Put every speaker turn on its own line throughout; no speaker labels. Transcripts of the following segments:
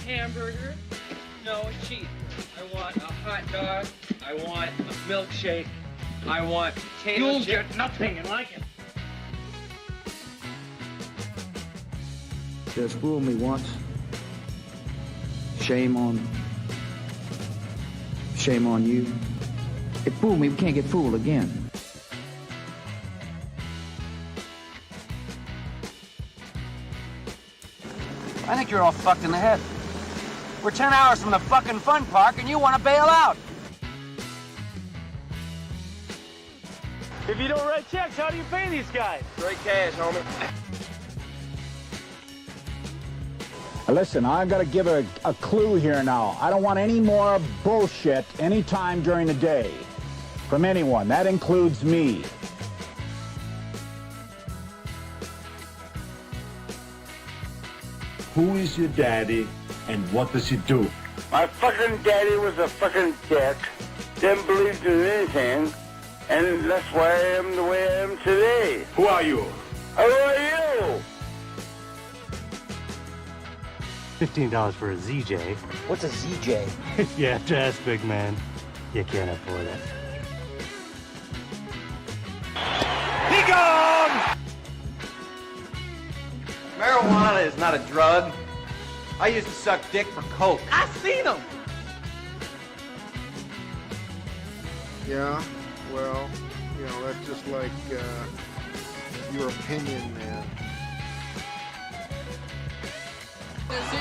hamburger, no cheese. I want a hot dog. I want a milkshake. I want potato
You'll
chips.
get nothing like it.
Just fool me once. Shame on you. It fooled me, we can't get fooled again.
I think you're all fucked in the head. We're 10 hours from the fucking fun park and you want to bail out.
If you don't write checks, how do you pay these guys?
Straight cash, homie.
Listen, I've got to give a clue here now. I don't want any more bullshit anytime during the day from anyone. That includes me.
Who is your daddy and what does he do?
My fucking daddy was a fucking dick, didn't believe in anything, and that's why I am the way I am today.
Who are you?
Who are you?
$15 for a ZJ.
What's a ZJ?
You have to ask, big man. You can't afford it.
He gone!
Marijuana is not a drug. I used to suck dick for coke. I seen him.
Yeah, well, you know, that's just like your opinion, man.
As he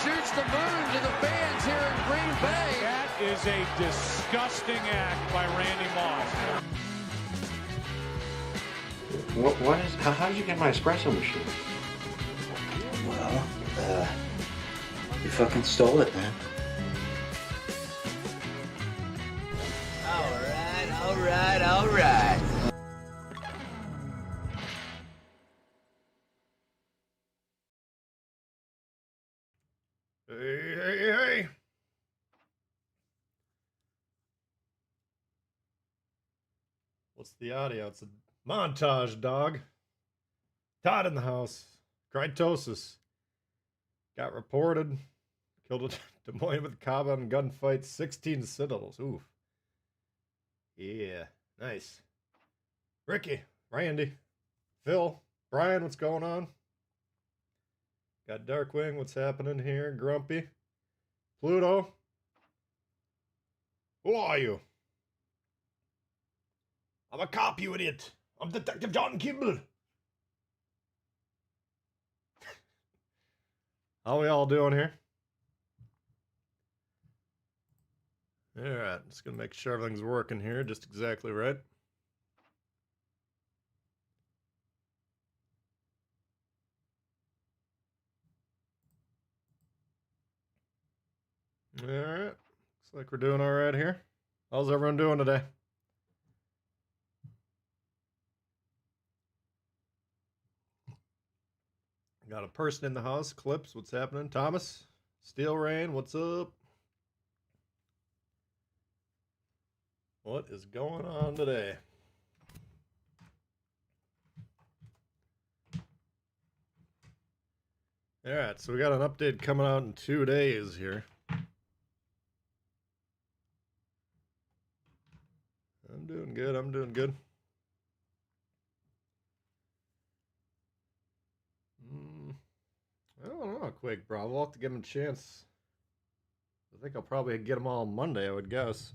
shoots the moon to the fans here in Green Bay.
That is a disgusting act by Randy Moss.
What is? How did you get my espresso machine?
Well, you fucking stole it, man.
All right.
Hey. What's the audio? It's a montage, dog. Todd in the house. Krytosis. Got reported. Killed a Des Moines with Kaba in gunfight. 16 citadels. Oof. Yeah. Nice. Ricky. Randy. Phil. Brian, what's going on? Got Darkwing. What's happening here? Grumpy. Pluto. Who are you? I'm a cop, you idiot. I'm Detective John Kimball. How we all doing here? Alright, just gonna make sure everything's working here just exactly right. Alright, looks like we're doing alright here. How's everyone doing today? Got a person in the house. Clips, what's happening? Thomas, Steel Rain, what's up? What is going on today? Alright, so we got an update coming out in 2 days here. I'm doing good. I don't know, Quake, bro. We'll have to give him a chance. I think I'll probably get them all on Monday, I would guess.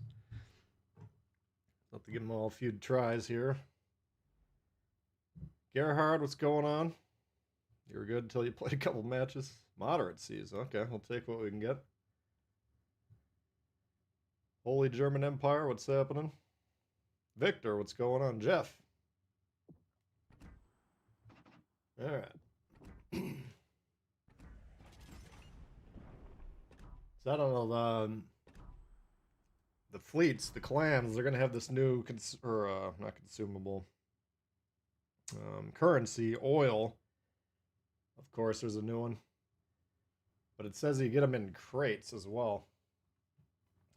I'll have to give them all a few tries here. Gerhard, what's going on? You were good until you played a couple matches. Moderate Seas. Okay, we'll take what we can get. Holy German Empire, what's happening? Victor, what's going on? Jeff. Alright. So I don't know, the fleets, the clans, they're going to have this new, not consumable, currency, oil. Of course, there's a new one. But it says you get them in crates as well.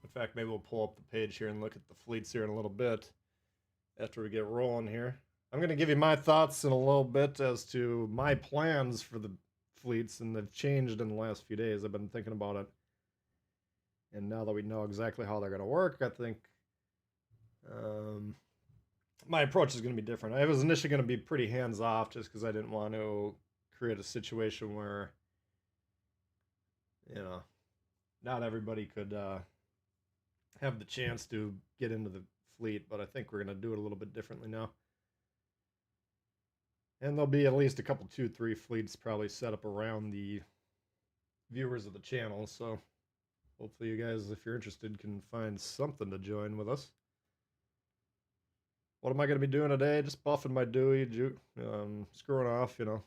In fact, maybe we'll pull up the page here and look at the fleets here in a little bit after we get rolling here. I'm going to give you my thoughts in a little bit as to my plans for the fleets, and they've changed in the last few days. I've been thinking about it. And now that we know exactly how they're going to work, I think my approach is going to be different. I was initially going to be pretty hands-off just because I didn't want to create a situation where, you know, not everybody could have the chance to get into the fleet, but I think we're going to do it a little bit differently now. And there'll be at least a couple, 2-3 fleets probably set up around the viewers of the channel, so hopefully you guys, if you're interested, can find something to join with us. What am I going to be doing today? Just buffing my Dewey, screwing off, you know.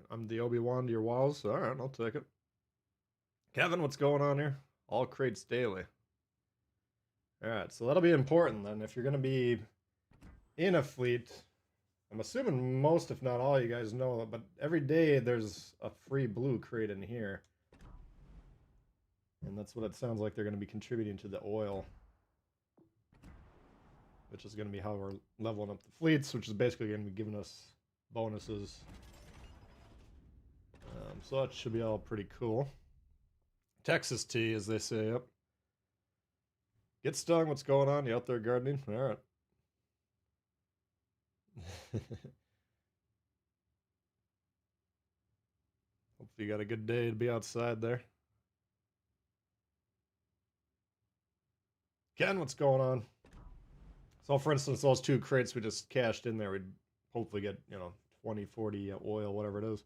I'm the Obi-Wan to your walls. All right, I'll take it. Kevin, what's going on here? All crates daily. All right, so that'll be important then. If you're going to be in a fleet, I'm assuming most, if not all, you guys know that, but every day there's a free blue crate in here. And that's what it sounds like they're going to be contributing to the oil, which is going to be how we're leveling up the fleets, which is basically going to be giving us bonuses. So that should be all pretty cool. Texas tea, as they say. Yep. Get stung. What's going on? You out there gardening? All right. Hopefully you got a good day to be outside there. Ken, what's going on? So, for instance, those 2 crates we just cashed in there, we'd hopefully get, you know, 20, 40 oil, whatever it is.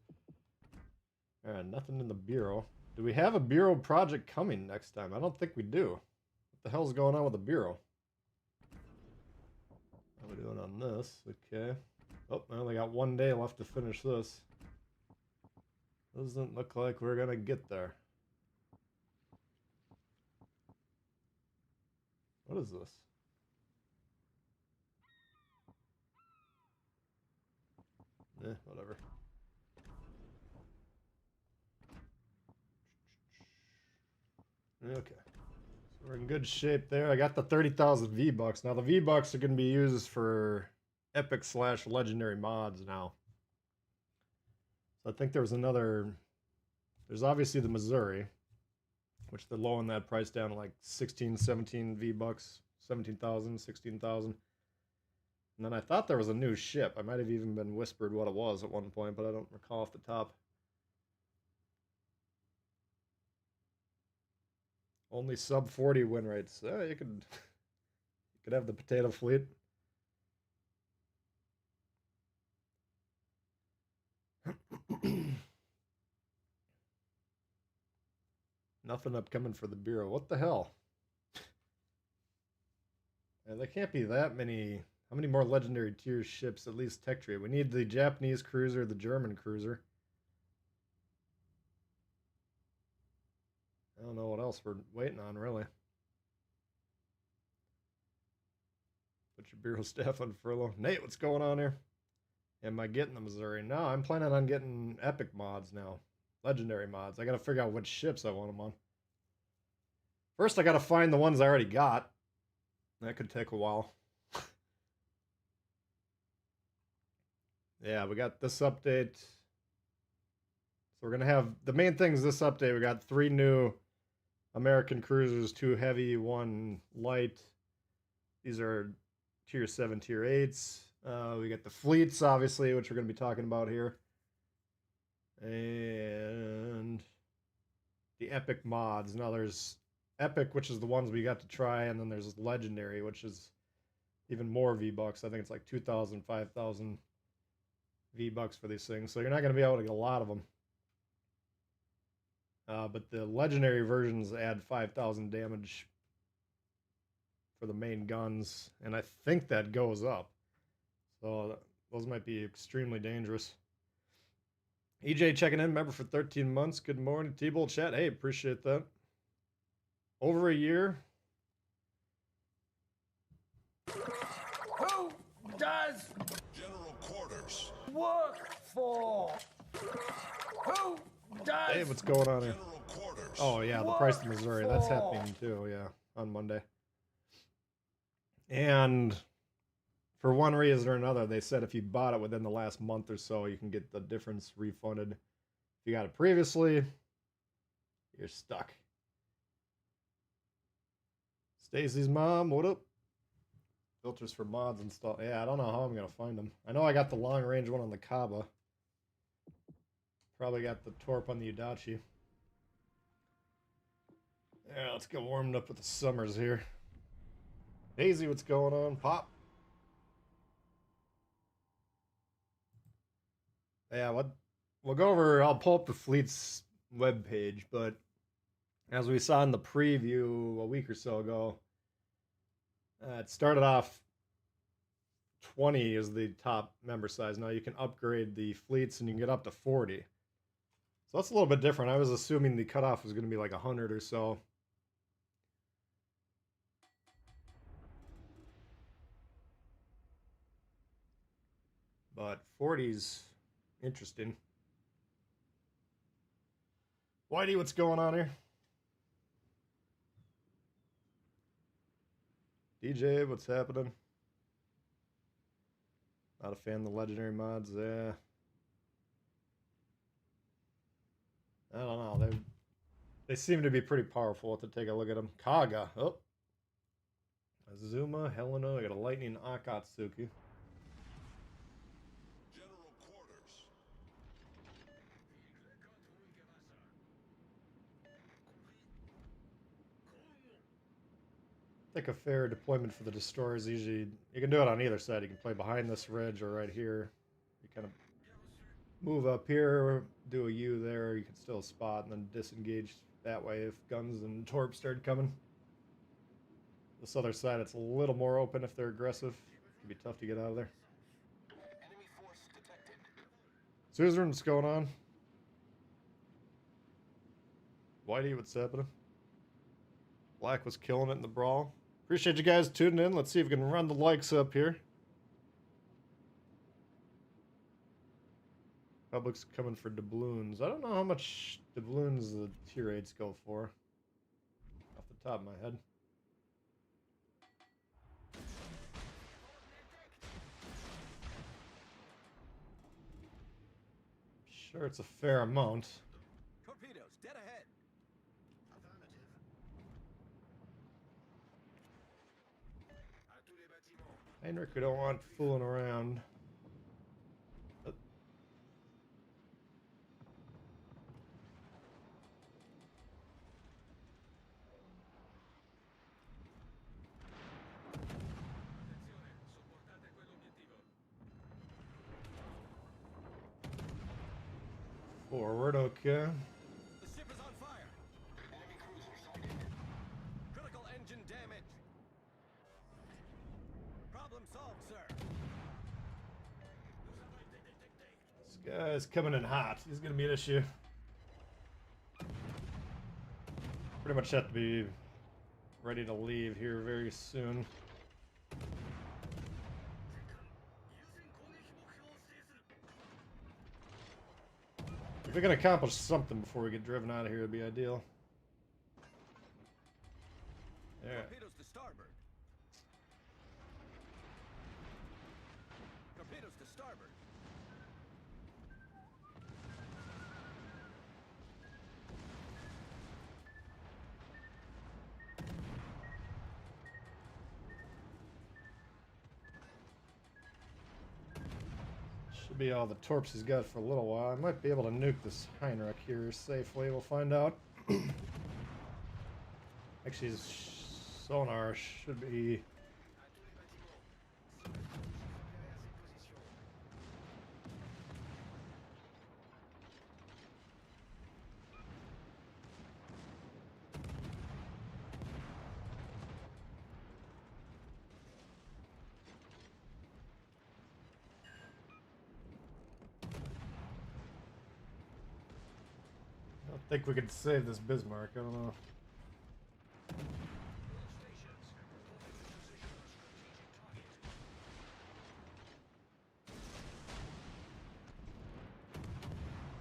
All right, nothing in the bureau. Do we have a bureau project coming next time? I don't think we do. What the hell's going on with the bureau? How are we doing on this? Okay. Oh, I only got 1 day left to finish this. Doesn't look like we're gonna get there. What is this? Whatever. Okay. So we're in good shape there. I got the 30,000 V-Bucks. Now the V-Bucks are going to be used for epic/legendary mods now. So I think there was another... There's obviously the Missouri, which they're lowering that price down to like 16, 17 V-Bucks. 17,000, 16,000. And then I thought there was a new ship. I might have even been whispered what it was at one point, but I don't recall off the top. Only sub 40 win rates. You could have the potato fleet. Nothing upcoming for the Bureau. What the hell? There can't be that many. How many more legendary tier ships, at least tech trade? We need the Japanese cruiser, the German cruiser. I don't know what else we're waiting on, really. Put your bureau staff on furlough. Nate, what's going on here? Am I getting the Missouri? No, I'm planning on getting epic mods now. Legendary mods. I gotta figure out which ships I want them on. First, I gotta find the ones I already got. That could take a while. Yeah, we got this update. So we're going to have... The main things this update, we got 3 new American cruisers, 2 heavy, 1 light. These are tier 7, tier 8s. We got the fleets, obviously, which we're going to be talking about here. And the epic mods. Now there's epic, which is the ones we got to try, and then there's legendary, which is even more V-Bucks. I think it's like 2,000, 5,000 V-Bucks for these things. So you're not going to be able to get a lot of them. But the legendary versions add 5,000 damage for the main guns, and I think that goes up. So those might be extremely dangerous. EJ checking in, member for 13 months. Good morning, Tbull chat. Hey, appreciate that. Over a year.
Who does
General Quarters
work for? Who does
Hey, what's going on here? Oh, yeah, the price of Missouri. That's happening too, yeah, on Monday. And for one reason or another, they said if you bought it within the last month or so, you can get the difference refunded. If you got it previously, you're stuck. Stacy's mom, what up? Filters for mods installed. Yeah, I don't know how I'm going to find them. I know I got the long range one on the Kaba. Probably got the Torp on the Udachi. Yeah, let's get warmed up with the summers here. Daisy, what's going on? Pop. Yeah, we'll go over, I'll pull up the fleet's webpage, but as we saw in the preview a week or so ago, it started off 20 is the top member size. Now you can upgrade the fleets and you can get up to 40. So that's a little bit different. I was assuming the cutoff was going to be like 100 or so. But 40's interesting. Whitey, what's going on here? DJ, what's happening? Not a fan of the legendary mods, yeah. I don't know. They seem to be pretty powerful. To take a look at them. Kaga. Oh. Azuma, Helena. I got a Lightning Akatsuki.
General quarters.
I think a fair deployment for the destroyers usually, you can do it on either side. You can play behind this ridge or right here. You kind of move up here, do a U there. You can still spot and then disengage that way if guns and torps start coming. This other side, it's a little more open if they're aggressive. It can be tough to get out of there. Suzerain, what's going on? Whitey, what's happening? Black was killing it in the brawl. Appreciate you guys tuning in. Let's see if we can run the likes up here. Public's coming for doubloons. I don't know how much doubloons the tier 8s go for. Off the top of my head. Sure, it's a fair amount.
Torpedoes, dead ahead.
Heinrich, we don't want fooling around. Forward, okay.
The ship is on fire. Enemy cruiser sighted. Critical engine damage. Problem solved, sir.
This guy's coming in hot. He's gonna be an issue. Pretty much have to be ready to leave here very soon. If we can accomplish something before we get driven out of here, it'd be ideal. Yeah.
Torpedoes to starboard. Torpedoes to starboard.
Should be all the torps he's got for a little while. I might be able to nuke this Heinrich here safely. We'll find out. Actually, his sonar should be... I don't think we could save this Bismarck. I don't know.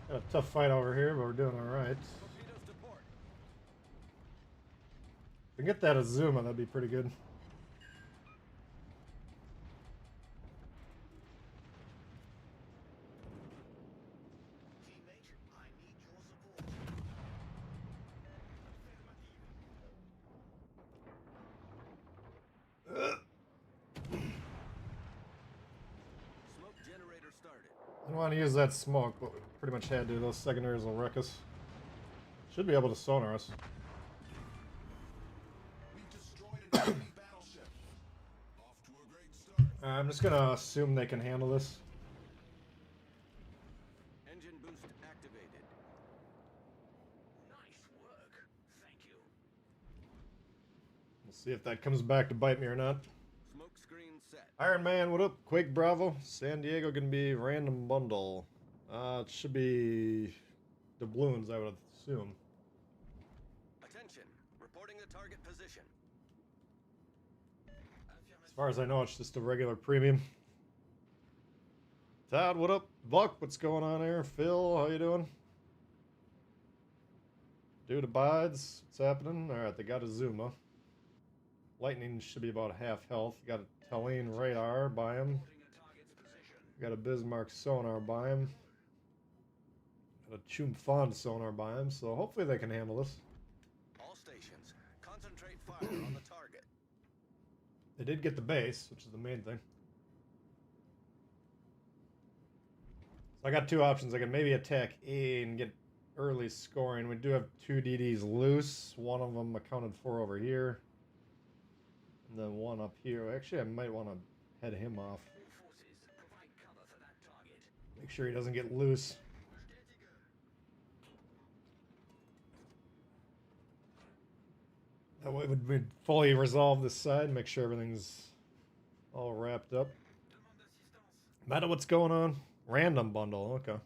Got a tough fight over here, but we're doing all right. If we can get that Azuma, that'd be pretty good. Didn't want to use that smoke, but we pretty much had to. Those secondaries will wreck us. Should be able to sonar us. I'm just gonna assume they can handle this.
Engine boost activated. Nice work. Thank you.
We'll see if that comes back to bite me or not.
Smoke screen set.
Iron Man, what up? Quake Bravo. San Diego gonna be random bundle. It should be doubloons, I would assume.
Attention. Reporting the target position.
As far as I know, it's just a regular premium. Todd, what up? Buck, what's going on here? Phil, how you doing? Dude abides, what's happening? Alright, they got a Zuma. Lightning should be about half health. Got a Tallene radar by him. Got a Bismarck sonar by him. Got a Chum Fond sonar by him, so hopefully they can handle this.
All stations, concentrate fire on the target.
They did get the base, which is the main thing. So I got two options. I can maybe attack A and get early scoring. We do have two DDs loose. One of them accounted for over here. And then one up here. Actually, I might want to head him off. Make sure he doesn't get loose. That way we'd fully resolve this side, make sure everything's all wrapped up. Matter what's going on? Random bundle, okay.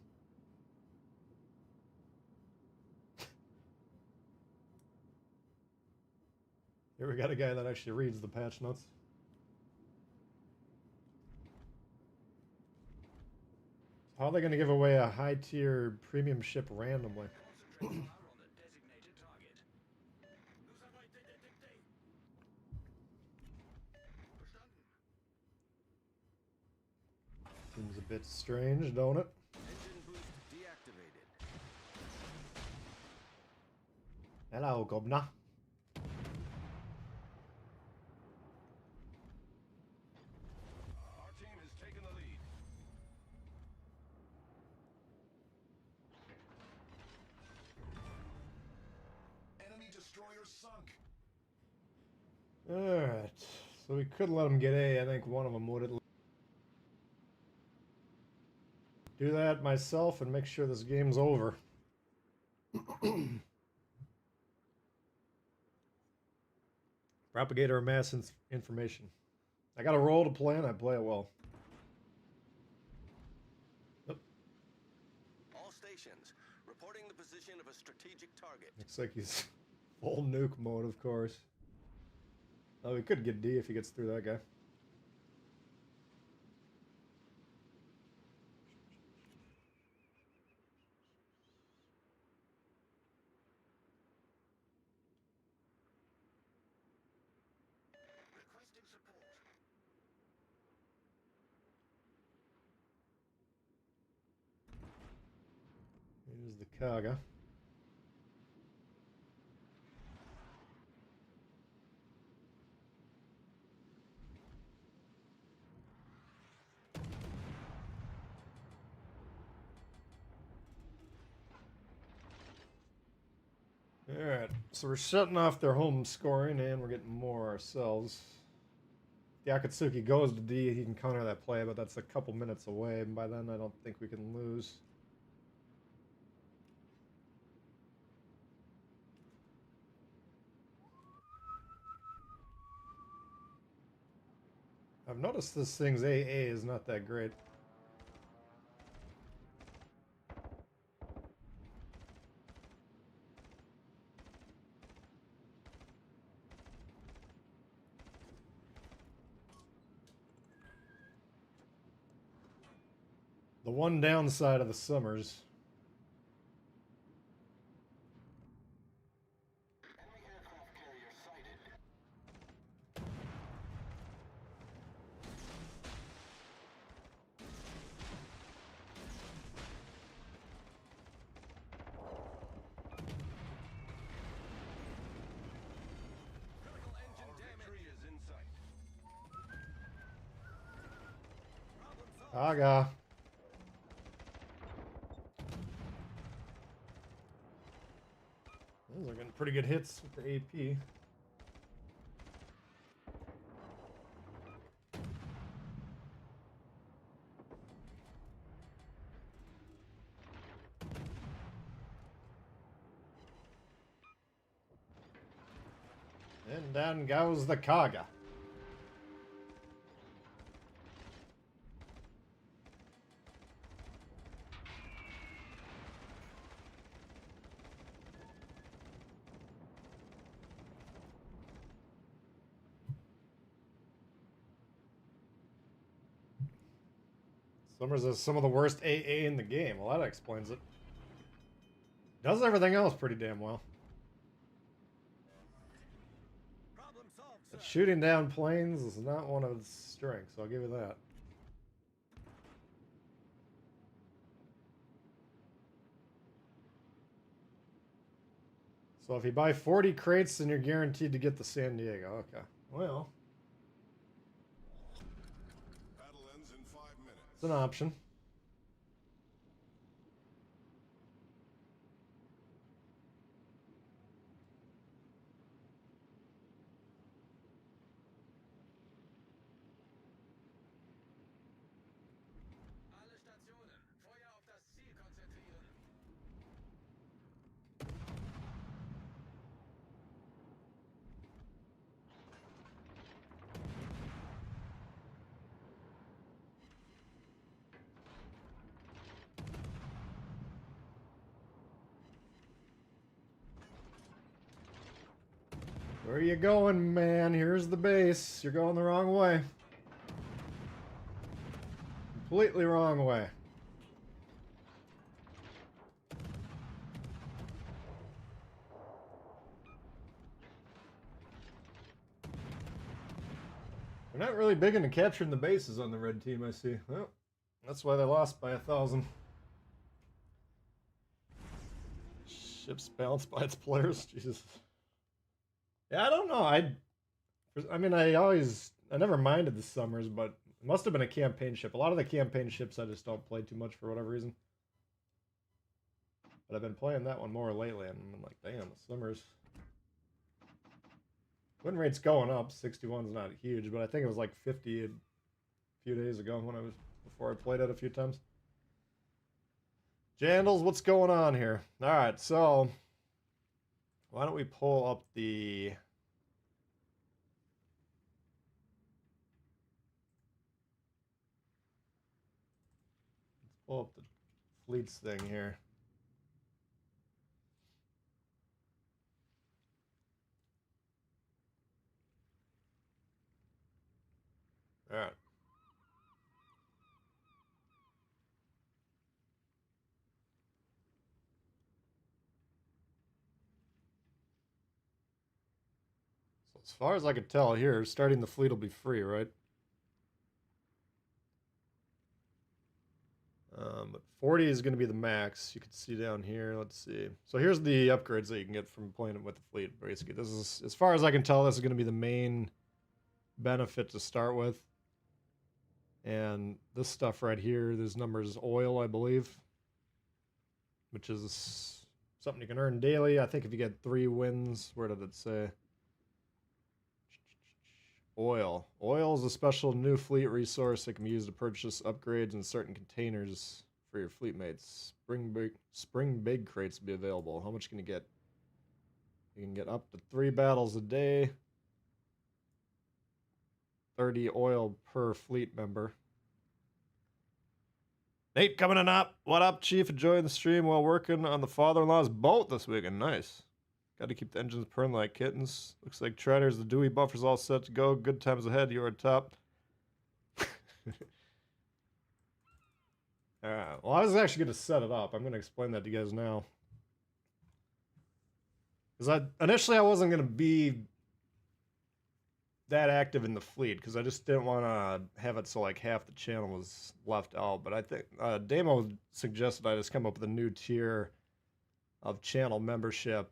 Here we got a guy that actually reads the patch notes. How are they going to give away a high-tier premium ship randomly? Seems a bit strange, don't it?
Engine boost deactivated.
Hello, Governor.
Our team has taken the lead. Enemy destroyer sunk.
Alright, so we could let them get A. I think one of them would at least. Do that myself and make sure this game's over. Propagator of mass information. I got a role to play and I play it well. Yep.
All stations, reporting the position of a strategic target.
Looks like he's full nuke mode, of course. Oh, we could get D if he gets through that guy.
Requesting support.
Here's the Kaga. Alright, so we're shutting off their home scoring and we're getting more ourselves. If the Akatsuki goes to D, he can counter that play, but that's a couple minutes away, and by then I don't think we can lose. I've noticed this thing's AA is not that great. The one downside of the summers.
Enemy aircraft carrier sighted. Critical engine damage is in sight.
Aga. pretty good hits with the AP. And down goes the Kaga. Summers has some of the worst AA in the game. Well, that explains it. Does everything else pretty damn well. But shooting down planes is not one of its strengths, I'll give you that. So if you buy 40 crates, then you're guaranteed to get the San Diego. Okay. Well.
Battle ends in 5 minutes.
It's an option.
Alle Stationen, Feuer auf das Ziel konzentrieren.
Where are you going, man? Here's the base. You're going the wrong way. Completely wrong way. They're not really big into capturing the bases on the red team, I see. Well, that's why they lost by 1,000. Ships balanced by its players. Jesus. Yeah, I don't know. I mean, I never minded the Summers, but it must have been a campaign ship. A lot of the campaign ships I just don't play too much for whatever reason. But I've been playing that one more lately, and I'm like, damn, the Summers. Win rate's going up. 61's not huge, but I think it was like 50 a few days ago before I played it a few times. Jandals, what's going on here? All right, so why don't we pull up the... Let's pull up the fleets thing here. All right. So as far as I can tell here, starting the fleet will be free, right? But 40 is going to be the max. You can see down here. Let's see. So here's the upgrades that you can get from playing it with the fleet. Basically, this is, as far as I can tell, this is going to be the main benefit to start with. And this stuff right here, this number is oil, I believe, which is something you can earn daily. I think if you get 3 wins, where did it say? Oil. Oil is a special new fleet resource that can be used to purchase upgrades in certain containers for your fleet mates. Spring big crates will be available. How much can you get? You can get up to 3 battles a day. 30 oil per fleet member. Nate coming in up. What up, Chief? Enjoying the stream while working on the father-in-law's boat this weekend. Nice. Got to keep the engines purring like kittens. Looks like Triders, the Dewey buffer's all set to go. Good times ahead. You're top. Alright. Well, I was actually going to set it up. I'm going to explain that to you guys now. Because initially I wasn't going to be that active in the fleet because I just didn't want to have it so like half the channel was left out. But I think Damo suggested I just come up with a new tier of channel membership.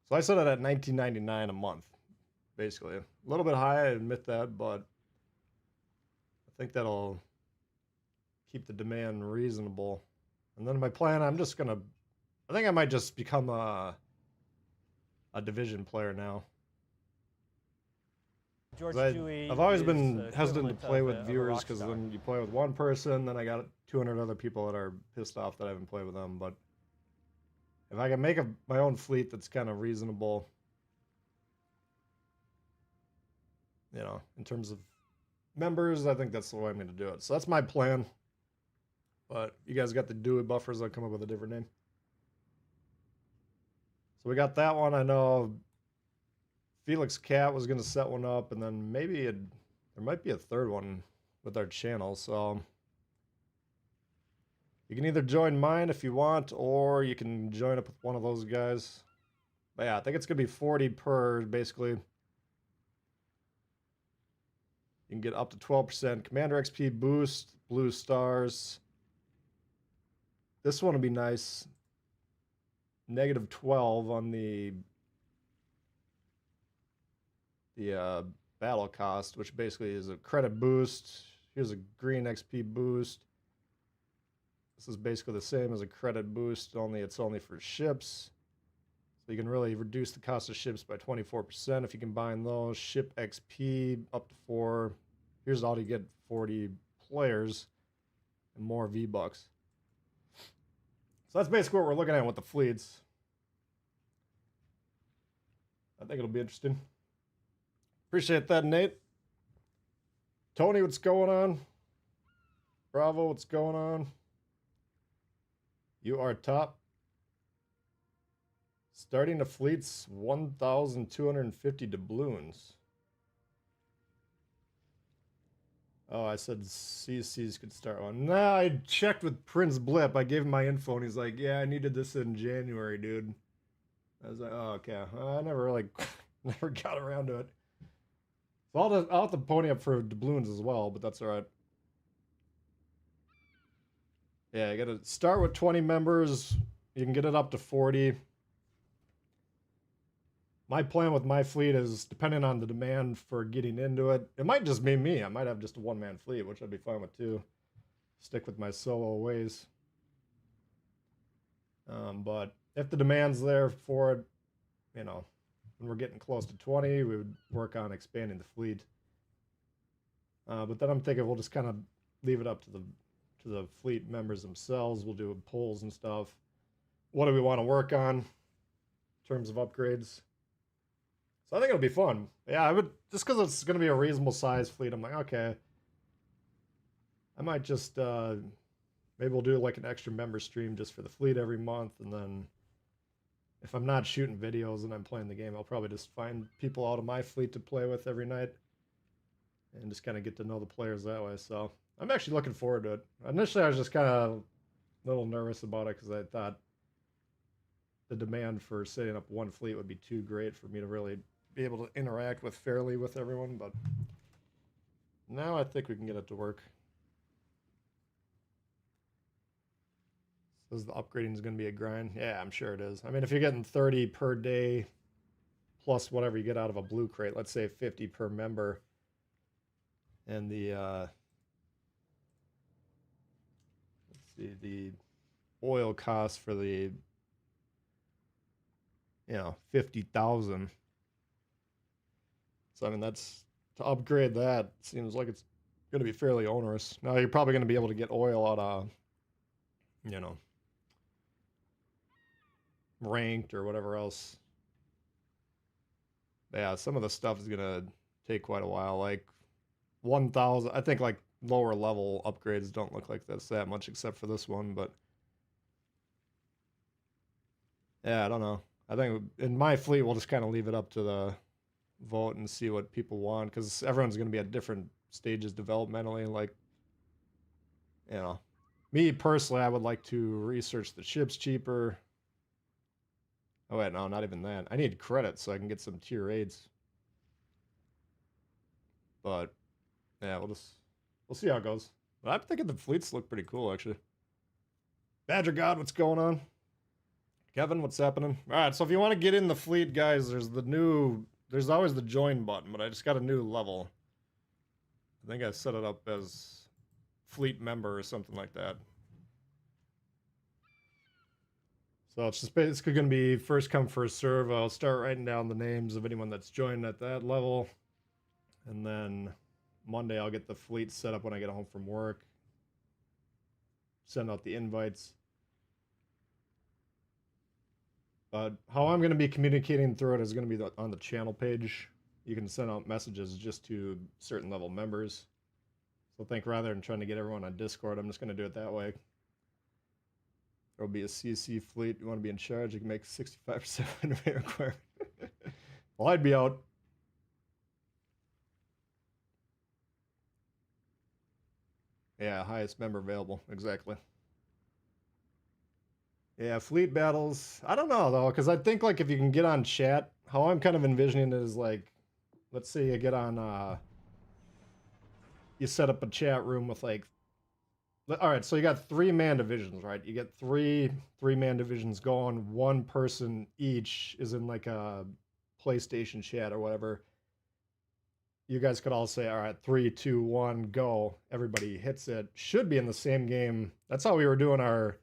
So I set it at $19.99 a month, basically. A little bit high, I admit that, but I think that'll keep the demand reasonable. And then my plan, I think I might just become a a division player now.
George
'Cause
Dewey
I've always
is
been hesitant to
equivalent
play
of
with
a
viewers
rock
because
star.
then you play with one person, then I got 200 other people that are pissed off that I haven't played with them. But if I can make my own fleet that's kind of reasonable, you know, in terms of members, I think that's the way I'm going to do it. So that's my plan. But you guys got the Dewey buffers. I'll come up with a different name. So we got that one. I know Felix Cat was going to set one up, and then maybe there might be a third one with our channel. So you can either join mine if you want, or you can join up with one of those guys. But yeah, I think it's going to be 40 per, basically. You can get up to 12% Commander XP boost, blue stars. This one would be nice. Negative 12 on the battle cost, which basically is a credit boost. Here's a green XP boost. This is basically the same as a credit boost, only it's only for ships. So you can really reduce the cost of ships by 24% if you combine those. Ship XP up to 4. Here's all you get: 40 players and more V-Bucks. So that's basically what we're looking at with the fleets. I think it'll be interesting. Appreciate that, Nate. Tony, what's going on? Bravo, what's going on? You are top. Starting the fleets, 1,250 doubloons. Oh, I said CCs could start one. Nah, I checked with Prince Blip. I gave him my info, and he's like, yeah, I needed this in January, dude. I was like, oh, okay. I never really, never got around to it. So I'll have to pony up for doubloons as well, but that's all right. Yeah, you gotta start with 20 members. You can get it up to 40. My plan with my fleet is, depending on the demand for getting into it, it might just be me. I might have just a one-man fleet, which I'd be fine with too. Stick with my solo ways. But if the demand's there for it, you know, when we're getting close to 20, we would work on expanding the fleet. But then I'm thinking we'll just kind of leave it up to the fleet members themselves. We'll do polls and stuff. What do we want to work on in terms of upgrades? So I think it'll be fun. Yeah, I would, just because it's going to be a reasonable size fleet, I'm like, okay. I might just, maybe we'll do like an extra member stream just for the fleet every month. And then if I'm not shooting videos and I'm playing the game, I'll probably just find people out of my fleet to play with every night. And just kind of get to know the players that way. So I'm actually looking forward to it. Initially, I was just kind of a little nervous about it because I thought the demand for setting up one fleet would be too great for me to really be able to interact with fairly with everyone, but now I think we can get it to work. Says the upgrading is going to be a grind. Yeah, I'm sure it is. I mean, if you're getting 30 per day plus whatever you get out of a blue crate, let's say 50 per member, and the let's see, the oil cost for the 50,000. So I mean, that's, to upgrade that seems like it's going to be fairly onerous. Now you're probably going to be able to get oil out of, ranked or whatever else. But yeah, some of the stuff is going to take quite a while. Like 1,000, I think like lower level upgrades don't look like that's that much except for this one, but yeah, I don't know. I think in my fleet, we'll just kind of leave it up to the vote and see what people want, because everyone's going to be at different stages developmentally. Like, me personally, I would like to research the ships cheaper. Oh wait, no, not even that. I need credits so I can get some tier 8s. But yeah, we'll see how it goes. But I'm thinking the fleets look pretty cool, actually. Badger God, what's going on? Kevin, what's happening? All right, so if you want to get in the fleet, guys, there's always the join button, but I just got a new level. I think I set it up as fleet member or something like that. So it's just basically going to be first come, first serve. I'll start writing down the names of anyone that's joined at that level. And then Monday I'll get the fleet set up when I get home from work. Send out the invites. But how I'm going to be communicating through it is going to be on the channel page. You can send out messages just to certain level members. So I think rather than trying to get everyone on Discord, I'm just going to do it that way. There'll be a CC fleet. You want to be in charge, you can make 65% of your requirement. Well, I'd be out. Yeah, highest member available. Exactly. Yeah, fleet battles. I don't know, though, because I think, like, if you can get on chat, how I'm kind of envisioning it is, like, let's say you get on, you set up a chat room with, like, all right, so you got 3-man divisions, right? You get three-man divisions going. One person each is in like a PlayStation chat or whatever. You guys could all say, all right, 3, 2, 1, go. Everybody hits it. Should be in the same game. That's how we were doing our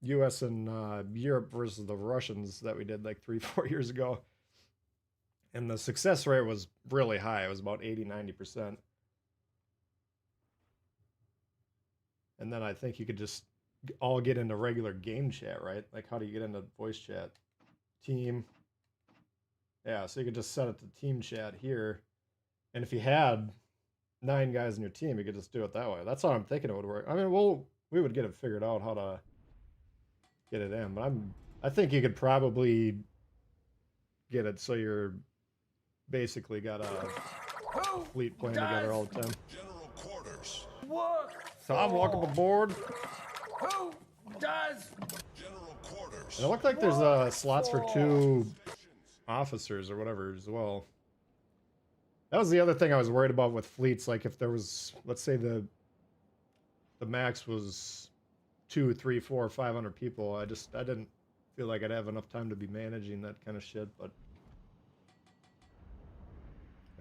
US and Europe versus the Russians that we did like 3-4 years ago. And the success rate was really high. It was about 80-90%. And then I think you could just all get into regular game chat, right? Like, how do you get into voice chat? Team. Yeah, so you could just set it to team chat here. And if you had 9 guys in your team, you could just do it that way. That's how I'm thinking it would work. I mean, we would get it figured out how to get it in. But I think you could probably get it so you're basically got a fleet playing together all the time.
General quarters.
Tom, welcome aboard.
Who does?
General quarters.
And it looked like there's slots for 2 officers or whatever as well. That was the other thing I was worried about with fleets. Like, if there was, let's say the max was 2, 3, 4, 500 people, I didn't feel like I'd have enough time to be managing that kind of shit. But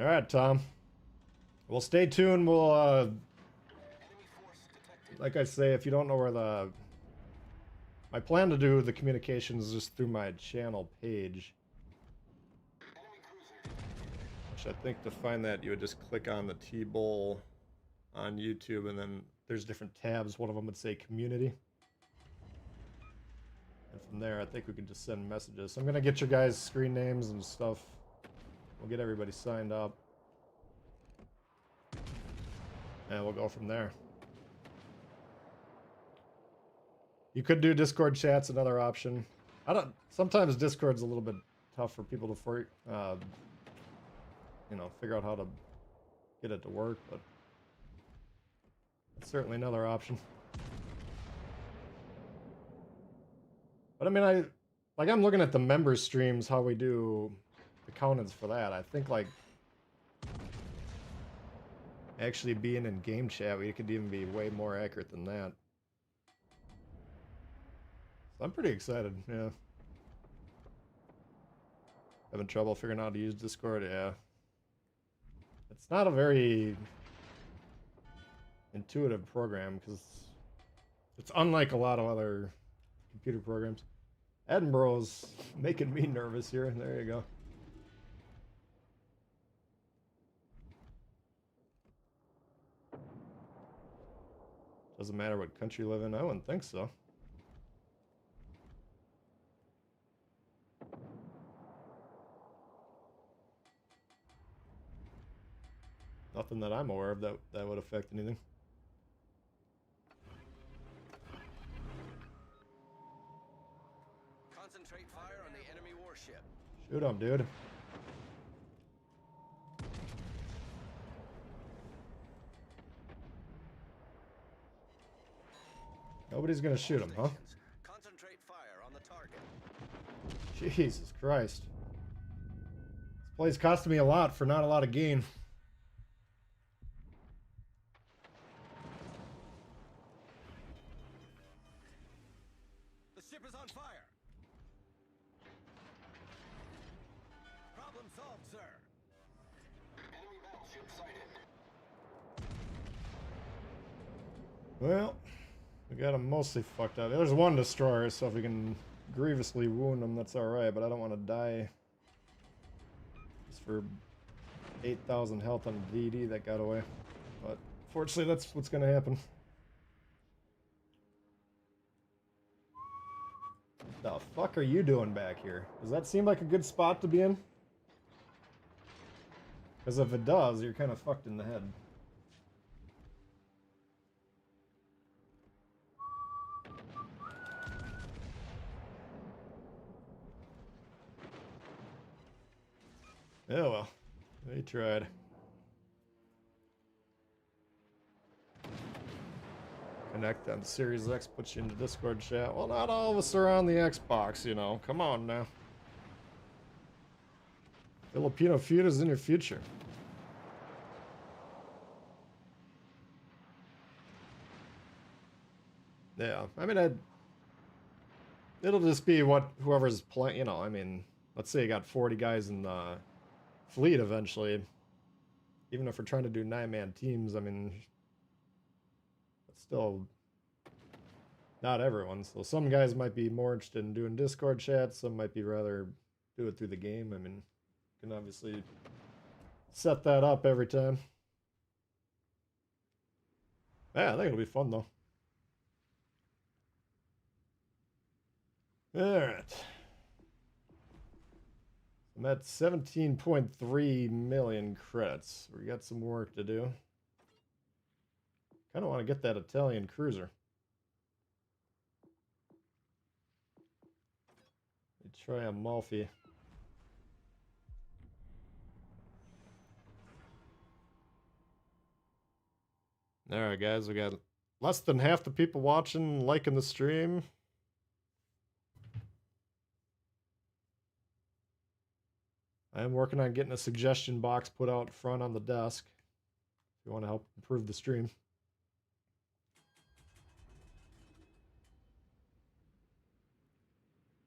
all right, Tom. Well, stay tuned. We'll like I say, if you don't know where my plan to do the communications is just through my channel page. Which I think to find that you would just click on the Tbull on YouTube, and then there's different tabs. One of them would say community. And from there, I think we can just send messages. So I'm gonna get your guys' screen names and stuff. We'll get everybody signed up. And we'll go from there. You could do Discord chat's another option. Sometimes Discord's a little bit tough for people to figure out how to get it to work, but it's certainly another option. But I mean, I'm looking at the member streams, how we do the countings for that. I think like actually being in game chat, we could even be way more accurate than that. So I'm pretty excited, yeah. Having trouble figuring out how to use Discord, yeah. It's not a very intuitive program because it's unlike a lot of other computer programs. Edinburgh's making me nervous here. There you go. Doesn't matter what country you live in. I wouldn't think so. Nothing that I'm aware of that would affect anything.
Concentrate fire on the enemy warship.
Shoot him, dude. Nobody's gonna shoot him, huh?
Concentrate fire on the target.
Jesus Christ. This play's costing me a lot for not a lot of gain.
The ship is on fire. Problem solved, sir. Enemy battleship sighted.
Well, we We got them mostly fucked up. There's one destroyer, so if we can grievously wound them, that's alright, but I don't want to die. Just for 8,000 health on DD that got away. But fortunately, that's what's going to happen. The fuck are you doing back here? Does that seem like a good spot to be in? Because if it does, you're kind of fucked in the head. Oh well, they tried. Connect on Series X, puts you into Discord chat. Well, not all of us are on the Xbox, you know. Come on now. Filipino feud is in your future. Yeah, I mean, it'll just be what whoever's playing, you know, I mean, let's say you got 40 guys in the fleet eventually. Even if we're trying to do 9-man teams, I mean, it's still not everyone. So some guys might be more interested in doing Discord chats, some might be rather do it through the game. I mean, you can obviously set that up every time. Yeah, I think it'll be fun though. Alright. I'm at 17.3 million credits. We got some work to do. Kind of want to get that Italian cruiser. Let me try Amalfi. Alright guys, we got less than half the people watching, liking the stream. I am working on getting a suggestion box put out front on the desk. If you want to help improve the stream.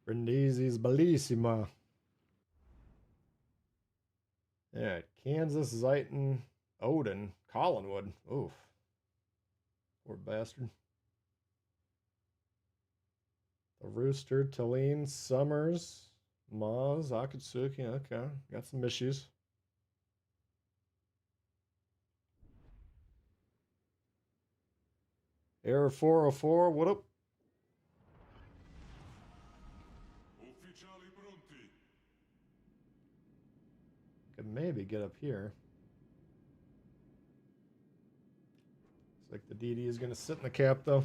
Brindisi's bellissima. Yeah, Kansas, Zeiton, Odin, Collinwood. Oof. Poor bastard. The Rooster, Talene, Summers, Maz, Akatsuki. Okay, got some issues. Error 404, what up? Could maybe get up here. Looks like the DD is going to sit in the cap, though.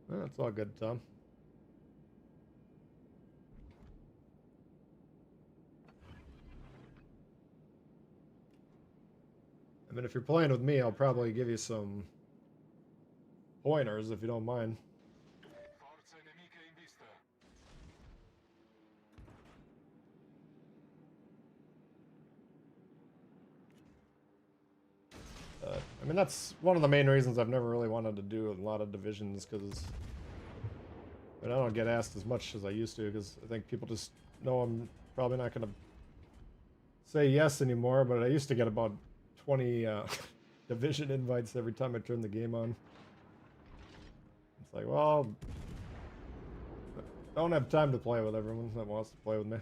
Well, that's all good, Tom. I mean, if you're playing with me, I'll probably give you some pointers if you don't mind. I mean, that's one of the main reasons I've never really wanted to do a lot of divisions, because I don't get asked as much as I used to, because I think people just know I'm probably not going to say yes anymore, but I used to get about 20 division invites every time I turn the game on. It's like, well, I don't have time to play with everyone that wants to play with me.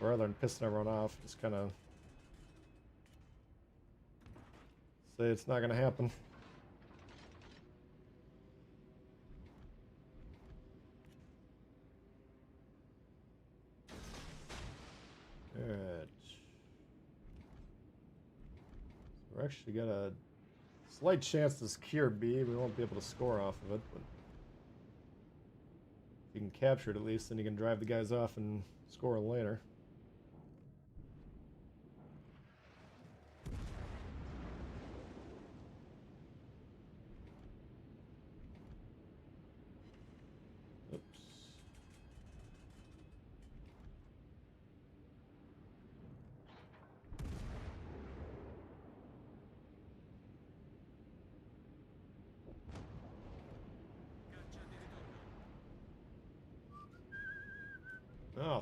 Rather than pissing everyone off, just kind of say it's not going to happen. Good. We're actually got a slight chance to secure B. We won't be able to score off of it, but if you can capture it at least, then you can drive the guys off and score later.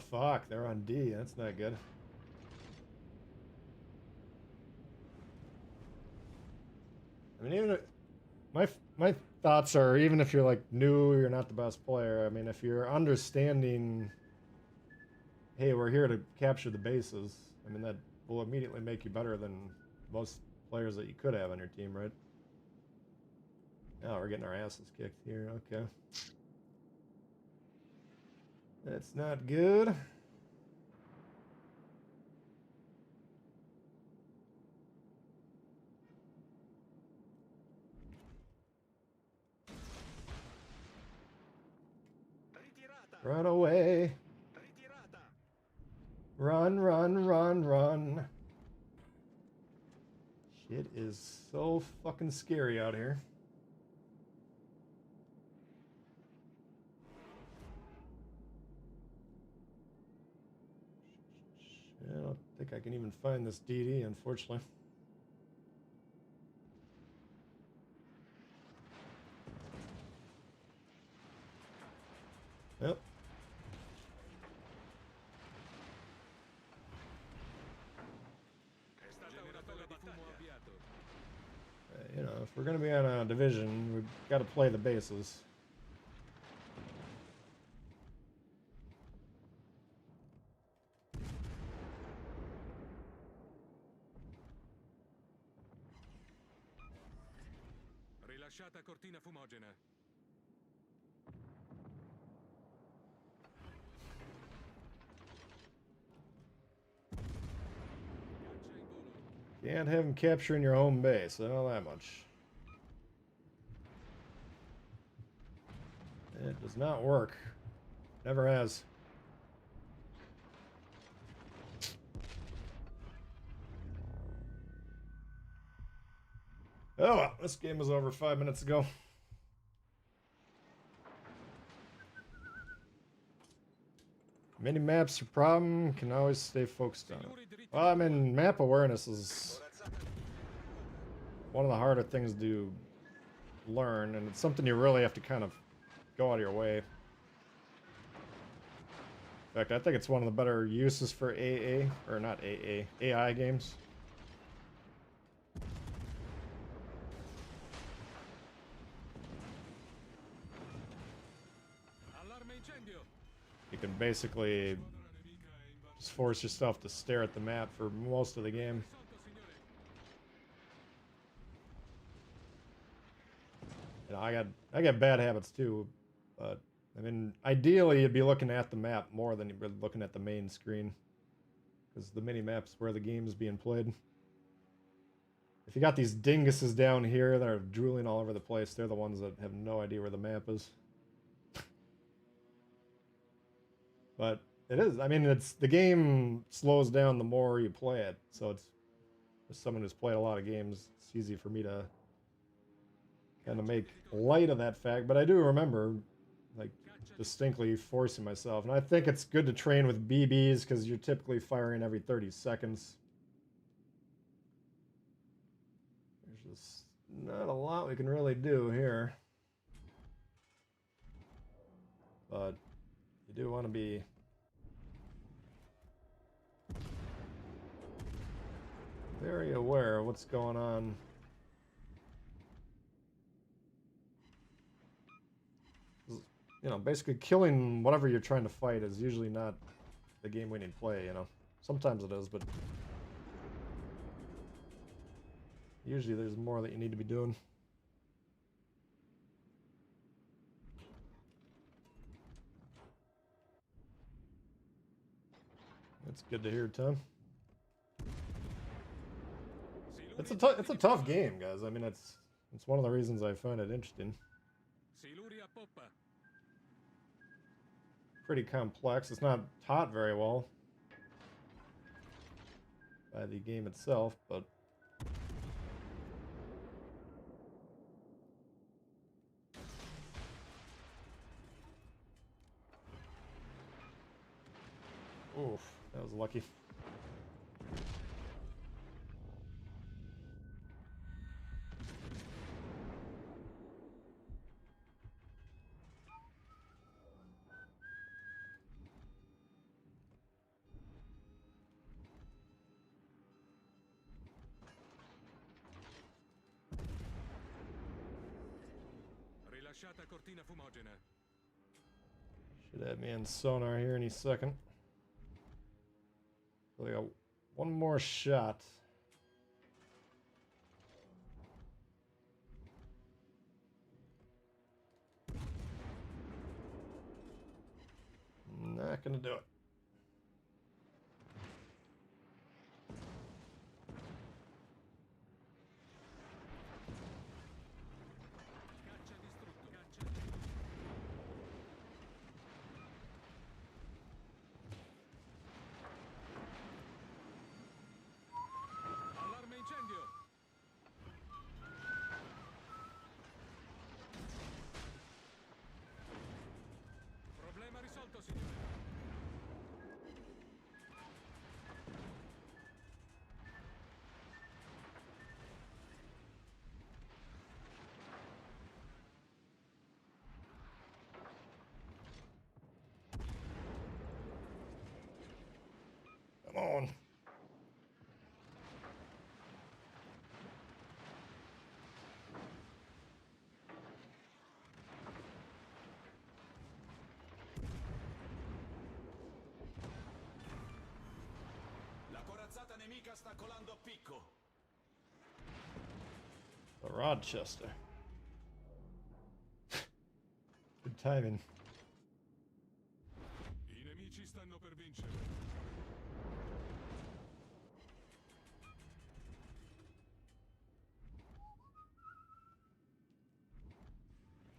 fuck, they're on D. That's not good. I mean, even my thoughts are, even if you're like new, you're not the best player. I mean, if you're understanding, hey, we're here to capture the bases. I mean, that will immediately make you better than most players that you could have on your team, right? Oh, we're getting our asses kicked here. Okay. That's not good. Run away. Run, run, run, run. Shit is so fucking scary out here. I don't think I can even find this DD, unfortunately. Yep. You know, if we're going to be on a division, we've got to play the bases.
Rilasciata cortina fumogena.
Can't have him capturing your home base. I know that much. It does not work. Never has. Oh well, this game was over 5 minutes ago. Mini maps are a problem. Can always stay focused on it. Well, I mean, map awareness is one of the harder things to learn, and it's something you really have to kind of go out of your way. In fact, I think it's one of the better uses for AA, or not AA, AI games. You can basically just force yourself to stare at the map for most of the game. You know, I got bad habits too, but I mean, ideally you'd be looking at the map more than you'd be looking at the main screen, because the mini map's where the game's being played. If you got these dinguses down here that are drooling all over the place, they're the ones that have no idea where the map is. But it is, I mean, the game slows down the more you play it, so it's, as someone who's played a lot of games, it's easy for me to kind of make light of that fact, but I do remember, like, distinctly forcing myself, and I think it's good to train with BBs, because you're typically firing every 30 seconds. There's just not a lot we can really do here. But you do want to be very aware of what's going on. You know, basically killing whatever you're trying to fight is usually not the game-winning play, you know. Sometimes it is, but usually there's more that you need to be doing. That's good to hear, Tom. It's a tough game, guys. I mean, it's one of the reasons I find it interesting. Pretty complex. It's not taught very well by the game itself, but oof, that was lucky.
Rilasciata cortina fumogena.
Should have me in sonar here any second. So I got one more shot. Not gonna do it.
Allarme incendio. Problema risolto, signore.
Come on.
La corazzata nemica sta colando a picco.
The Rochester. Good timing.
I nemici stanno per vincere.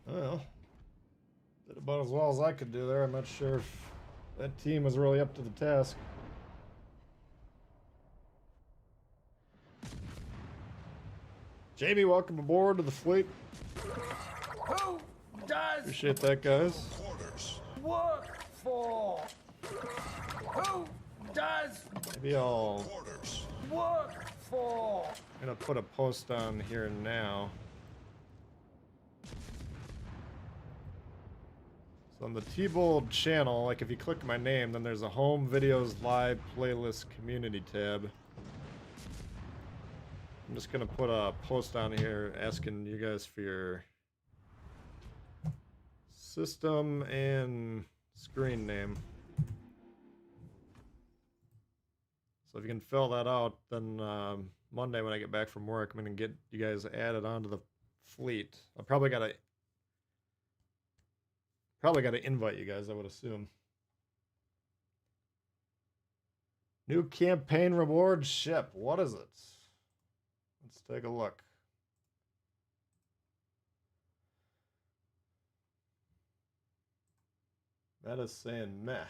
Well, did about as well as I could do there. I'm not sure if that team was really up to the task. Jamie, welcome aboard to the fleet.
Who does
Appreciate that, guys.
work for? Who does
Maybe I'll
work for?
I'm gonna put a post on here now. So on the Tbull channel, like if you click my name, then there's a home videos live playlist community tab. I'm just gonna put a post on here asking you guys for your system and screen name. So if you can fill that out, then Monday when I get back from work, I'm gonna get you guys added onto the fleet. I probably gotta invite you guys, I would assume. New campaign reward ship. What is it? Let's take a look. That is saying meh.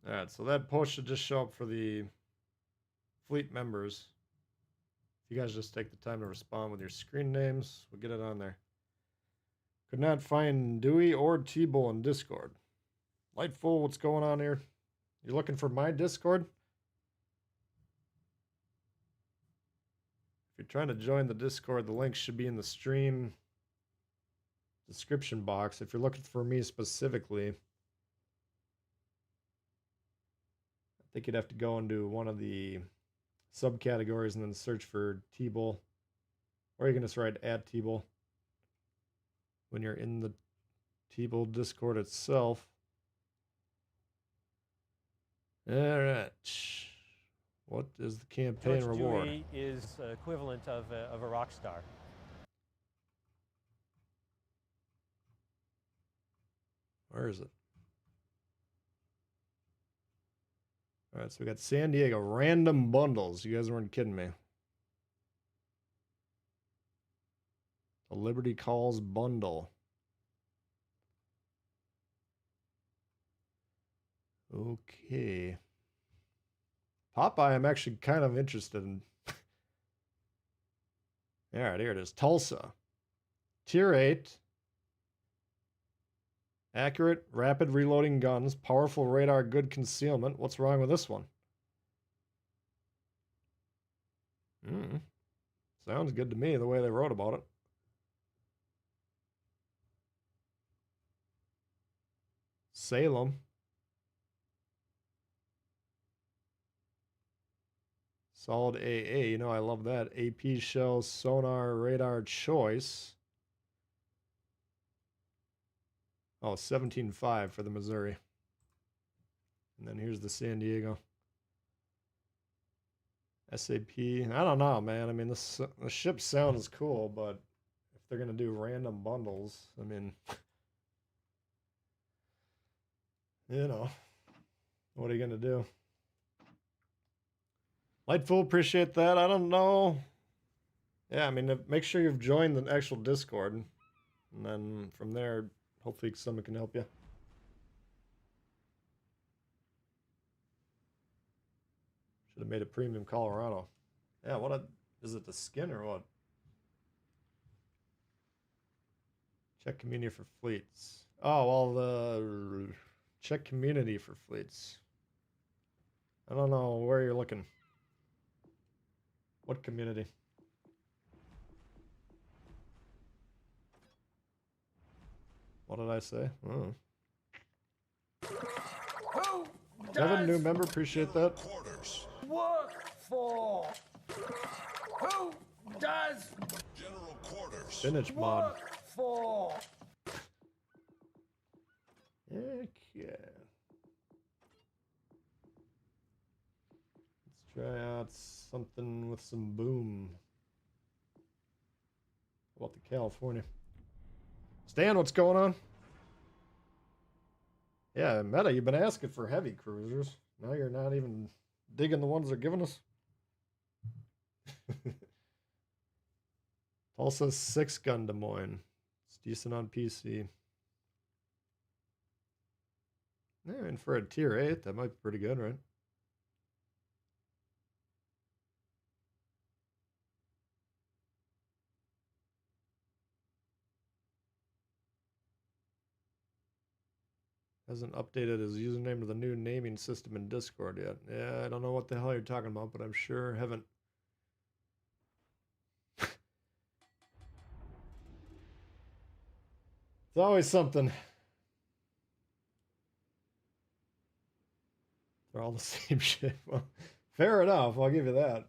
Alright, so that post should just show up for the fleet members. If you guys just take the time to respond with your screen names, we'll get it on there. Could not find Dewey or Tbull in Discord. Lightful, what's going on here? You're looking for my Discord? If you're trying to join the Discord, the link should be in the stream description box. If you're looking for me specifically, I think you'd have to go into one of the subcategories and then search for Tbull. Or you can just write @Tbull when you're in the Tbull Discord itself. Alright. What is the campaign
George
reward?
Dewey is equivalent of a rock star.
Where is it? Alright, so we got San Diego random bundles. You guys weren't kidding me. The Liberty Calls bundle. Okay. Popeye, I'm actually kind of interested in. Alright, here it is. Tulsa. Tier 8. Accurate, rapid reloading guns, powerful radar, good concealment. What's wrong with this one? Sounds good to me, the way they wrote about it. Solid AA. You know, I love that. AP shell, sonar, radar choice. Oh, 17.5 for the Missouri. And then here's the San Diego. SAP. I don't know, man. I mean, the ship sounds cool, but if they're going to do random bundles, I mean, you know, what are you going to do? Lightful, appreciate that. I don't know. Yeah, I mean, make sure you've joined the actual Discord. And then from there, hopefully someone can help you. Should have made a premium Colorado. Yeah, is it the skin or what? Check community for fleets. Oh, well, the check community for fleets. I don't know where you're looking. What community? What did I say? Oh. Devin, new member, appreciate that.
Work for? Who does general quarters
Spinach mod.
work for?
Okay. Let's try out something with some boom. How about the California? Stan, what's going on? Yeah, Meta, you've been asking for heavy cruisers. Now you're not even digging the ones they're giving us. Tulsa 6-gun Des Moines. It's decent on PC. Yeah, and for a tier 8, that might be pretty good, right? Hasn't updated his username to the new naming system in Discord yet. Yeah, I don't know what the hell you're talking about, but I'm sure haven't. It's always something. They're all the same shit. Well, fair enough. I'll give you that.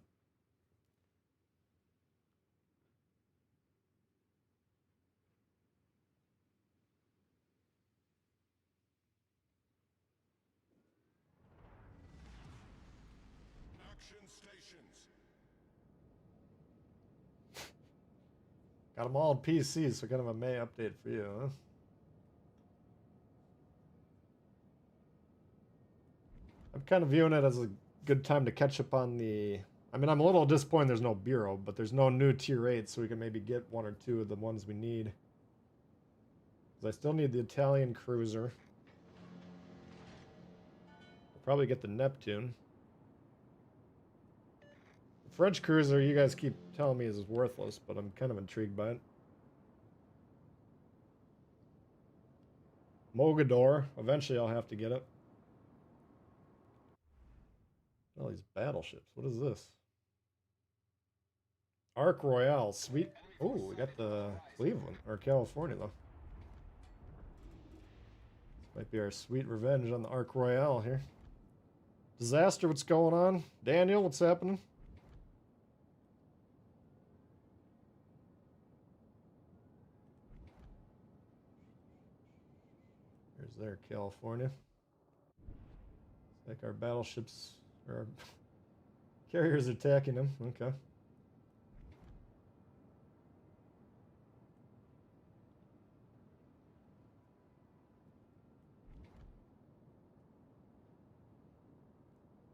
Action stations.
Got them all on PC, so kind of a May update for you, huh? I'm kind of viewing it as a good time to catch up on the... I mean, I'm a little disappointed there's no Bureau, but there's no new tier 8, so we can maybe get one or two of the ones we need. Because I still need the Italian cruiser. I'll probably get the Neptune. The French cruiser, you guys keep telling me is worthless, but I'm kind of intrigued by it. Mogador. Eventually I'll have to get it. All these battleships. What is this? Ark Royale. Sweet. Oh, we got the Cleveland. Or California, though. This might be our sweet revenge on the Ark Royale here. Disaster, what's going on? Daniel, what's happening? Here's their California. It's like our battleships, or our carriers attacking them. Okay.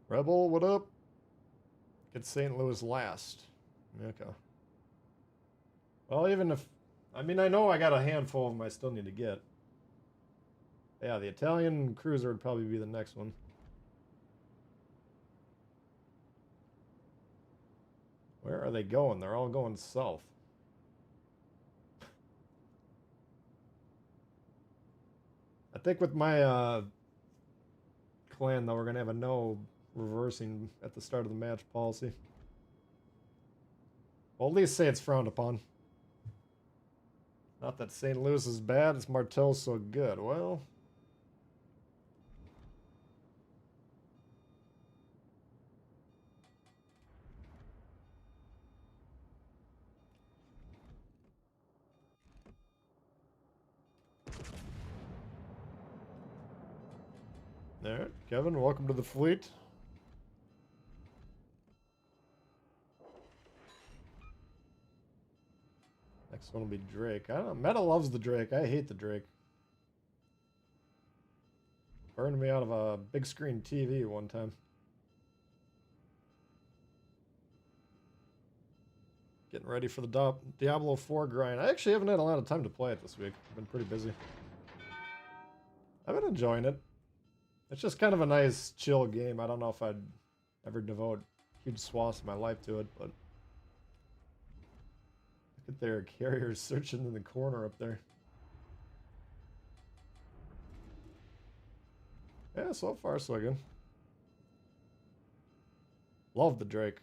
Rebel, what up? Get St. Louis last. Okay. Well, even if... I mean, I know I got a handful of them I still need to get. Yeah, the Italian cruiser would probably be the next one. Where are they going? They're all going south. I think with my clan, though, we're going to have a no reversing at the start of the match policy. Well, at least say it's frowned upon. Not that St. Louis is bad, it's Martel's so good. Well... Alright, Kevin, welcome to the fleet. Next one will be Drake. I don't know. Meta loves the Drake. I hate the Drake. Burned me out of a big screen TV one time. Getting ready for the Diablo 4 grind. I actually haven't had a lot of time to play it this week. I've been pretty busy. I've been enjoying it. It's just kind of a nice, chill game. I don't know if I'd ever devote huge swaths of my life to it, but... Look at their carriers searching in the corner up there. Yeah, so far so good. Love the Drake.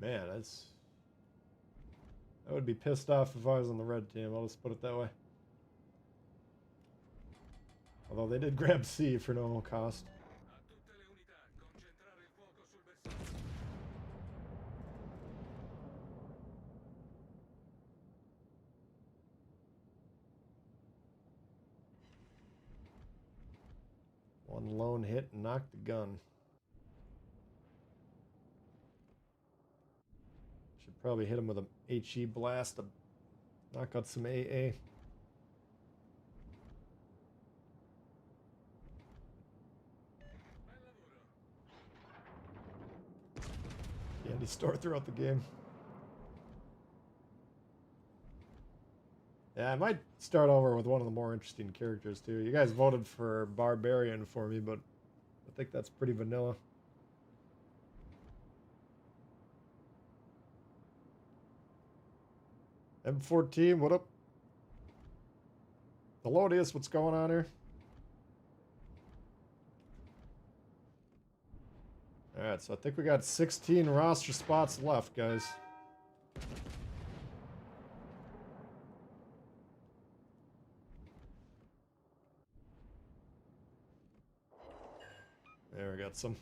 Man, I would be pissed off if I was on the red team, I'll just put it that way. Although they did grab C for no cost. One lone hit and knocked the gun. Should probably hit him with a HE blast to knock out some AA. Candy store throughout the game. Yeah, I might start over with one of the more interesting characters too. You guys voted for Barbarian for me, but I think that's pretty vanilla. M14, what up? Thelodius, what's going on here? Alright, so I think we got 16 roster spots left, guys. There, we got some.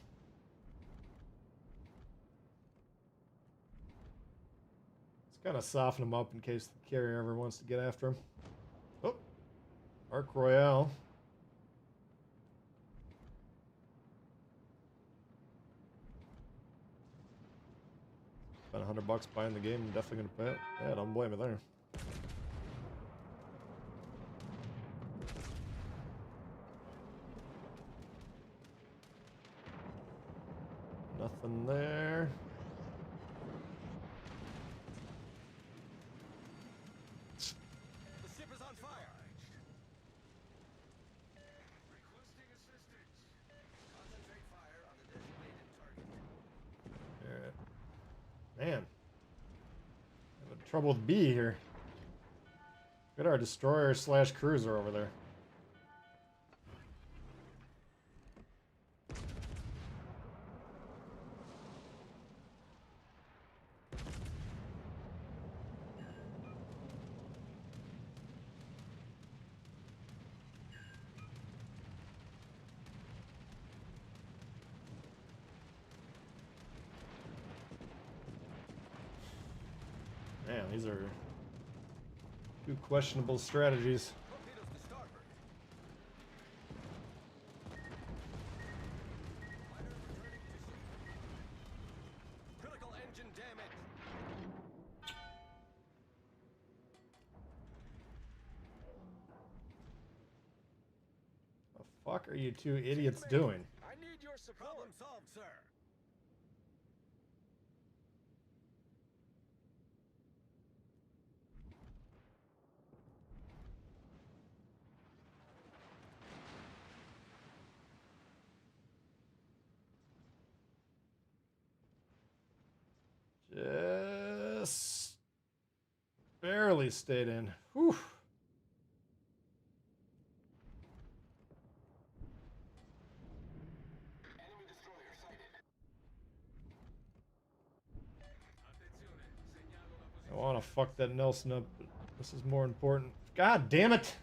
Let's kind of soften him up in case the carrier ever wants to get after him. Oh, Arc Royale. Spent $100 buying the game. I'm definitely gonna pay it. Yeah, don't blame me there. Nothing there.
The ship is on fire. Requesting assistance. Concentrate fire on the designated target.
Alright. Man. Having trouble with B here. Look at our destroyer slash cruiser over there. Man, these are two questionable strategies.
Torpedoes to starboard. Fighter returning to ship. Critical engine damage.
The fuck are you two idiots doing?
I need your support. Problem solved, sir.
Just barely stayed in. Whew.
Enemy destroyer sighted.
I want to fuck that Nelson up, but this is more important. God damn it!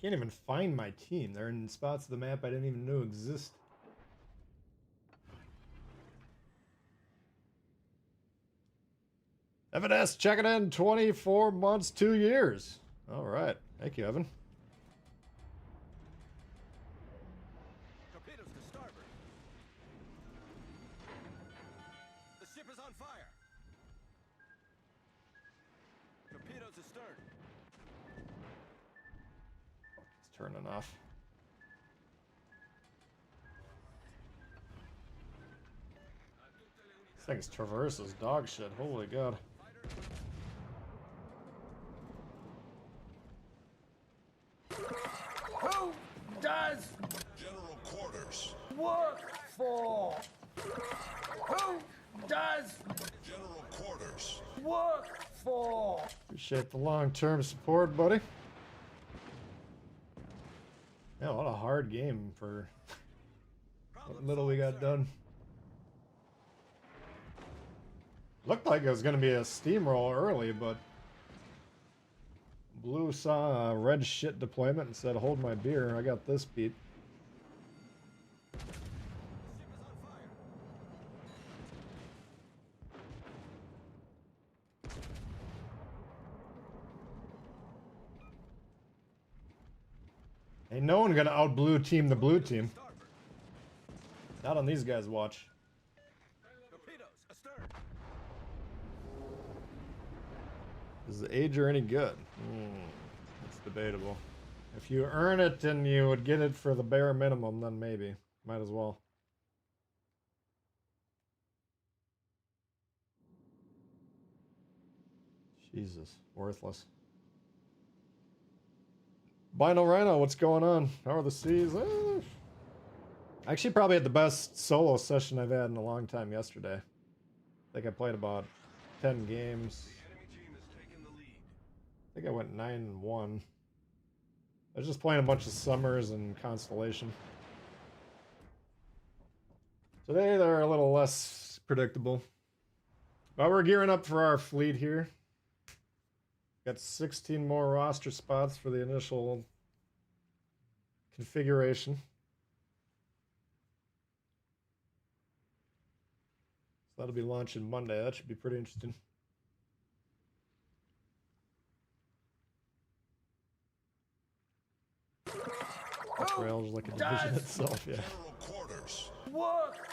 Can't even find my team. They're in spots of the map I didn't even know exist. Evan S. checking in 24 months, 2 years. All right. Thank you, Evan.
Torpedoes to starboard. The ship is on fire. Torpedoes astern.
It's turning off. This thing's traverses dog shit. Holy God.
Who does General Quarters work for? Who does General Quarters work for?
Appreciate the long-term support, buddy. Yeah, what a hard game for what little we got done. Looked like it was going to be a steamroll early, but Blue saw a red shit deployment and said, hold my beer. I got this beat. Ain't no one gonna out-blue team the blue team. Not on these guys' watch.
Torpedoes astern.
Is the Ager any good? It's debatable. If you earn it and you would get it for the bare minimum, then maybe. Might as well. Jesus, worthless. Bino Rhino, what's going on? How are the seas? I actually probably had the best solo session I've had in a long time yesterday. I think I played about 10 games. I think I went 9-1. I was just playing a bunch of Summers and Constellation. Today they're a little less predictable. But we're gearing up for our fleet here. Got 16 more roster spots for the initial configuration. So that'll be launching Monday. That should be pretty interesting. Rails like a division itself, yeah.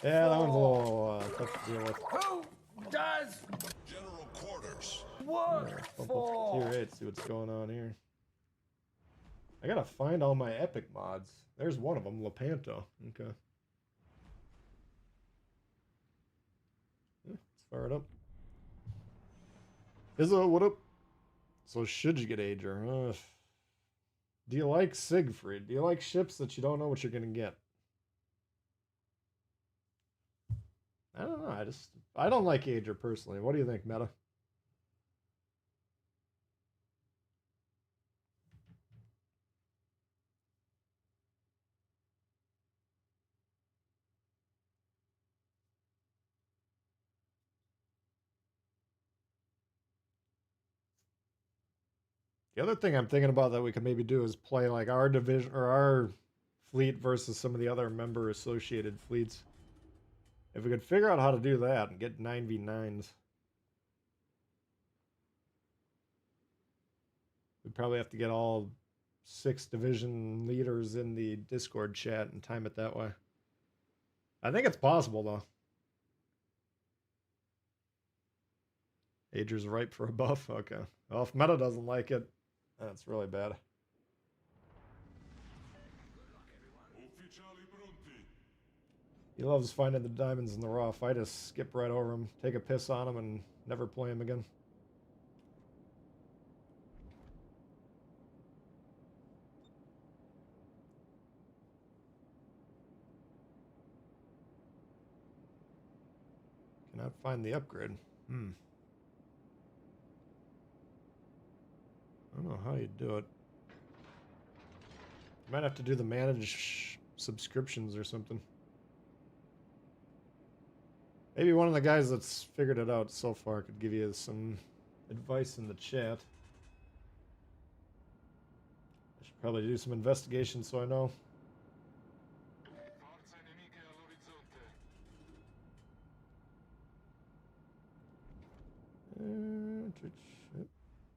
Yeah, that one's a little tough to deal with.
Who does General Quarters work
Bump
for?
up to tier 8, see what's going on here. I gotta find all my epic mods. There's one of them, Lepanto. Okay. Yeah, let's fire it up. Izzo, what up? So should you get Ager? Do you like Siegfried? Do you like ships that you don't know what you're gonna get? I don't know. I don't like Ager personally. What do you think, Meta? The other thing I'm thinking about that we could maybe do is play like our division or our fleet versus some of the other member associated fleets. If we could figure out how to do that and get 9v9s, we'd probably have to get all 6 division leaders in the Discord chat and time it that way. I think it's possible though. Ager's ripe for a buff? Okay. Well, if Meta doesn't like it, that's really bad. He loves finding the diamonds in the rough. I just skip right over him, take a piss on him, and never play him again. Cannot find the upgrade. I don't know how you do it. Might have to do the manage subscriptions or something. Maybe one of the guys that's figured it out so far could give you some advice in the chat. I should Probably do some investigation so I know.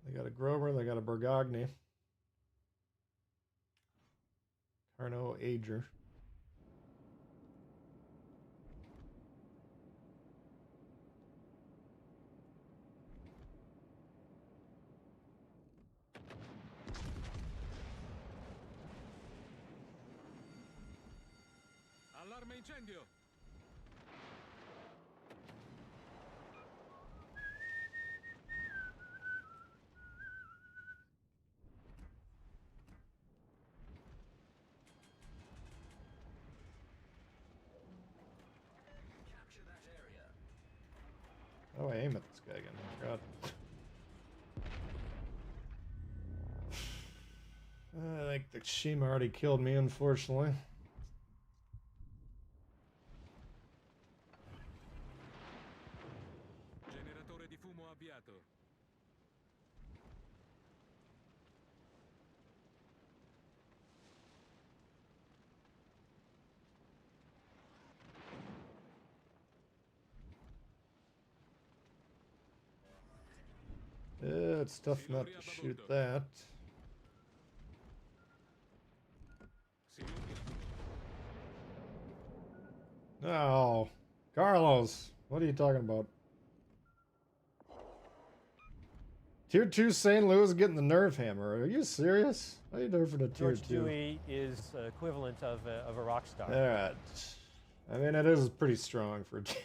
They got a Grover, they got a Burgogny. Carno Ager.
Allarme incendio.
Oh, I aim at this guy again. I forgot. I think the Shima already killed me, unfortunately.
Generatore di fumo avviato.
It's tough not to shoot that. No, Carlos, what are you talking about? Tier 2 St. Louis getting the nerve hammer. Are you serious? How are you doing for the tier 2?
George Dewey is equivalent of a rock star.
Alright. I mean, it is pretty strong for a team.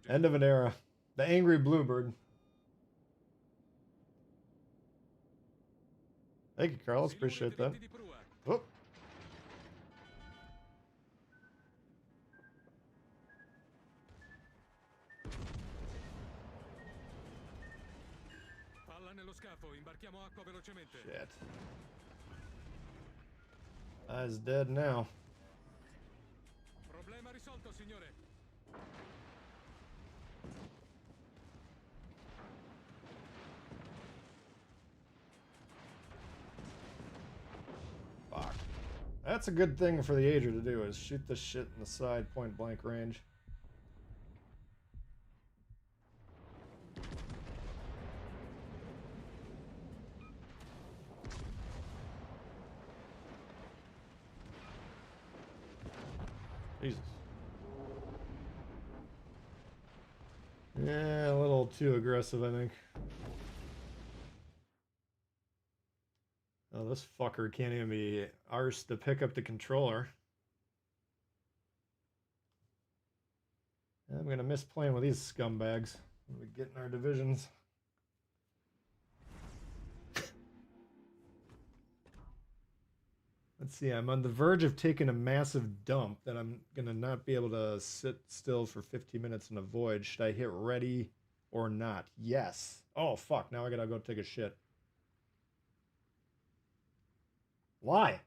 End of an era. The Angry Bluebird. Thank you, Carlos. Appreciate that. Whoop.
Palla nello scafo, imbarchiamo acqua velocemente.
Shit. Guy's dead now.
Problema risolto, signore.
Fuck. That's a good thing for the Ager to do, is shoot this shit in the side point blank range. Jesus. Yeah, a little too aggressive, I think. Oh, this fucker can't even be arsed to pick up the controller. I'm gonna miss playing with these scumbags when we get in our divisions. Let's see, I'm on the verge of taking a massive dump that I'm gonna not be able to sit still for 15 minutes in a void. Should I hit ready or not? Yes. Oh, fuck, now I gotta go take a shit. Why?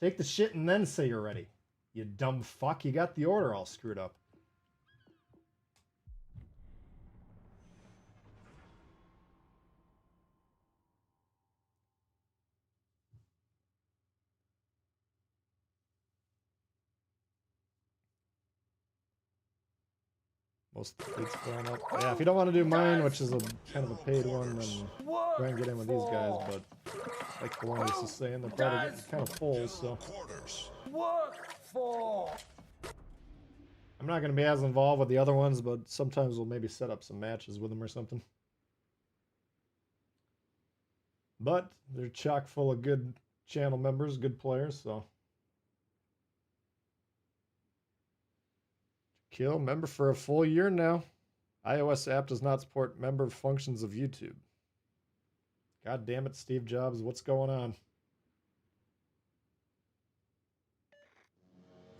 Take the shit and then say you're ready. You dumb fuck, you got the order all screwed up. Most of the fleet's going up. Yeah, if you don't want to do mine, which is a kind of a paid one, then try and get in with these guys, but like Columbus is saying, they're probably getting kind of full, so.
Work for.
I'm not going to be as involved with the other ones, but sometimes we'll maybe set up some matches with them or something. But they're chock full of good channel members, good players, so. Kill member for a full year now. iOS app does not support member functions of YouTube. God damn it, Steve Jobs, what's going on?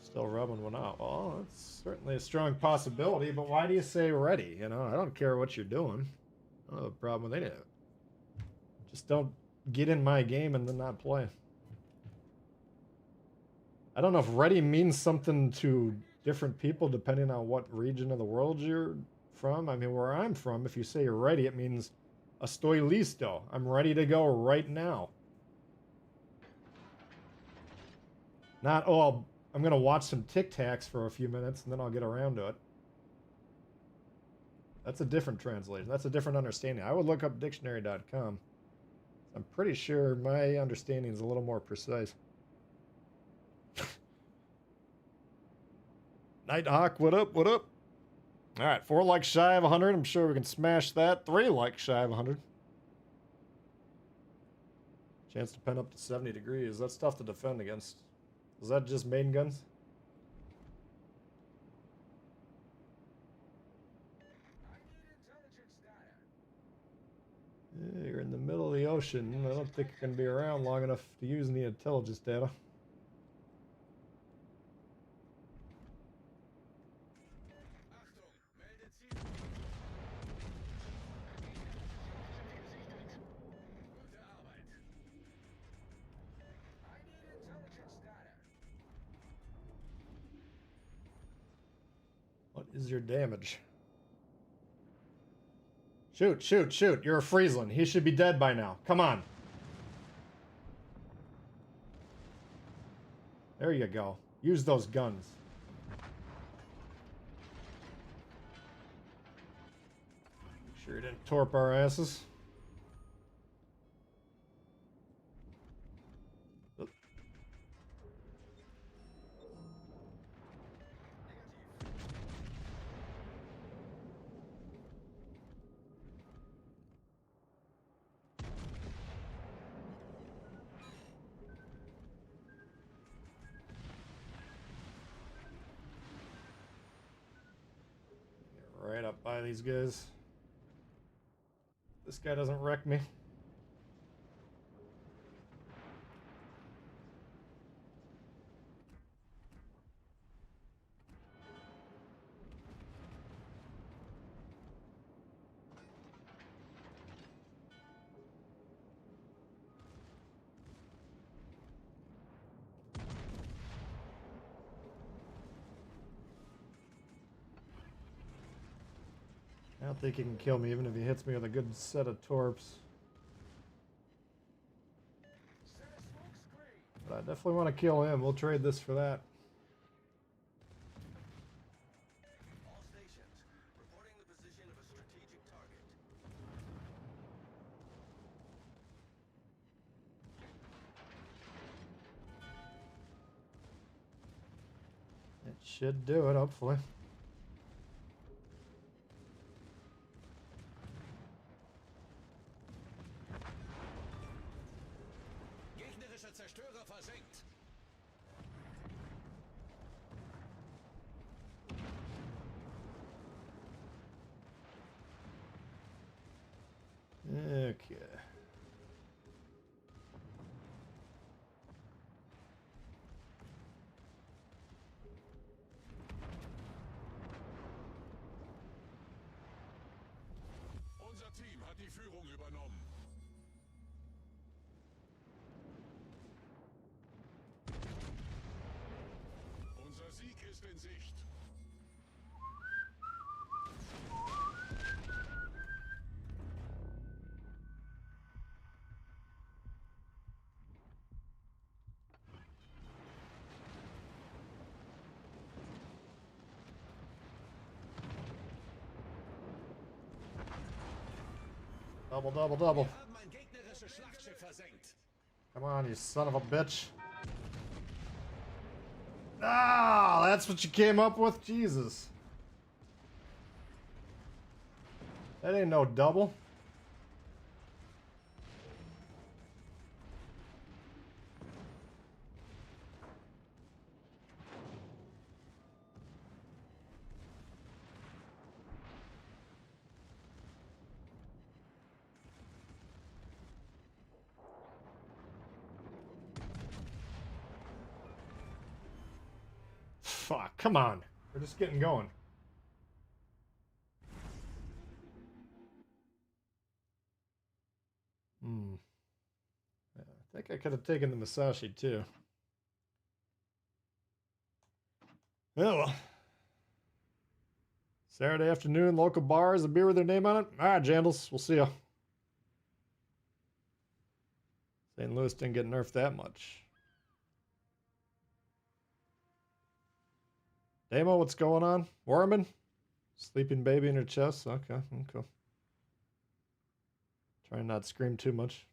Still rubbing one out. Well, that's certainly a strong possibility, but why do you say ready? You know, I don't care what you're doing. I don't have a problem with any of it. Just don't get in my game and then not play. I don't know if ready means something to different people depending on what region of the world you're from. I mean, where I'm from, if you say you're ready, it means Estoy listo. I'm ready to go right now. Not, oh, I'm going to watch some Tic Tacs for a few minutes and then I'll get around to it. That's a different translation. That's a different understanding. I would look up dictionary.com. I'm pretty sure my understanding is a little more precise. Nighthawk, what up, what up? All right, 4 likes shy of 100. I'm sure we can smash that. 3 likes shy of 100. Chance to pen up to 70 degrees. That's tough to defend against. Is that just main guns? Yeah, you're in the middle of the ocean. I don't think you're going to be around long enough to use any intelligence data. What is your damage? Shoot, shoot, shoot. You're a Friesland. He should be dead by now. Come on. There you go. Use those guns. Make sure you didn't torp our asses. Right up by these guys. This guy doesn't wreck me. I don't think he can kill me even if he hits me with a good set of torps. But I definitely want to kill him. We'll trade this for that.
All stations, reporting the position of a strategic target.
It should do it, hopefully.
Gegnerischer Zerstörer versenkt.
Okay.
Unser Team hat die Führung übernommen. Unser Sieg ist in Sicht.
Double, double, double.
Wir haben ein gegnerisches Schlachtschiff versenkt.
Come on, you son of a bitch. Ah, that's what you came up with? Jesus. That ain't no double. Fuck, come on. We're just getting going. Yeah, I think I could have taken the Musashi too. Oh well. Saturday afternoon, local bars, a beer with their name on it. Alright, Jandals, we'll see ya. St. Louis didn't get nerfed that much. Damo, what's going on? Warman? Sleeping baby in her chest? Okay, okay. Try and not scream too much.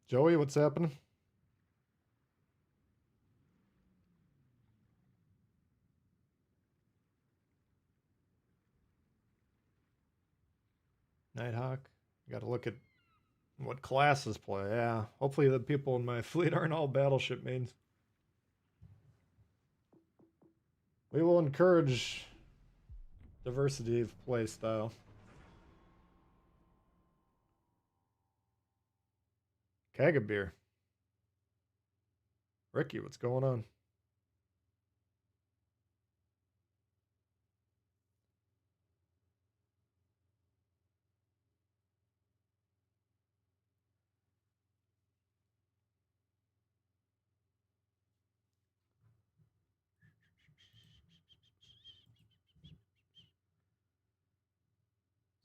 Joey, what's happening? Nighthawk. Got to look at what classes play. Yeah, hopefully the people in my fleet aren't all battleship mains. We will encourage diversity of play style. Keg of beer. Ricky, what's going on?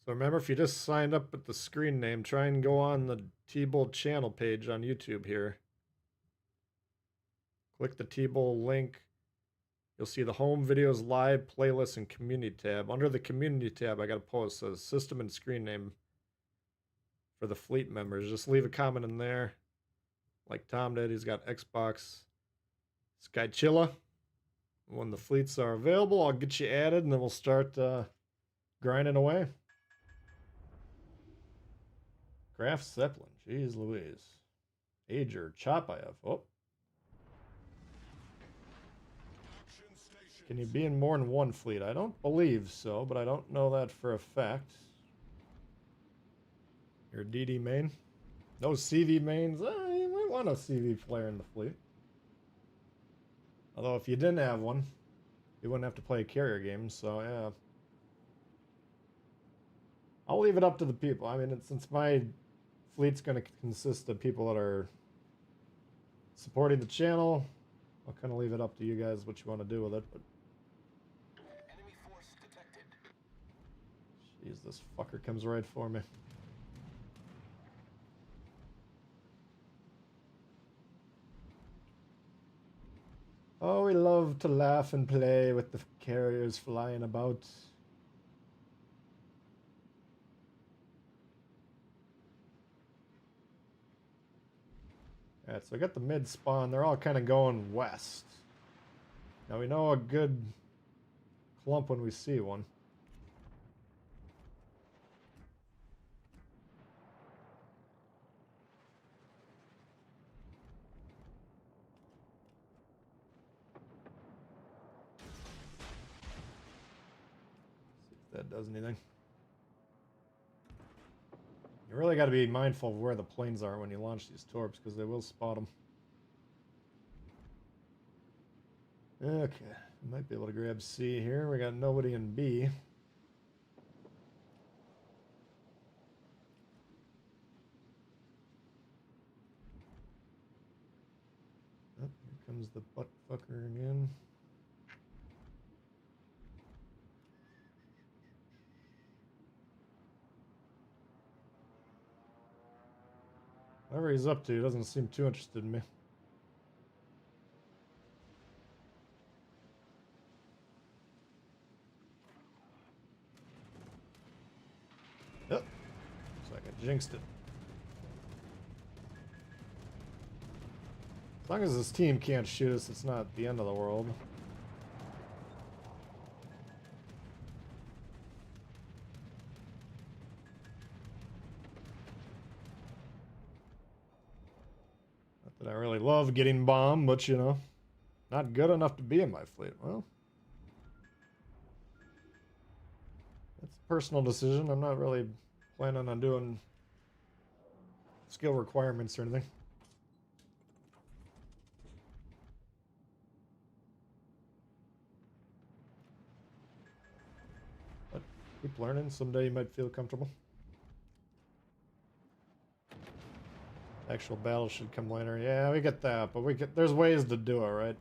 So remember, if you just signed up with the screen name, try and go on the Tbull channel page on YouTube here. Click the Tbull link. You'll see the home videos, live, playlist, and community tab. Under the community tab, I got a post that says system and screen name for the fleet members. Just leave a comment in there. Like Tom did, he's got Xbox Skychilla. When the fleets are available, I'll get you added, and then we'll start grinding away. Graf Zeppelin, jeez Louise. Ager, Chapayev, oh. Can you be in more than one fleet? I don't believe so, but I don't know that for a fact. Your DD main? No CV mains? You might want a CV player in the fleet. Although if you didn't have one, you wouldn't have to play a carrier game, so yeah. I'll leave it up to the people. I mean, since my fleet's going to consist of people that are supporting the channel, I'll kind of leave it up to you guys what you want to do with it. But
Enemy force detected.
jeez, this fucker comes right for me. Oh, we love to laugh and play with the carriers flying about. Alright, so I got the mid spawn. They're all kind of going west. Now we know a good clump when we see one. See if that does anything. You really got to be mindful of where the planes are when you launch these torps, because they will spot them. Okay, might be able to grab C here. We got nobody in B. Oh, here comes the butt fucker again. Whatever he's up to, he doesn't seem too interested in me. Yep. Looks like I jinxed it. As long as this team can't shoot us, it's not the end of the world. Not that I really love getting bombed, but you know, not good enough to be in my fleet. Well, that's a personal decision. I'm not really planning on doing skill requirements or anything. But keep learning. Someday you might feel comfortable. Actual battle should come later. Yeah, we get that, but there's ways to do it, right?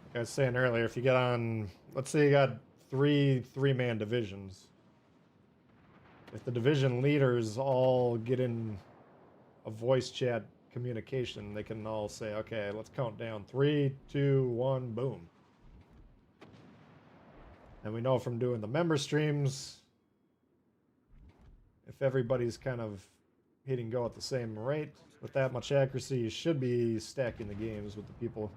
Like I was saying earlier, if you get on, let's say you got three-man divisions. If the division leaders all get in a voice chat communication, they can all say, okay, let's count down. 3, 2, 1, boom. And we know from doing the member streams, if everybody's kind of hitting go at the same rate, with that much accuracy, you should be stacking the games with the people.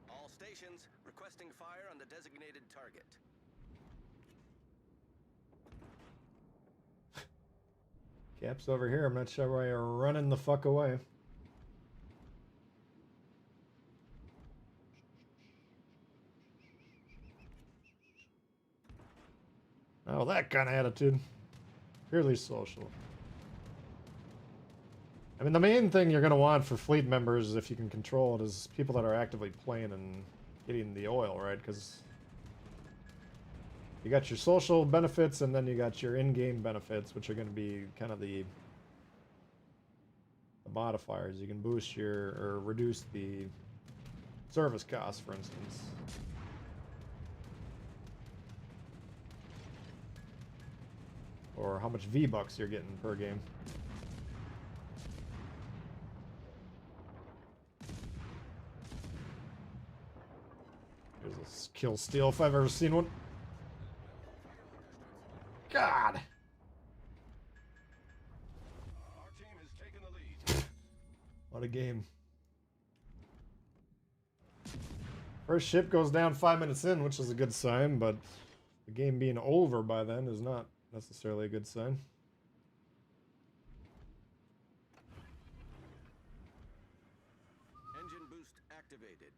All stations requesting fire on the designated target.
Cap's over here. I'm not sure why you're running the fuck away. Oh, that kind of attitude. Purely social. I mean, the main thing you're going to want for fleet members, if you can control it, is people that are actively playing and getting the oil, right? Because you got your social benefits, and then you got your in-game benefits, which are going to be kind of the modifiers. You can boost your, or reduce the service costs, for instance. Or how much V-Bucks you're getting per game. There's a kill steal if I've ever seen one. God!
Our team has taken the lead.
What a game. First ship goes down 5 minutes in, which is a good sign, but the game being over by then is not necessarily a good sign.
Engine boost activated.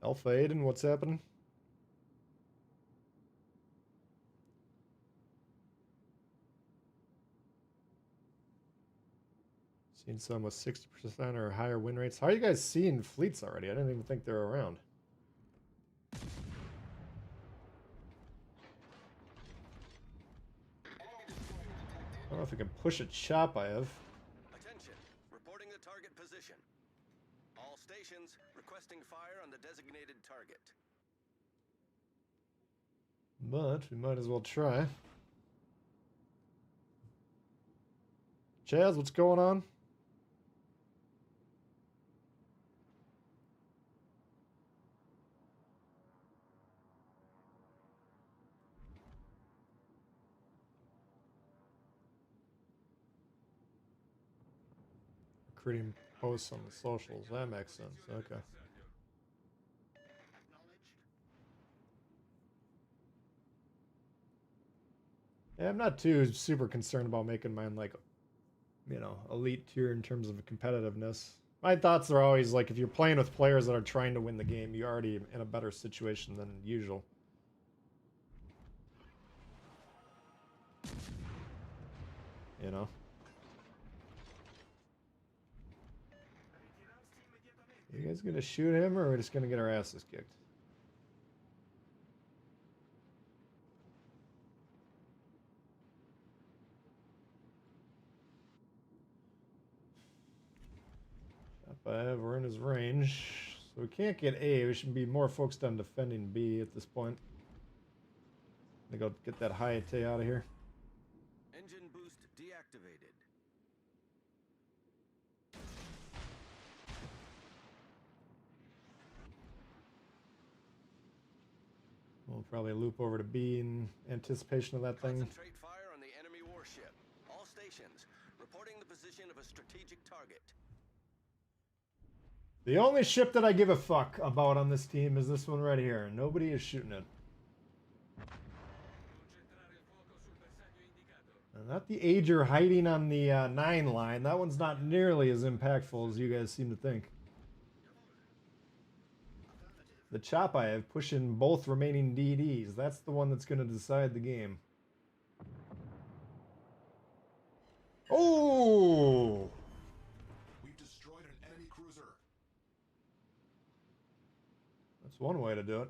Alpha Aiden, what's happening? Seen some with 60% or higher win rates. How are you guys seeing fleets already? I didn't even think they were around. I don't know if we can push a chop I have.
Attention, reporting the target position. All stations requesting fire on the designated target.
But we might as well try. Chaz, what's going on? Creating posts on the socials. That makes sense. Okay. Yeah, I'm not too super concerned about making mine like, you know, elite tier in terms of competitiveness. My thoughts are always like, if you're playing with players that are trying to win the game, you're already in a better situation than usual. You know? You guys gonna shoot him, or are we just gonna get our asses kicked? We're in his range, so we can't get A. We should be more focused on defending B at this point. I'm gonna go get that Hayate out of here.
Engine boost deactivated.
We'll probably loop over to B in anticipation of that thing.
Concentrate fire on the enemy warship. All stations reporting the position of a strategic target.
The only ship that I give a fuck about on this team is this one right here. Nobody is shooting it. And not the Ager hiding on the 9 line. That one's not nearly as impactful as you guys seem to think. The chop I have pushing both remaining DDs. That's the one that's going to decide the game. Oh!
We've destroyed an enemy cruiser.
That's one way to do it.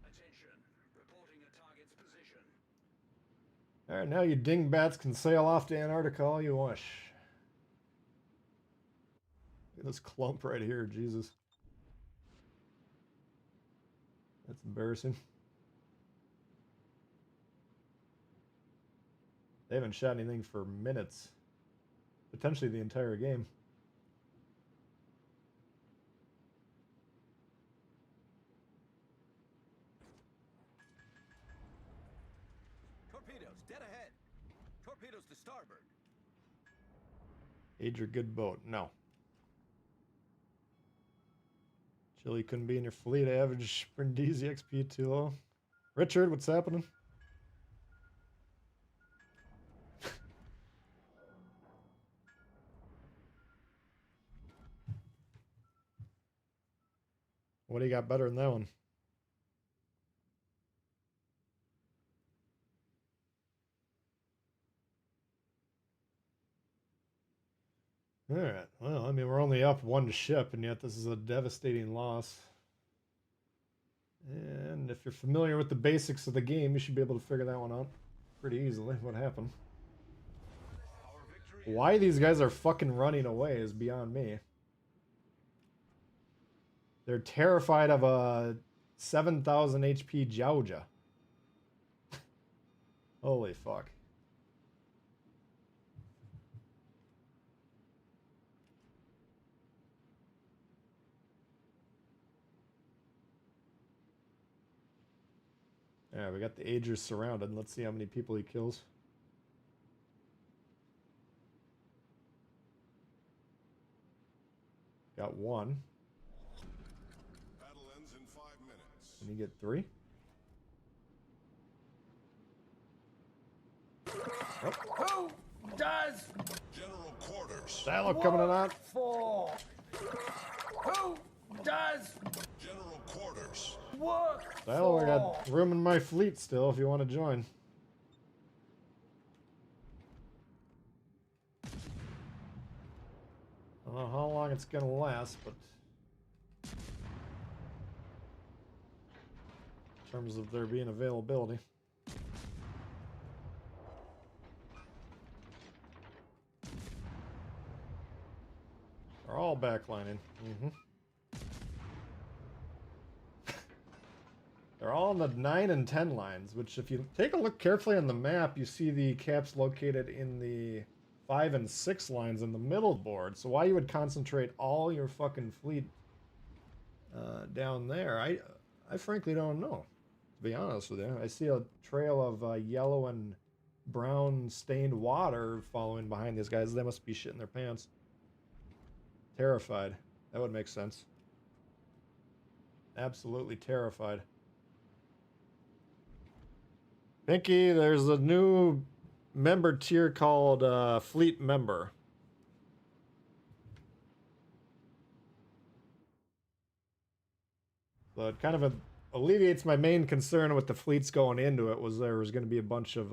Attention, reporting a target's position.
Alright, now you dingbats can sail off to Antarctica all you wish. Look at this clump right here, Jesus. That's embarrassing. They haven't shot anything for minutes. Potentially the entire game.
Torpedoes, dead ahead. Torpedoes to starboard.
Age your good boat. No. Chile couldn't be in your fleet. Average Brindisi XP too low. Richard, what's happening? What do you got better than that one? Alright, well, I mean, we're only up one ship, and yet this is a devastating loss. And if you're familiar with the basics of the game, you should be able to figure that one out pretty easily, what happened. Why these guys are fucking running away is beyond me. They're terrified of a 7,000 HP Jauja. Holy fuck. Yeah, we got the Agers surrounded. Let's see how many people he kills. Got one.
Battle ends in 5 minutes.
And you get 3.
Who does General Quarters?
Silo coming in on.
For who does General Quarters work?
Silo, I got room in my fleet still if you want to join. I don't know how long it's gonna last, but in terms of there being availability. They're all backlining. They're all on the 9 and 10 lines, which if you take a look carefully on the map, you see the caps located in the 5 and 6 lines in the middle board. So why you would concentrate all your fucking fleet down there, I frankly don't know, to be honest with you. I see a trail of yellow and brown stained water following behind these guys. They must be shitting their pants. Terrified. That would make sense. Absolutely terrified. Pinky, there's a new member tier called Fleet Member. So it kind of alleviates my main concern with the fleets going into it, was there was going to be a bunch of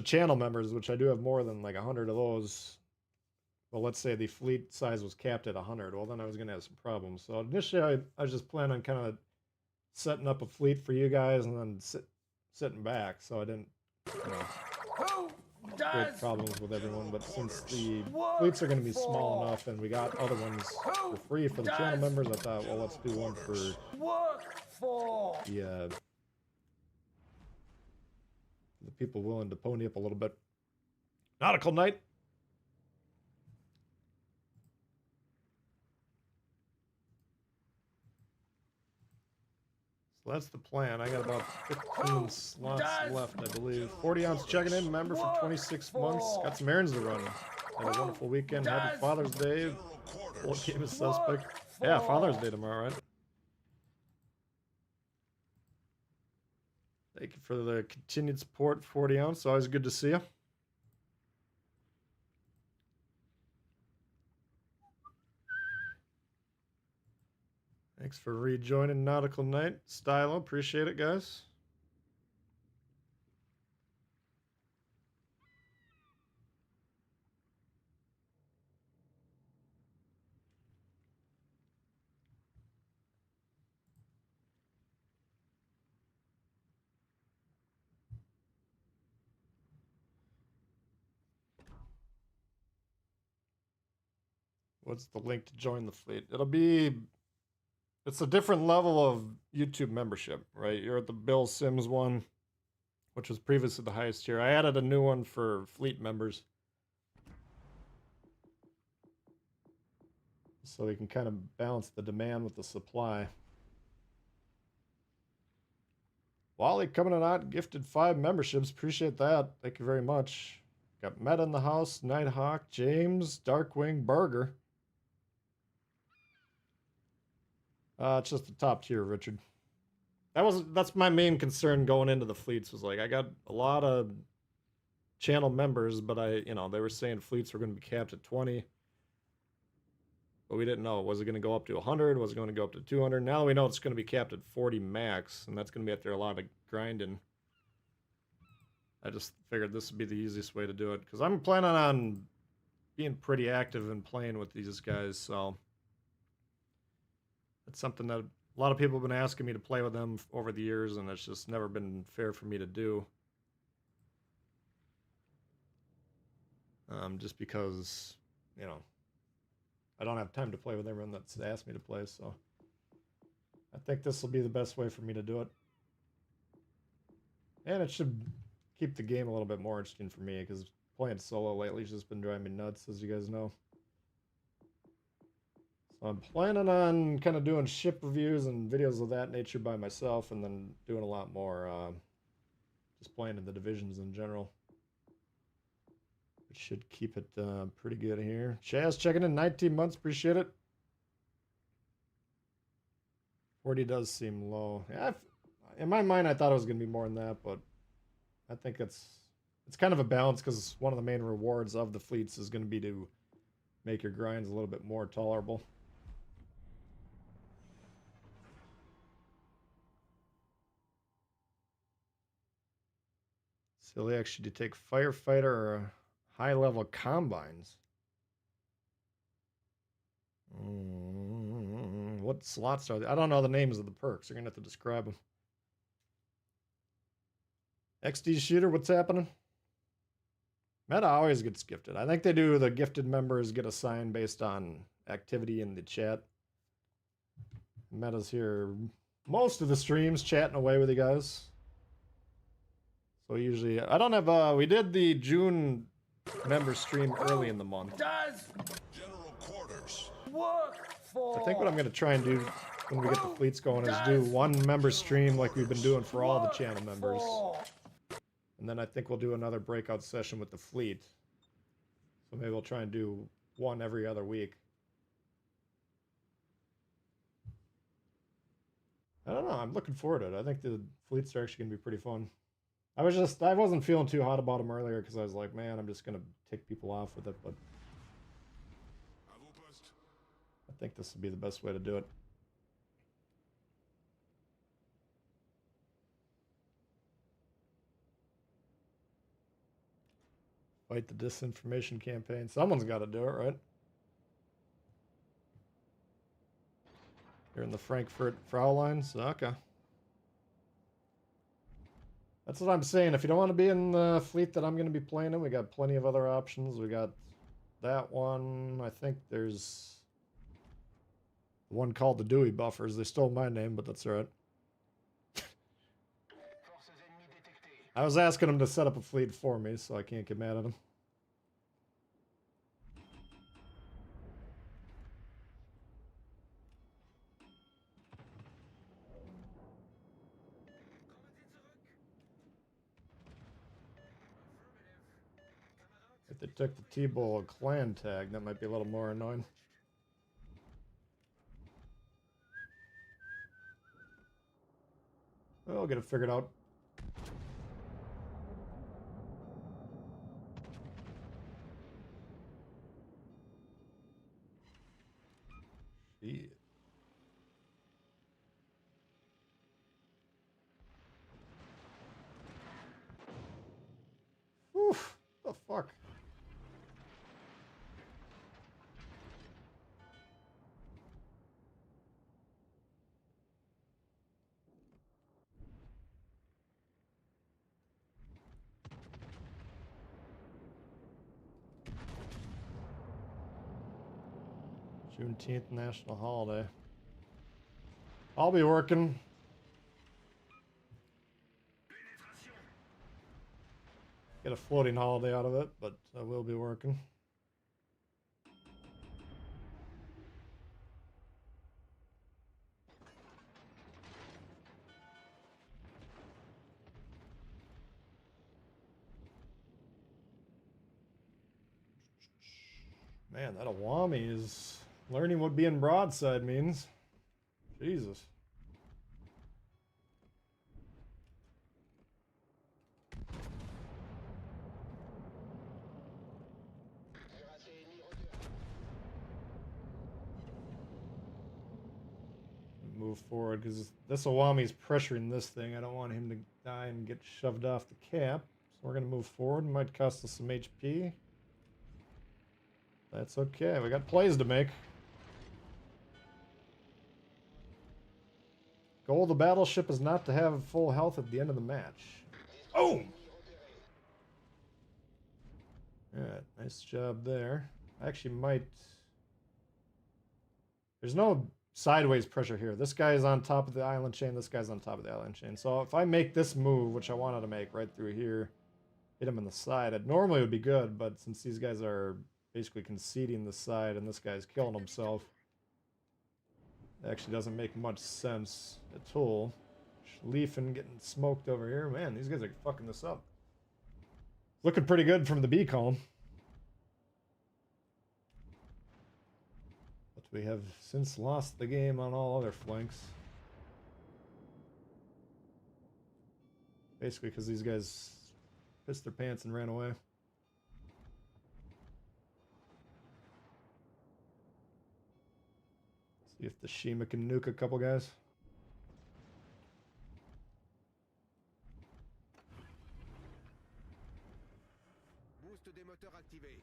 channel members, which I do have more than like 100 of those. Well, let's say the fleet size was capped at 100. Well, then I was going to have some problems. So initially, I was just planning on kind of setting up a fleet for you guys and then sitting back, so I didn't, you know, create problems with everyone. But since the fleets are going to be small enough and we got other ones for free for the channel members, I thought, well, let's do one for the people willing to pony up a little bit. Nautical Knight. So that's the plan. I got about 15 slots left, I believe. 40 ounce checking in, member for 26 months. Got some errands to run. Have a wonderful weekend. Happy Father's Day. Full game is suspect. Yeah, Father's Day tomorrow, right? Thank you for the continued support, 40 ounce. Always good to see you. Thanks for rejoining Nautical Knight. Stylo, appreciate it, guys. What's the link to join the fleet? It's a different level of YouTube membership, right? You're at the Bill Sims one, which was previously the highest tier. I added a new one for fleet members. So they can kind of balance the demand with the supply. Wally coming in hot, gifted 5 memberships. Appreciate that. Thank you very much. Got Meta in the house, Nighthawk, James, Darkwing, Burger. It's just the top tier, Richard. That's my main concern going into the fleets, was like I got a lot of channel members, but they were saying fleets were going to be capped at 20. But we didn't know. Was it going to go up to 100? Was it going to go up to 200? Now we know it's going to be capped at 40 max, and that's going to be after a lot of grinding. I just figured this would be the easiest way to do it, because I'm planning on being pretty active and playing with these guys, so it's something that a lot of people have been asking me to play with them over the years, and it's just never been fair for me to do. Just because, I don't have time to play with everyone that's asked me to play, so I think this will be the best way for me to do it. And it should keep the game a little bit more interesting for me, because playing solo lately has just been driving me nuts, as you guys know. So I'm planning on kind of doing ship reviews and videos of that nature by myself, and then doing a lot more just playing in the divisions in general. It should keep it pretty good here. Chaz checking in 19 months. Appreciate it. 40 does seem low. Yeah, in my mind, I thought it was going to be more than that, but I think it's kind of a balance, because one of the main rewards of the fleets is going to be to make your grinds a little bit more tolerable. Silly, actually, to take firefighter or high-level combines. What slots are they? I don't know the names of the perks. You're going to have to describe them. XD Shooter, what's happening? Meta always gets gifted. I think they do. The gifted members get assigned based on activity in the chat. Meta's here most of the streams chatting away with you guys. So usually, I don't have, we did the June member stream early in the month.
Does General Quarters
work for?
I think what I'm going to try and do when we get the fleets going is do one member stream like we've been doing for all the channel members. And then I think we'll do another breakout session with the fleet. So maybe we'll try and do one every other week. I don't know. I'm looking forward to it. I think the fleets are actually going to be pretty fun. I wasn't feeling too hot about them earlier, because I was like, man, I'm just going to tick people off with it, but I think this will be the best way to do it. Fight the disinformation campaign. Someone's got to do it, right? You're in the Frankfurt Fraulines? Okay. That's what I'm saying. If you don't want to be in the fleet that I'm going to be playing in, we got plenty of other options. We got that one. I think there's one called the Dewey Buffers. They stole my name, but that's all right. I was asking them to set up a fleet for me, so I can't get mad at them. If they took the Tbull clan tag, that might be a little more annoying. I'll get it figured out. Shit. Oof, what the fuck? Juneteenth national holiday. I'll be working. Get a floating holiday out of it, but I will be working. Man, that Awami is learning what being broadside means. Jesus. Move forward because this Awami is pressuring this thing. I don't want him to die and get shoved off the cap. So we're going to move forward. Might cost us some HP. That's okay. We got plays to make. Goal of the battleship is not to have full health at the end of the match. Oh! Alright, nice job there. I actually might... There's no sideways pressure here. This guy is on top of the island chain. This guy's on top of the island chain. So if I make this move, which I wanted to make right through here, hit him in the side, it normally would be good, but since these guys are basically conceding the side and this guy's killing himself, it actually doesn't make much sense at all. Schlieffen getting smoked over here. Man, these guys are fucking this up. Looking pretty good from the B column. But we have since lost the game on all other flanks. Basically because these guys pissed their pants and ran away. See if the Shima can nuke a couple guys.
Boost des moteurs activé.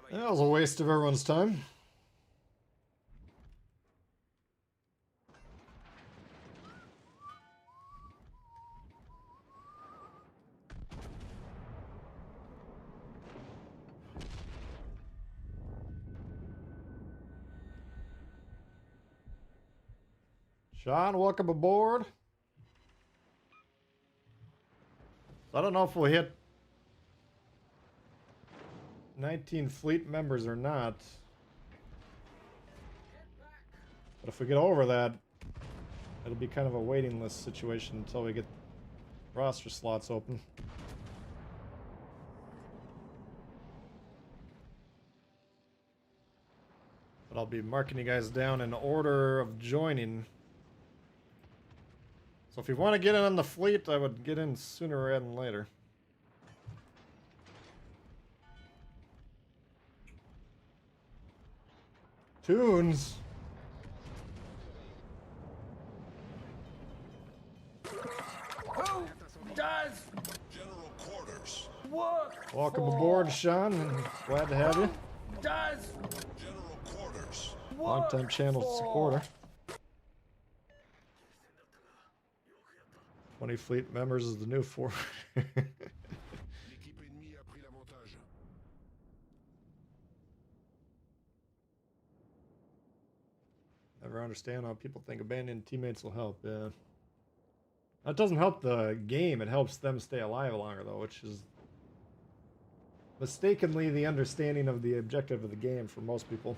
That was a waste of everyone's time. Sean, welcome aboard. I don't know if we'll hit 19 fleet members or not. But if we get over that, it'll be kind of a waiting list situation until we get roster slots open. But I'll be marking you guys down in order of joining. So if you want to get in on the fleet, I would get in sooner rather than later. Tunes.
Who does general quarters work?
Welcome aboard, Sean. Glad to have you.
Does general quarters
Long-time channel supporter. 20 fleet members is the new 4. Never understand how people think abandoning teammates will help. Yeah. That doesn't help the game. It helps them stay alive longer, though, which is mistakenly the understanding of the objective of the game for most people.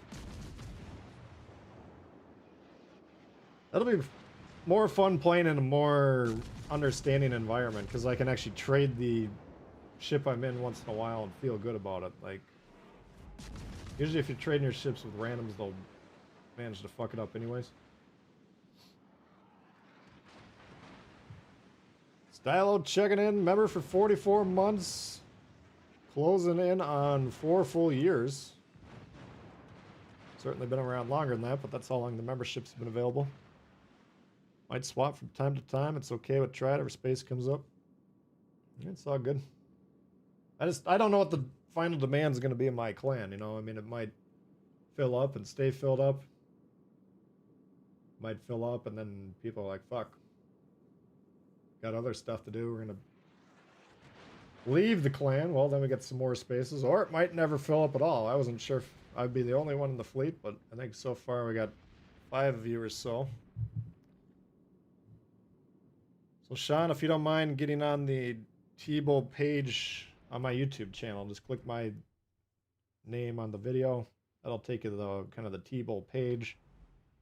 That'll be more fun playing in a more understanding environment, because I can actually trade the ship I'm in once in a while and feel good about it. Like, usually if you're trading your ships with randoms, they'll manage to fuck it up anyways. Stylo checking in, member for 44 months, closing in on 4 full years. Certainly been around longer than that, but that's how long the memberships have been available. Might swap from time to time. It's okay with try it if space comes up. It's all good. I don't know what the final demand is going to be in my clan, you know? I mean, it might fill up and stay filled up. Might fill up and then people are like, fuck. Got other stuff to do. We're going to leave the clan. Well, then we get some more spaces. Or it might never fill up at all. I wasn't sure if I'd be the only one in the fleet, but I think so far we got 5 viewers so. So Sean, if you don't mind getting on the Tbull page on my YouTube channel, just click my name on the video. That'll take you to the kind of the Tbull page.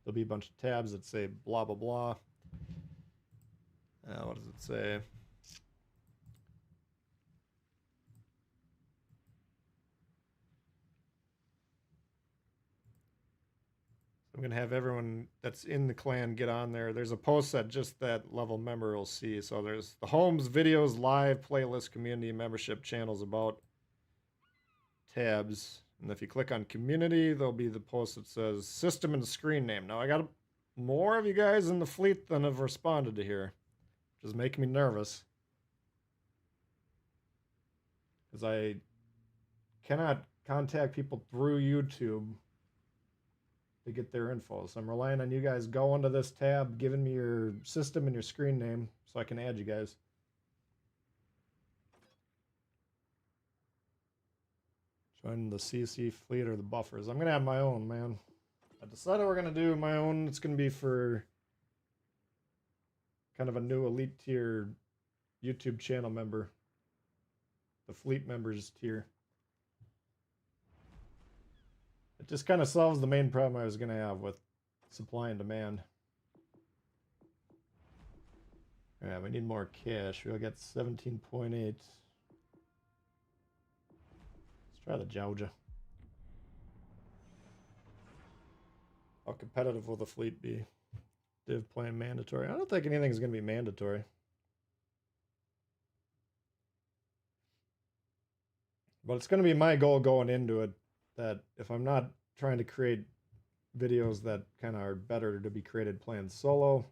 There'll be a bunch of tabs that say blah blah blah. What does it say? I'm going to have everyone that's in the clan get on there. There's a post that just that level member will see. So there's the homes, videos, live, playlist, community, membership, channels, about, tabs. And if you click on community, there'll be the post that says system and screen name. Now I got more of you guys in the fleet than have responded to here, which is making me nervous. Because I cannot contact people through YouTube to get their info. So I'm relying on you guys going to this tab, giving me your system and your screen name so I can add you guys. Join the CC fleet or the buffers. I'm going to have my own, man. I decided we're going to do my own. It's going to be for kind of a new elite tier YouTube channel member. The fleet members tier. It just kind of solves the main problem I was going to have with supply and demand. Yeah, we need more cash. We'll get 17.8. Let's try the Georgia. How competitive will the fleet be? Div plan mandatory. I don't think anything's going to be mandatory. But it's going to be my goal going into it that if I'm not trying to create videos that kind of are better to be created playing solo,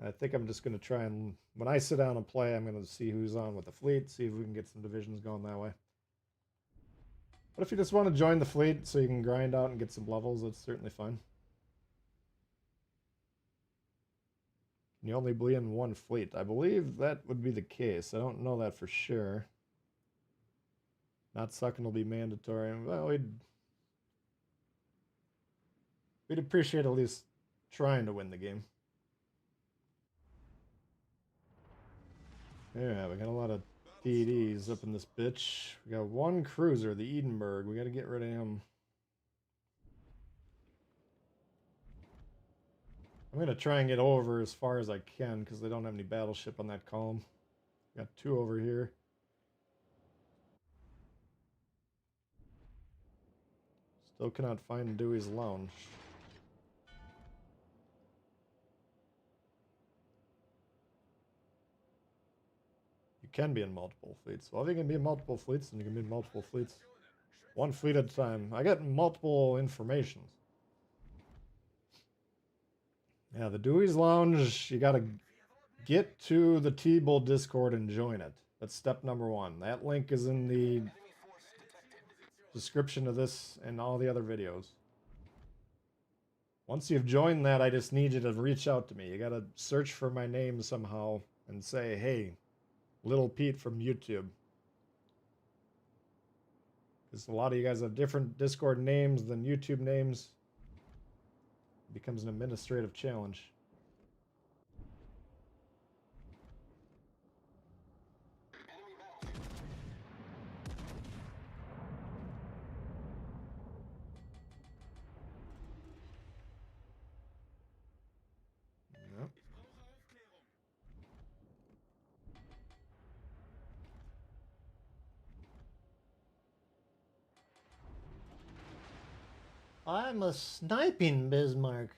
I think I'm just going to try and, when I sit down and play, I'm going to see who's on with the fleet, see if we can get some divisions going that way. But if you just want to join the fleet so you can grind out and get some levels, that's certainly fine. You only be in one fleet. I believe that would be the case. I don't know that for sure. Not sucking will be mandatory. Well, we'd appreciate at least trying to win the game. Yeah, we got a lot of DDs up in this bitch. We got one cruiser, the Edinburgh. We got to get rid of him. I'm going to try and get over as far as I can because they don't have any battleship on that column. Got 2 over here. Still cannot find Dewey's Lounge. You can be in multiple fleets. Well, if you can be in multiple fleets, then you can be in multiple fleets. One fleet at a time. I get multiple informations. Yeah, the Dewey's Lounge, you gotta get to the Tbull Discord and join it. That's step number 1. That link is in the description of this and all the other videos. Once you've joined that, I just need you to reach out to me. You gotta search for my name somehow and say, hey, Little Pete from YouTube. Because a lot of you guys have different Discord names than YouTube names. It becomes an administrative challenge. I'm a sniping Bismarck.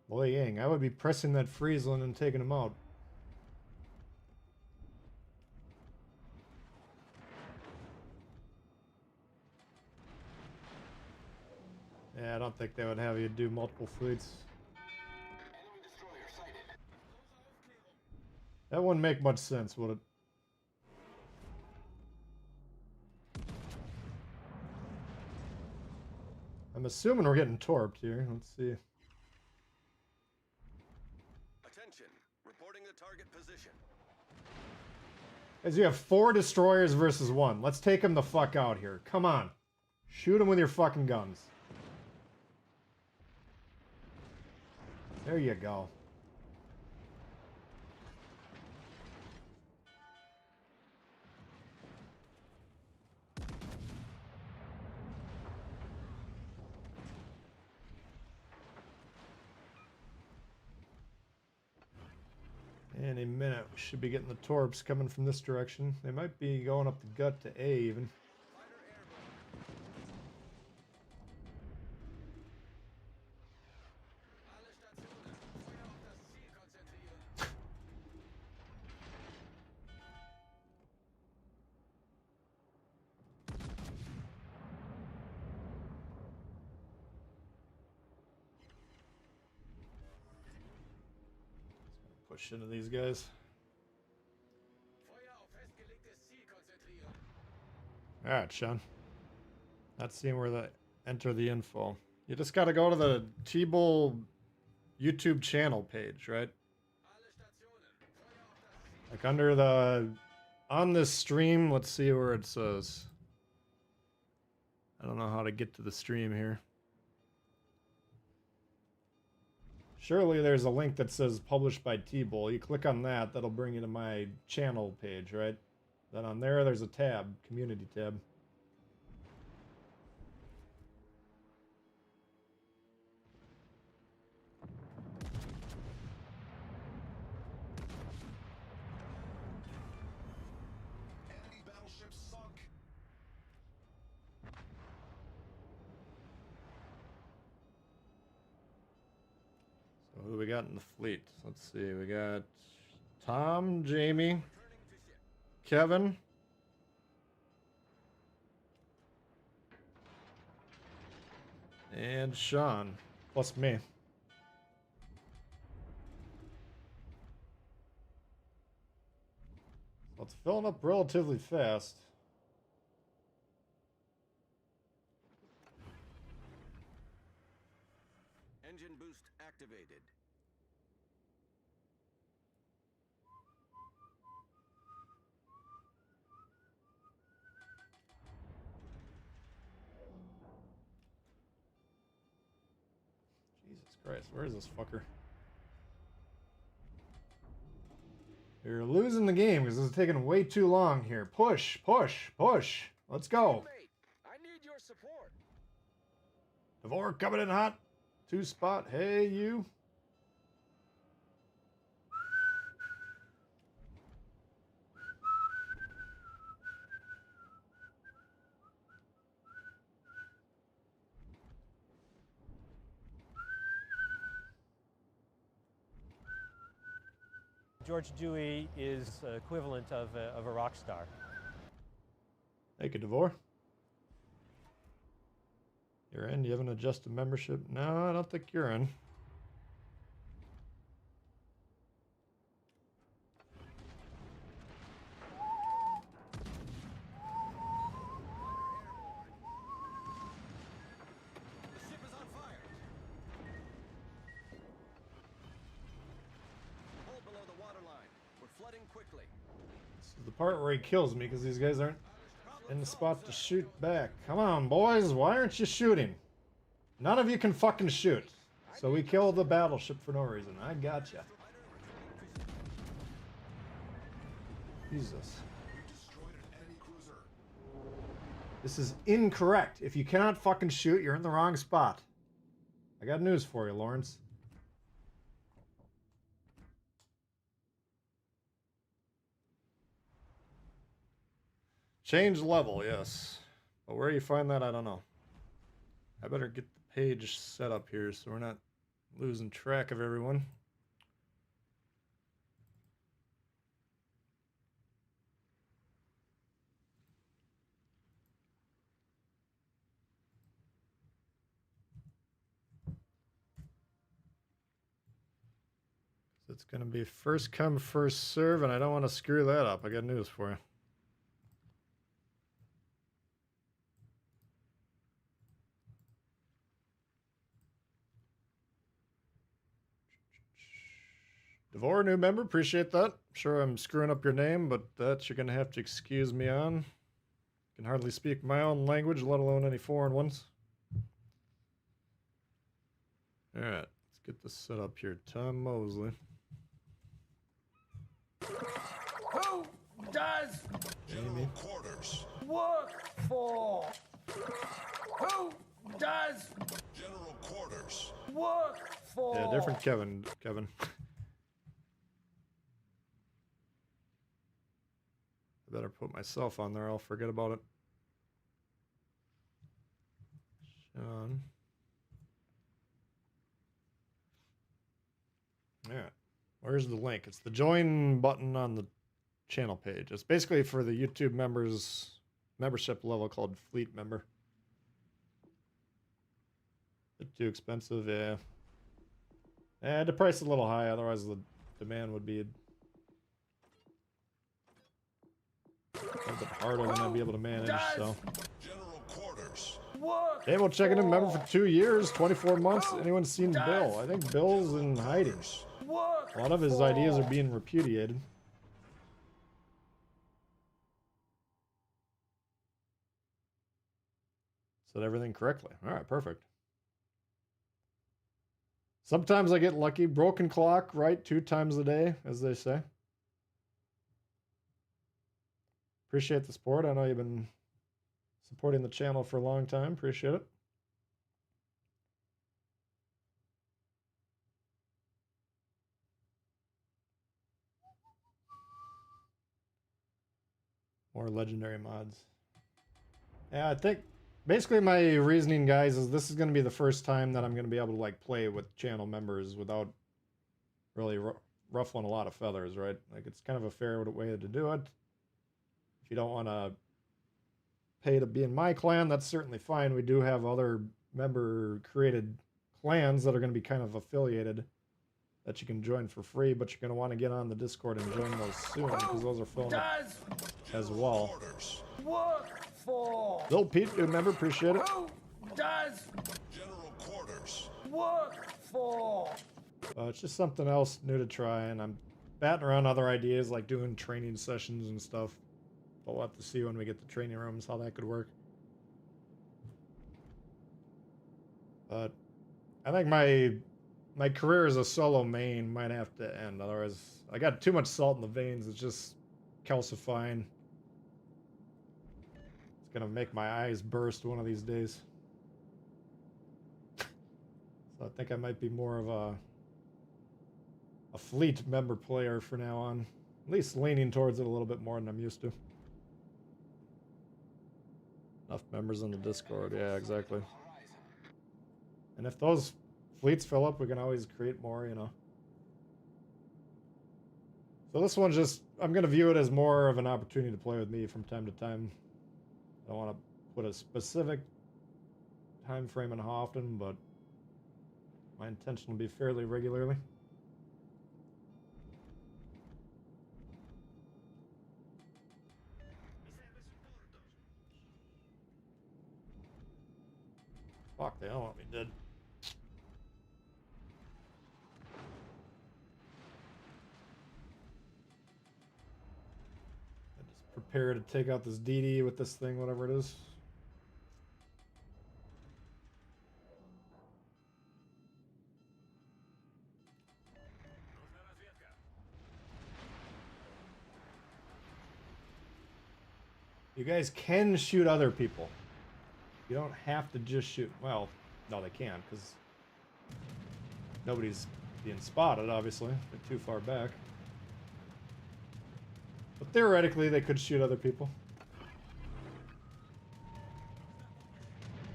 Boy, Yang, I would be pressing that Friesland and taking him out. Yeah, I don't think they would have you do multiple fleets. That wouldn't make much sense, would it? I'm assuming we're getting torped here. Let's see.
Attention, reporting the target position.
As you have 4 destroyers versus 1. Let's take them the fuck out here. Come on. Shoot them with your fucking guns. There you go. Any minute, we should be getting the torps coming from this direction. They might be going up the gut to A even. Push into these guys. Alright, Sean. Not seeing where the enter the info. You just gotta go to the Tbull YouTube channel page, right? Like under the on this stream, let's see where it says. I don't know how to get to the stream here. Surely there's a link that says published by Tbull. You click on that, that'll bring you to my channel page, right? Then on there's a tab, community tab.
Enemy battleships sunk.
So who do we got in the fleet? Let's see, we got Tom, Jamie, Kevin, and Sean, plus me. So it's filling up relatively fast.
Engine boost activated.
Jesus Christ, where is this fucker? You're losing the game because this is taking way too long here. Push, push, push. Let's go.
I need your support.
Devore coming in hot. 2 spot. Hey, you.
George Dewey is equivalent of a rock star.
Thank you, Devore. You're in. You haven't adjusted membership. No, I don't think you're in.
The ship is on fire. Hold below the waterline. We're flooding quickly.
This is the part where he kills me because these guys aren't in the spot to shoot back. Come on, boys. Why aren't you shooting? None of you can fucking shoot. So we kill the battleship for no reason. I gotcha. Jesus. This is incorrect. If you cannot fucking shoot, you're in the wrong spot. I got news for you, Lawrence. Change level, yes. But where you find that, I don't know. I better get the page set up here so we're not losing track of everyone. it's going to be first come, first serve, and I don't want to screw that up. I got news for you. Devore, new member, appreciate that. Sure, I'm screwing up your name, but that you're going to have to excuse me on. Can hardly speak my own language, let alone any foreign ones. Alright, let's get this set up here. Tom Mosley.
Who does
General
quarters work for? Who does general quarters work for?
Yeah, different Kevin. I better put myself on there, I'll forget about it. Sean. Alright. Where's the link? It's the join button on the channel page. It's basically for the YouTube members membership level called Fleet Member. Bit too expensive, yeah. The price is a little high, otherwise the demand would be a little bit harder than I'd be able to manage, so. Table checking in, member for 2 years, 24 months. Anyone seen Bill? I think Bill's in hiding. A lot of his ideas are being repudiated. Said everything correctly. Alright, perfect. Sometimes I get lucky. Broken clock, right? 2 times a day, as they say. Appreciate the support. I know you've been supporting the channel for a long time. Appreciate it. More legendary mods. Yeah, I think basically my reasoning, guys, is this is going to be the first time that I'm going to be able to like play with channel members without really ruffling a lot of feathers, right? Like it's kind of a fair way to do it. If you don't want to pay to be in my clan, that's certainly fine. We do have other member created clans that are going to be kind of affiliated that you can join for free, but you're going to want to get on the Discord and join those soon because those are filling up as well.
Work for?
Bill Pete, good member, appreciate it.
Who does general quarters work for?
It's just something else new to try, and I'm batting around other ideas like doing training sessions and stuff. But we'll have to see when we get the training rooms how that could work. But I think my career as a solo main might have to end. Otherwise, I got too much salt in the veins. It's just calcifying. It's gonna make my eyes burst one of these days. So I think I might be more of a fleet member player for now on. At least leaning towards it a little bit more than I'm used to. Enough members in the Discord, yeah, exactly. And if those fleets fill up, we can always create more, you know. So this one's just, I'm going to view it as more of an opportunity to play with me from time to time. I don't want to put a specific time frame on how often, but my intention will be fairly regularly. Fuck, they don't want me dead. I just prepare to take out this DD with this thing, whatever it is. You guys can shoot other people. You don't have to just shoot. Well, no, they can, because nobody's being spotted, obviously. They're too far back. But theoretically, they could shoot other people.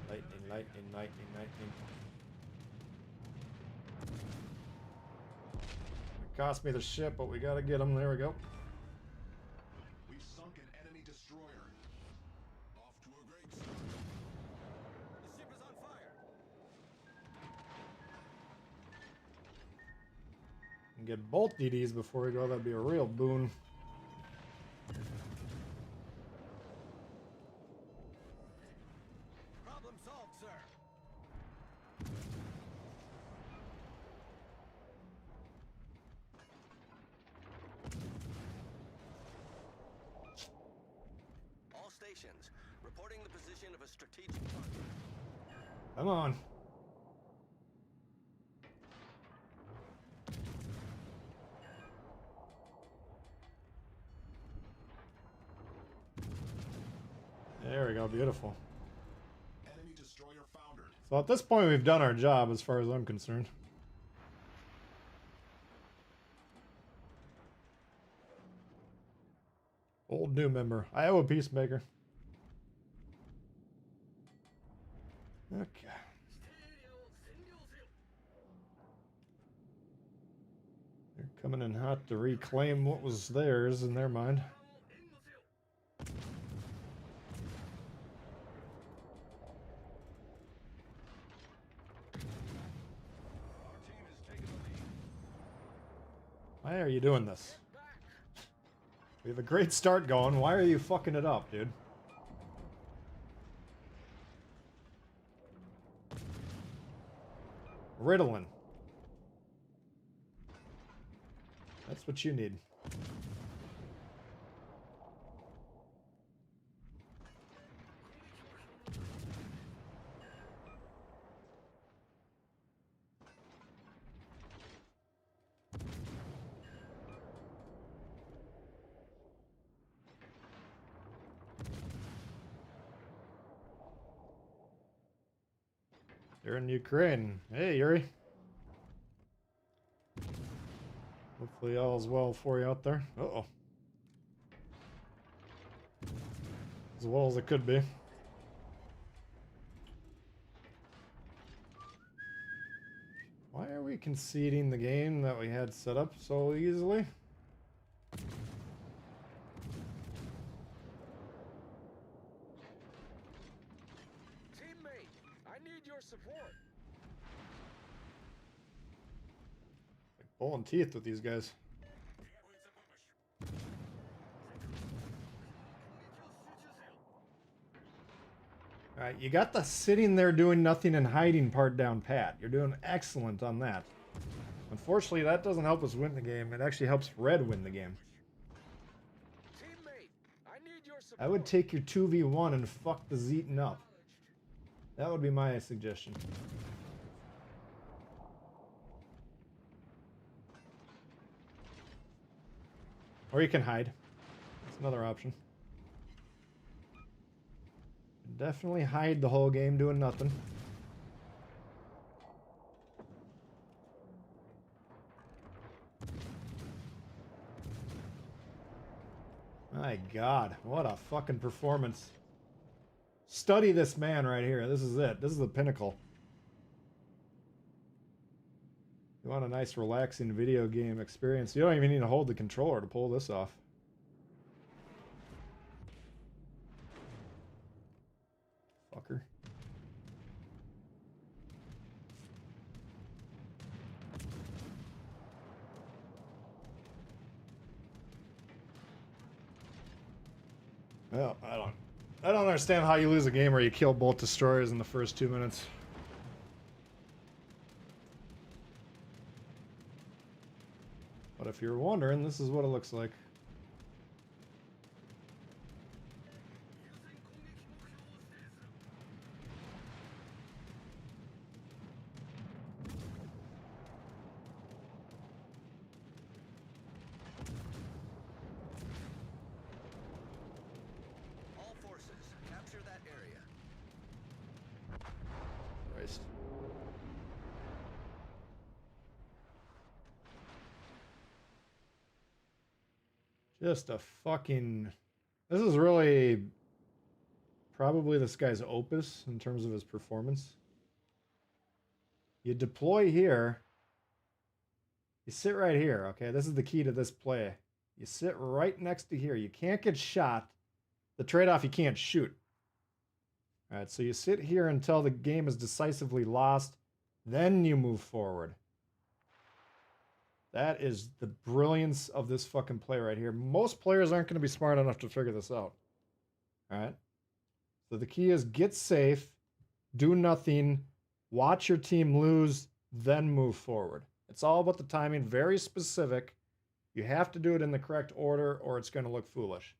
Lightning, lightning, lightning, lightning. It cost me the ship, but we gotta get them. There we go.
We've sunk an enemy destroyer. Off to a great start.
The ship is on fire.
get both DDs before we go, that'd be a real boon.
Problem solved, sir. All stations, reporting the position of a strategic target.
Come on. There we go, beautiful.
Enemy destroyer foundered.
So at this point, we've done our job as far as I'm concerned. Old new member. Iowa Peacemaker. Okay. They're coming in hot to reclaim what was theirs in their mind. Why are you doing this? We have a great start going. Why are you fucking it up, dude? Ritalin. That's what you need. You're in Ukraine. Hey, Yuri. Hopefully all's well for you out there. Uh-oh. As well as it could be. Why are we conceding the game that we had set up so easily?
Teammate, I need your support.
Like pulling teeth with these guys. Alright, you got the sitting there doing nothing and hiding part down pat. You're doing excellent on that. Unfortunately, that doesn't help us win the game. It actually helps Red win the game.
Teammate, I need your support.
I would take your 2v1 and fuck the Zeton up. That would be my suggestion. Or you can hide. That's another option. Definitely hide the whole game doing nothing. My God, what a fucking performance. Study this man right here. This is it. This is the pinnacle. You want a nice relaxing video game experience, you don't even need to hold the controller to pull this off. Fucker. Well, I don't understand how you lose a game where you kill both destroyers in the first 2 minutes. But if you're wondering, this is what it looks like.
All forces, capture that area.
Christ. Just a fucking... This is really probably this guy's opus in terms of his performance. You deploy here. You sit right here, okay? This is the key to this play. You sit right next to here. You can't get shot. The trade-off, you can't shoot. All right, so you sit here until the game is decisively lost. Then you move forward. That is the brilliance of this fucking play right here. Most players aren't going to be smart enough to figure this out. Alright? So the key is get safe, do nothing, watch your team lose, then move forward. It's all about the timing, very specific. You have to do it in the correct order or it's going to look foolish.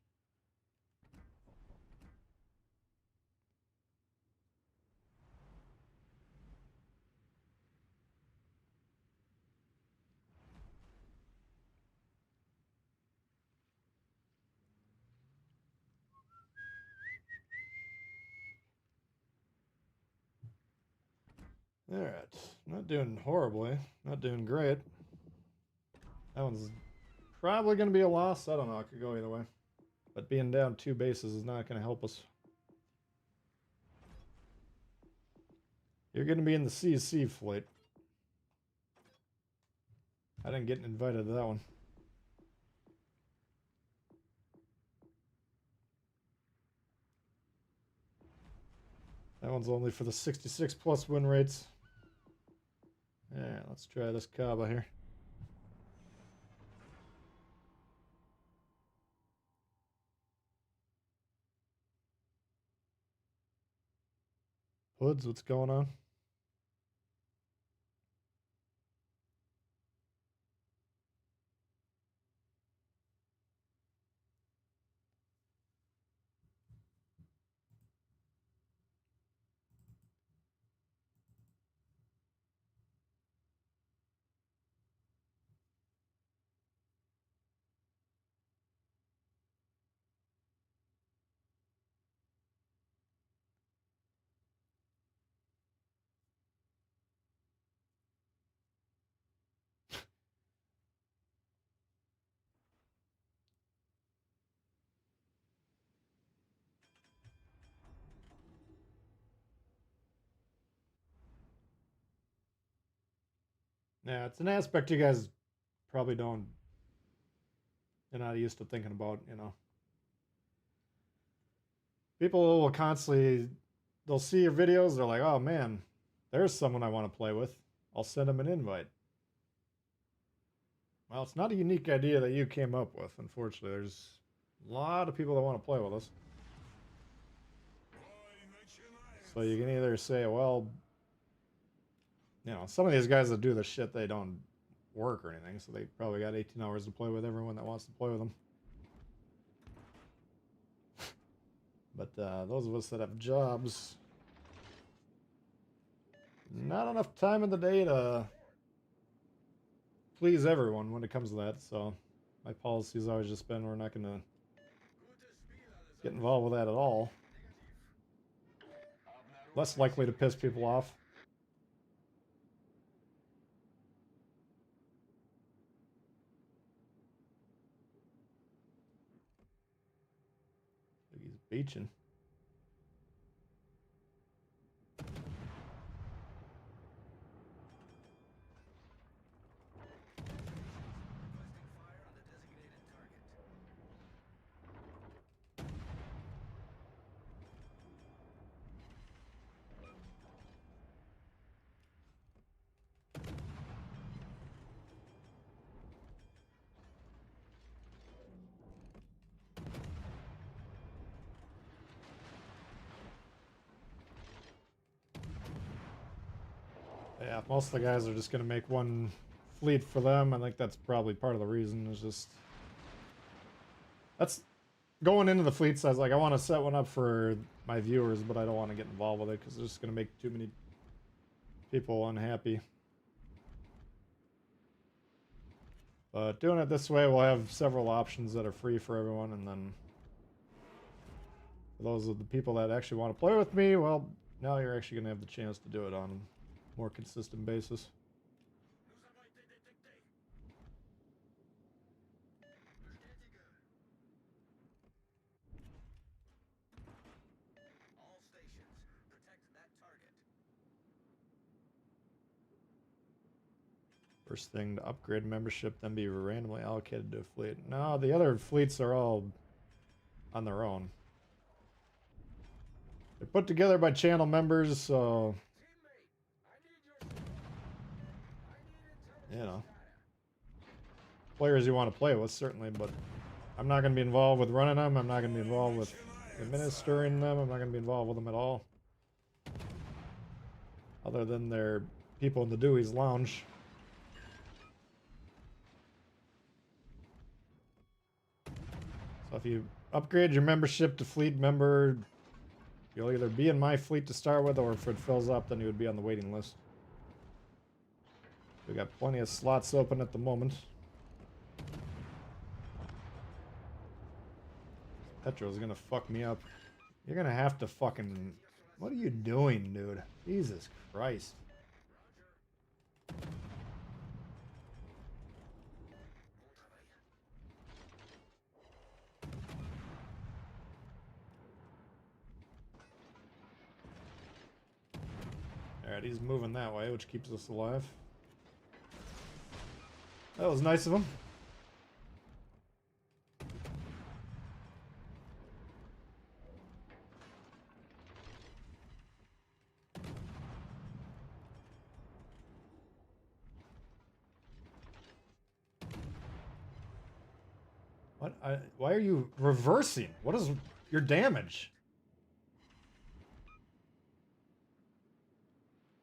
Alright, not doing horribly, not doing great. That one's probably going to be a loss. I don't know, it could go either way. But being down 2 bases is not going to help us. You're going to be in the CC fleet. I didn't get invited to that one. That one's only for the 66 plus win rates. Yeah, let's try this Kaba here. Hoods, what's going on? Yeah, it's an aspect you guys probably don't, you're not used to thinking about, you know. People will constantly, they'll see your videos, they're like, oh man, there's someone I want to play with. I'll send them an invite. Well, it's not a unique idea that you came up with, unfortunately. There's a lot of people that want to play with us. So you can either say, well, you know, some of these guys that do this shit, they don't work or anything, so they probably got 18 hours to play with everyone that wants to play with them. But those of us that have jobs, not enough time in the day to please everyone when it comes to that, so my policy's always just been we're not going to get involved with that at all. Less likely to piss people off. He's beaching. Yeah, most of the guys are just going to make one fleet for them. I think that's probably part of the reason. Is just that's going into the fleet size. Like, I want to set one up for my viewers, but I don't want to get involved with it because it's just going to make too many people unhappy. But doing it this way, we'll have several options that are free for everyone, and then for those of the people that actually want to play with me, well, now you're actually going to have the chance to do it on a more consistent basis. First thing, to upgrade membership, then be randomly allocated to a fleet. No, the other fleets are all on their own. They're put together by channel members, so you know. players you want to play with, certainly, but I'm not going to be involved with running them. I'm not going to be involved with administering them. I'm not going to be involved with them at all. Other than they're people in the Dewey's Lounge. So if you upgrade your membership to fleet member, you'll either be in my fleet to start with, or if it fills up, then you would be on the waiting list. We got plenty of slots open at the moment. Petro's gonna fuck me up. You're gonna have to fucking... What are you doing, dude? Jesus Christ. Alright, he's moving that way, which keeps us alive. That was nice of him. What? Why are you reversing? What is your damage?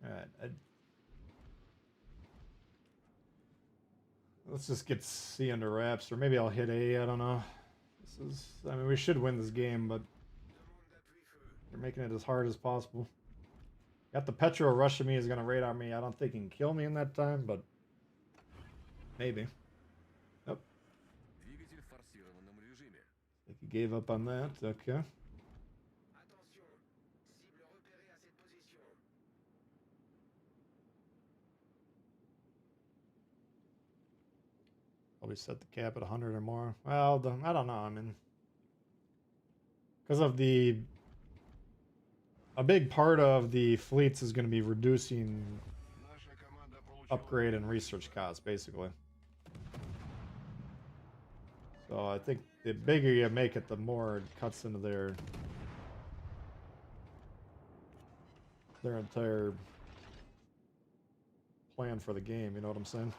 Alright, let's just get C under wraps, or maybe I'll hit A, I don't know. This is, I mean, we should win this game, but we're making it as hard as possible. Got the Petro rushing me, is gonna radar me. I don't think he can kill me in that time, but maybe. Nope. I think he gave up on that, okay. Probably set the cap at 100 or more. Well, I don't know. I mean, because of a big part of the fleets is going to be reducing upgrade and research costs, basically. So I think the bigger you make it, the more it cuts into their entire plan for the game. You know what I'm saying?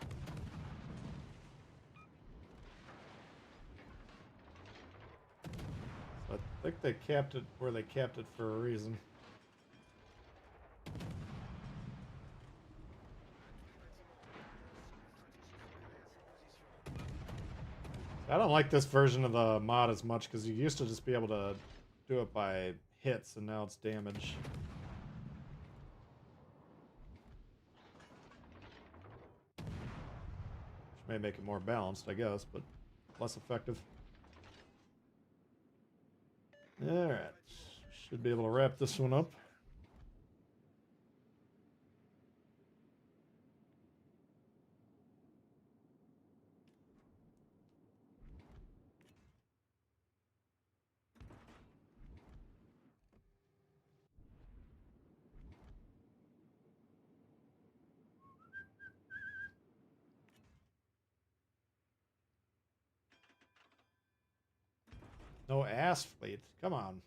I think they capped it where they capped it for a reason. I don't like this version of the mod as much because you used to just be able to do it by hits, and now it's damage. Which may make it more balanced, I guess, but less effective. Alright, should be able to wrap this one up. No ass fleet, come on.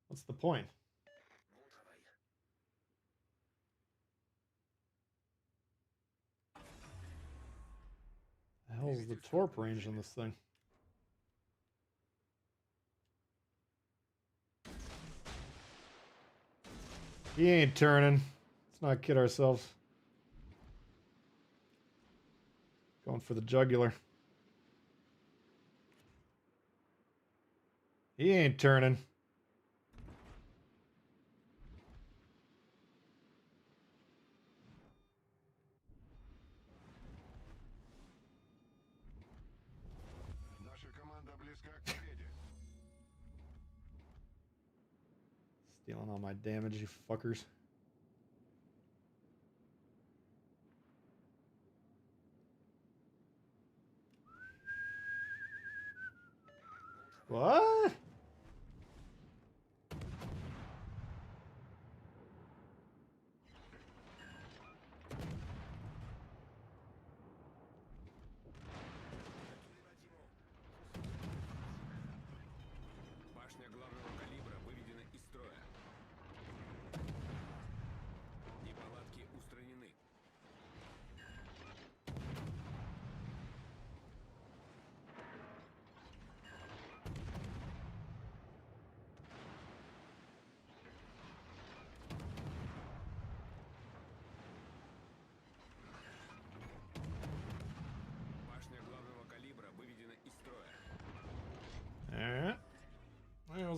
What's the point? The hell's the torp range on this thing? He ain't turning. Let's not kid ourselves. Going for the jugular. He ain't turning. Stealing all my damage, you fuckers. What?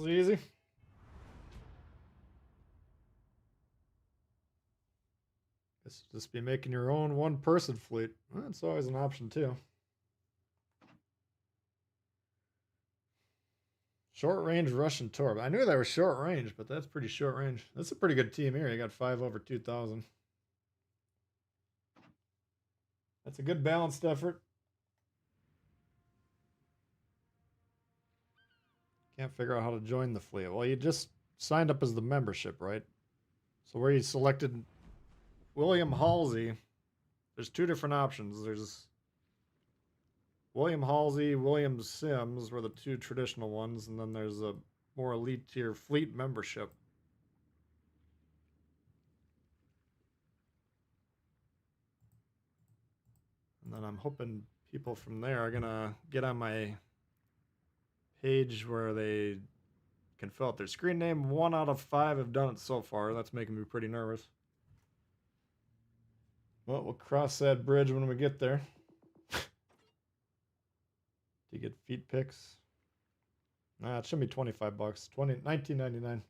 was easy. Guess just be making your own one-person fleet. Well, that's always an option too. Short-range Russian Torp. I knew they were short-range, but that's pretty short-range. That's a pretty good team here. You got 5 over 2,000. That's a good balanced effort. Can't figure out how to join the fleet. Well, you just signed up as the membership, right? So where you selected William Halsey, there's 2 different options. There's William Halsey, William Sims were the 2 traditional ones, and then there's a more elite tier fleet membership. And then I'm hoping people from there are gonna get on my page where they can fill out their screen name. 1 out of 5 have done it so far. That's making me pretty nervous. Well, we'll cross that bridge when we get there. To get feet pics. Nah, it should be $25. $19.99.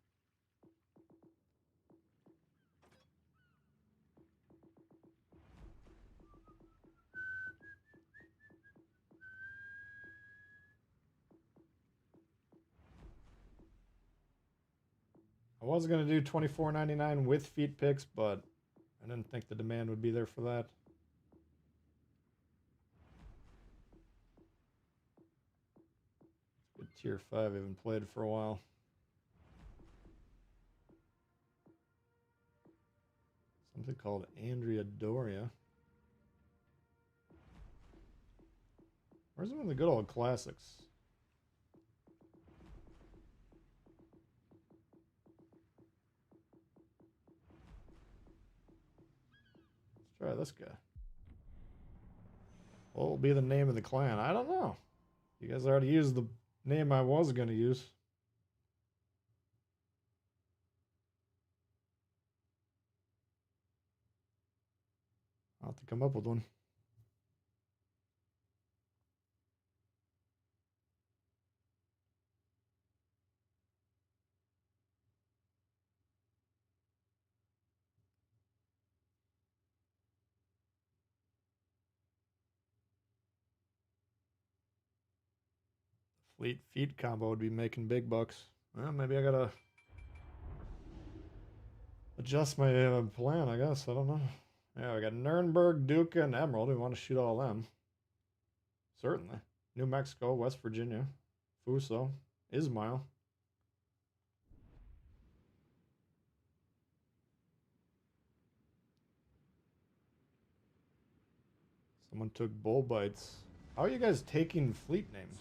I was gonna do $24.99 with feet pics, but I didn't think the demand would be there for that. Good tier 5, I haven't played for a while. Something called Andrea Doria. Where's one of the good old classics? Let's try this guy. What will be the name of the clan? I don't know. You guys already used the name I was going to use. I'll have to come up with one. Fleet feet combo would be making big bucks. Well, maybe I gotta adjust my plan, I guess. I don't know. Yeah, we got Nuremberg, Duca, and Emerald. We want to shoot all them. Certainly. New Mexico, West Virginia, Fuso, Ismail. Someone took bull bites. How are you guys taking fleet names?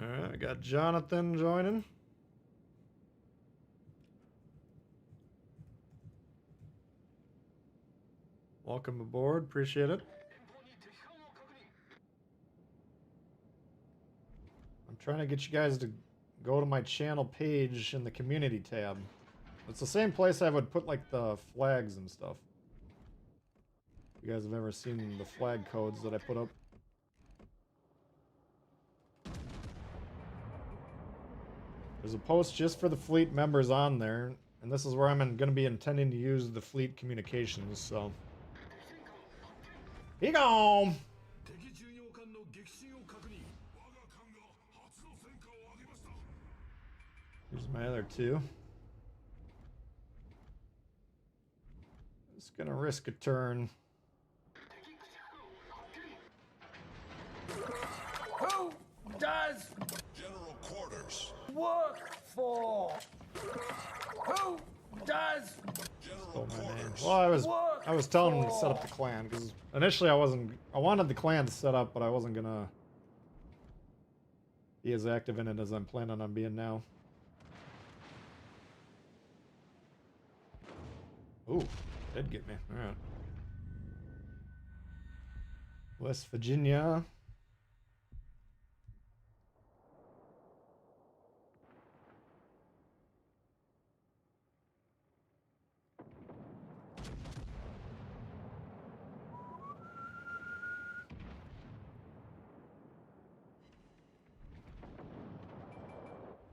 Alright, I got Jonathan joining. Welcome aboard, appreciate it. I'm trying to get you guys to go to my channel page in the community tab. It's the same place I would put like the flags and stuff. If you guys have ever seen the flag codes that I put up. There's a post just for the fleet members on there, and this is where I'm going to be intending to use the fleet communications, so. He gone! Here's my other 2. Just gonna risk a turn.
Who does
General Quarters.
work for? Who does
Stole my name. Well, I was telling him to set up the clan because initially I wanted the clan to set up, but I wasn't gonna be as active in it as I'm planning on being now. Ooh, did get me. All right. West Virginia.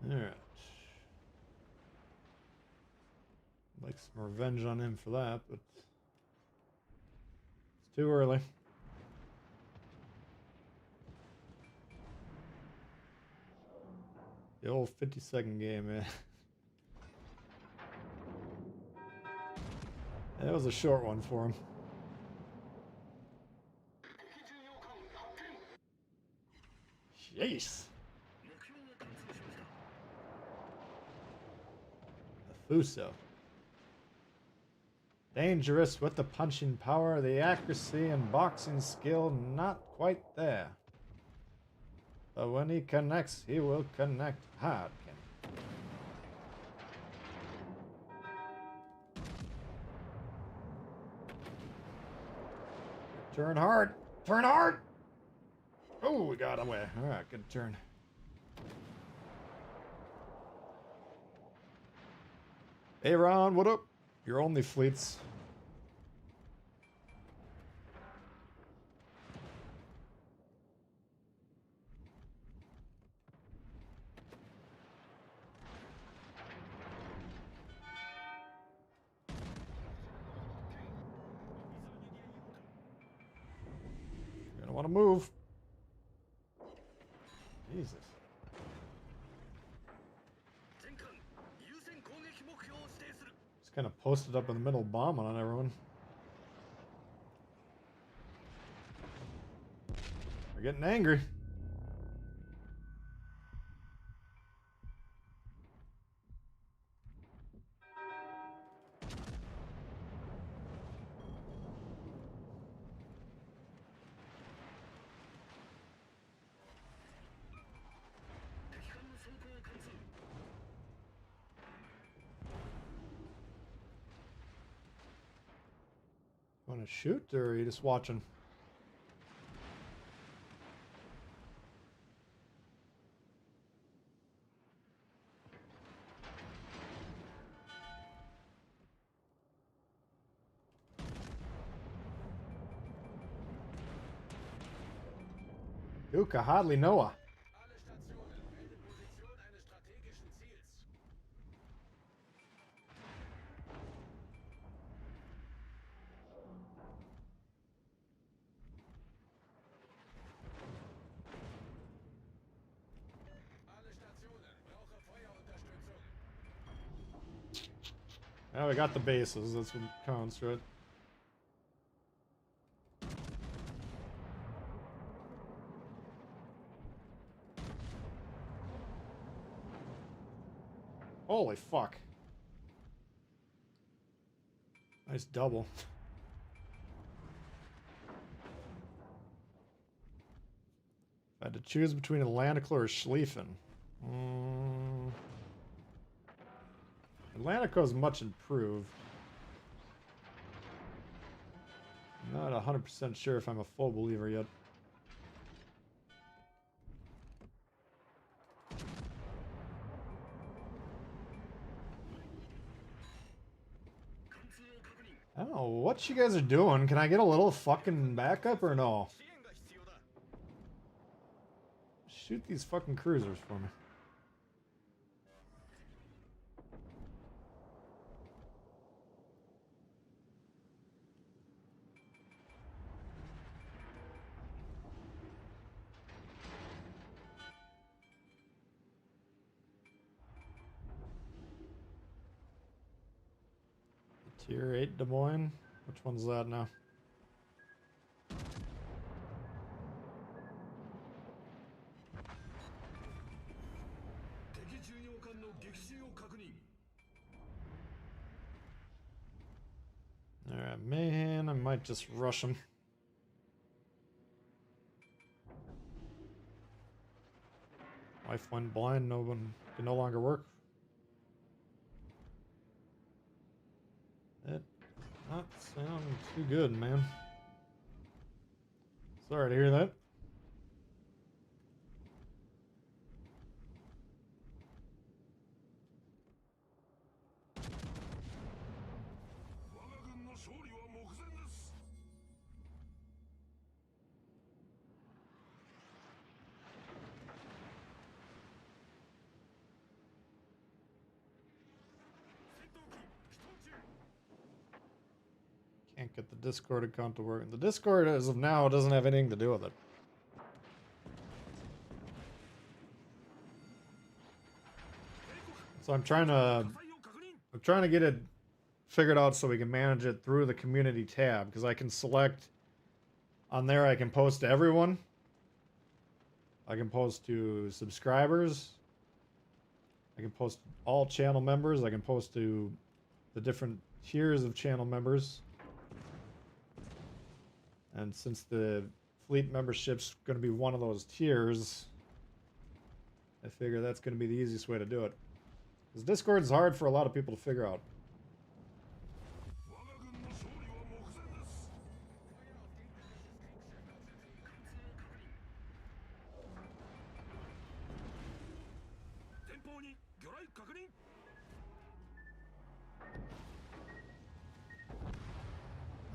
Alright. Like some revenge on him for that, but it's too early. The old 50-second game, man. That was a short one for him. Jeez. The Fuso. Dangerous with the punching power, the accuracy and boxing skill not quite there. But when he connects, he will connect hard. Turn hard! Turn hard! Oh, we got away. Alright, good turn. Hey Ron, what up? Your only fleets. You're gonna want to move. Jesus. Just kind of posted up in the middle, bombing on everyone. They're getting angry. Want to shoot, or are you just watching? Duke, hardly Noah. Oh, we got the bases. That's what counts, right? Holy fuck. Nice double. If I had to choose between Atlantica or Schlieffen. Atlantica is much improved. I'm not 100% sure if I'm a full believer yet. I don't know what you guys are doing. Can I get a little fucking backup or no? Shoot these fucking cruisers for me. Tier 8 Des Moines? Which one's that now? Alright, man, I might just rush him. Wife went blind, no one can no longer work. That does not sound too good, man. Sorry to hear that. Get the Discord account to work. The Discord, as of now, doesn't have anything to do with it. So I'm trying to get it figured out so we can manage it through the community tab, because I can select on there. I can post to everyone. I can post to subscribers. I can post to all channel members. I can post to the different tiers of channel members. And since the fleet membership's going to be one of those tiers, I figure that's going to be the easiest way to do it. Because Discord is hard for a lot of people to figure out.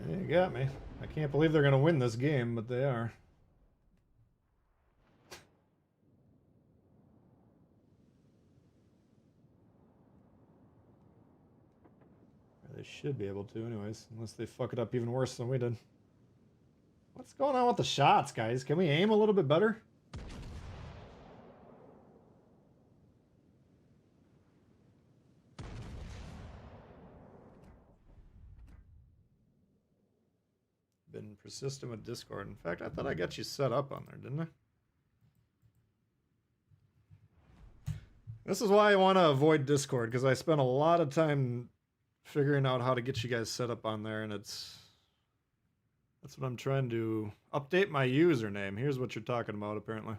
You got me. I can't believe they're going to win this game, but they are. They should be able to anyways, unless they fuck it up even worse than we did. What's going on with the shots, guys? Can we aim a little bit better? Been persistent with Discord. In fact, I thought I got you set up on there, didn't I? This is why I want to avoid Discord, because I spent a lot of time figuring out how to get you guys set up on there, and that's what I'm trying to update my username. Here's what you're talking about, apparently.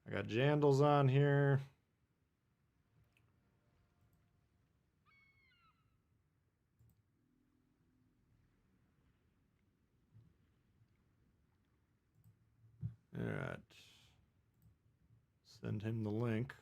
I got Jandals on here. All right. Send him the link.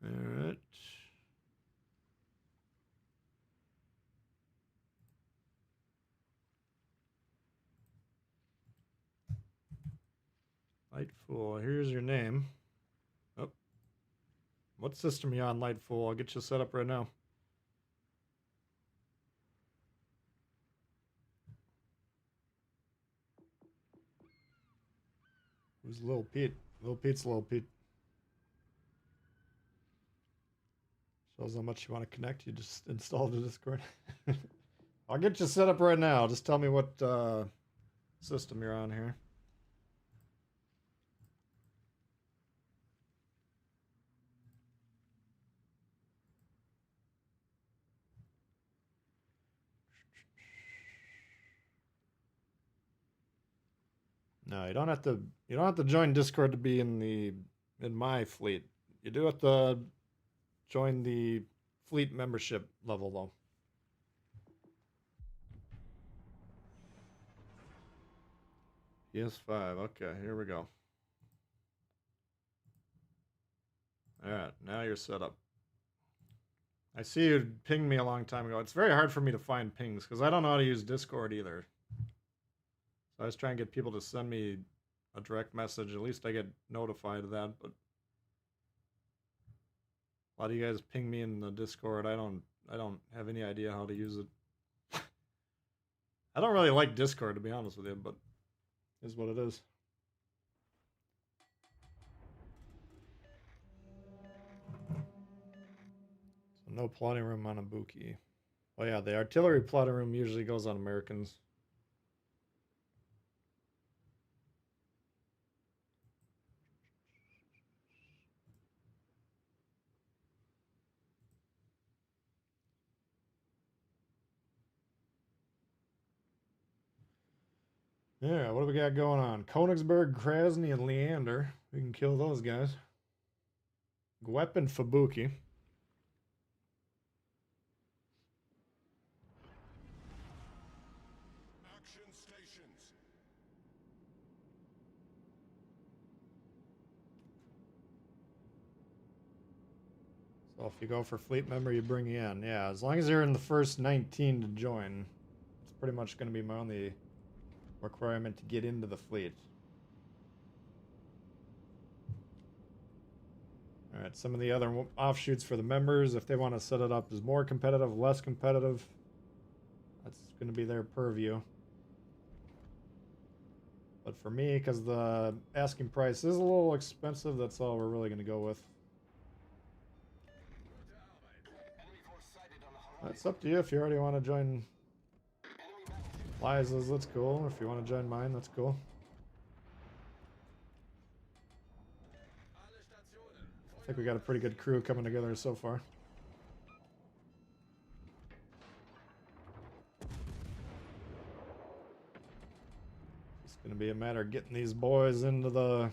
All right. Lightful, here's your name. Oh. What system are you on, Lightful? I'll get you set up right now. Who's Lil Pete? Lil Pete's Lil Pete. Shows how much you want to connect. You just install the Discord. I'll get you set up right now. Just tell me what system you're on here. No, you don't have to join Discord to be in my fleet. You do have to join the fleet membership level though. PS5. Okay, here we go. All right, now you're set up. I see you pinged me a long time ago. It's very hard for me to find pings because I don't know how to use Discord either. So I was trying to get people to send me a direct message. At least I get notified of that. But a lot of you guys ping me in the Discord. I don't have any idea how to use it. I don't really like Discord, to be honest with you, but it is what it is. So no plotting room on Ibuki. Oh yeah, the artillery plotting room usually goes on Americans. Yeah, what do we got going on? Königsberg, Krasny, and Leander. We can kill those guys. Gwep and Fubuki.
Action stations.
So if you go for fleet member, you bring you in. Yeah, as long as you're in the first 19 to join, it's pretty much going to be my only requirement to get into the fleet. Alright, some of the other offshoots for the members, if they want to set it up as more competitive, less competitive, that's going to be their purview. But for me, because the asking price is a little expensive, that's all we're really going to go with. It's up to you if you already want to join Liza's, that's cool. If you want to join mine, that's cool. I think we got a pretty good crew coming together so far. It's going to be a matter of getting these boys into the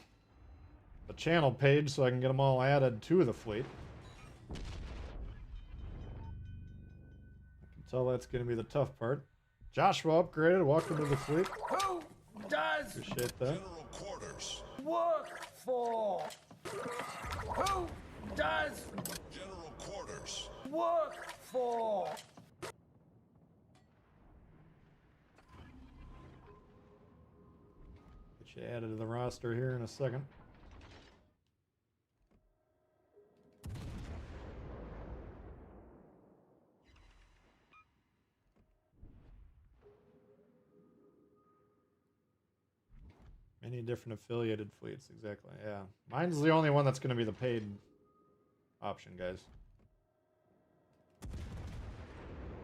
channel page so I can get them all added to the fleet. I can tell that's going to be the tough part. Joshua upgraded. Welcome to the fleet.
Who does
Appreciate that.
General quarters.
work for? Who does
General quarters.
work for?
Get you added to the roster here in a second. Many different affiliated fleets, exactly, yeah. Mine's the only one that's going to be the paid option, guys.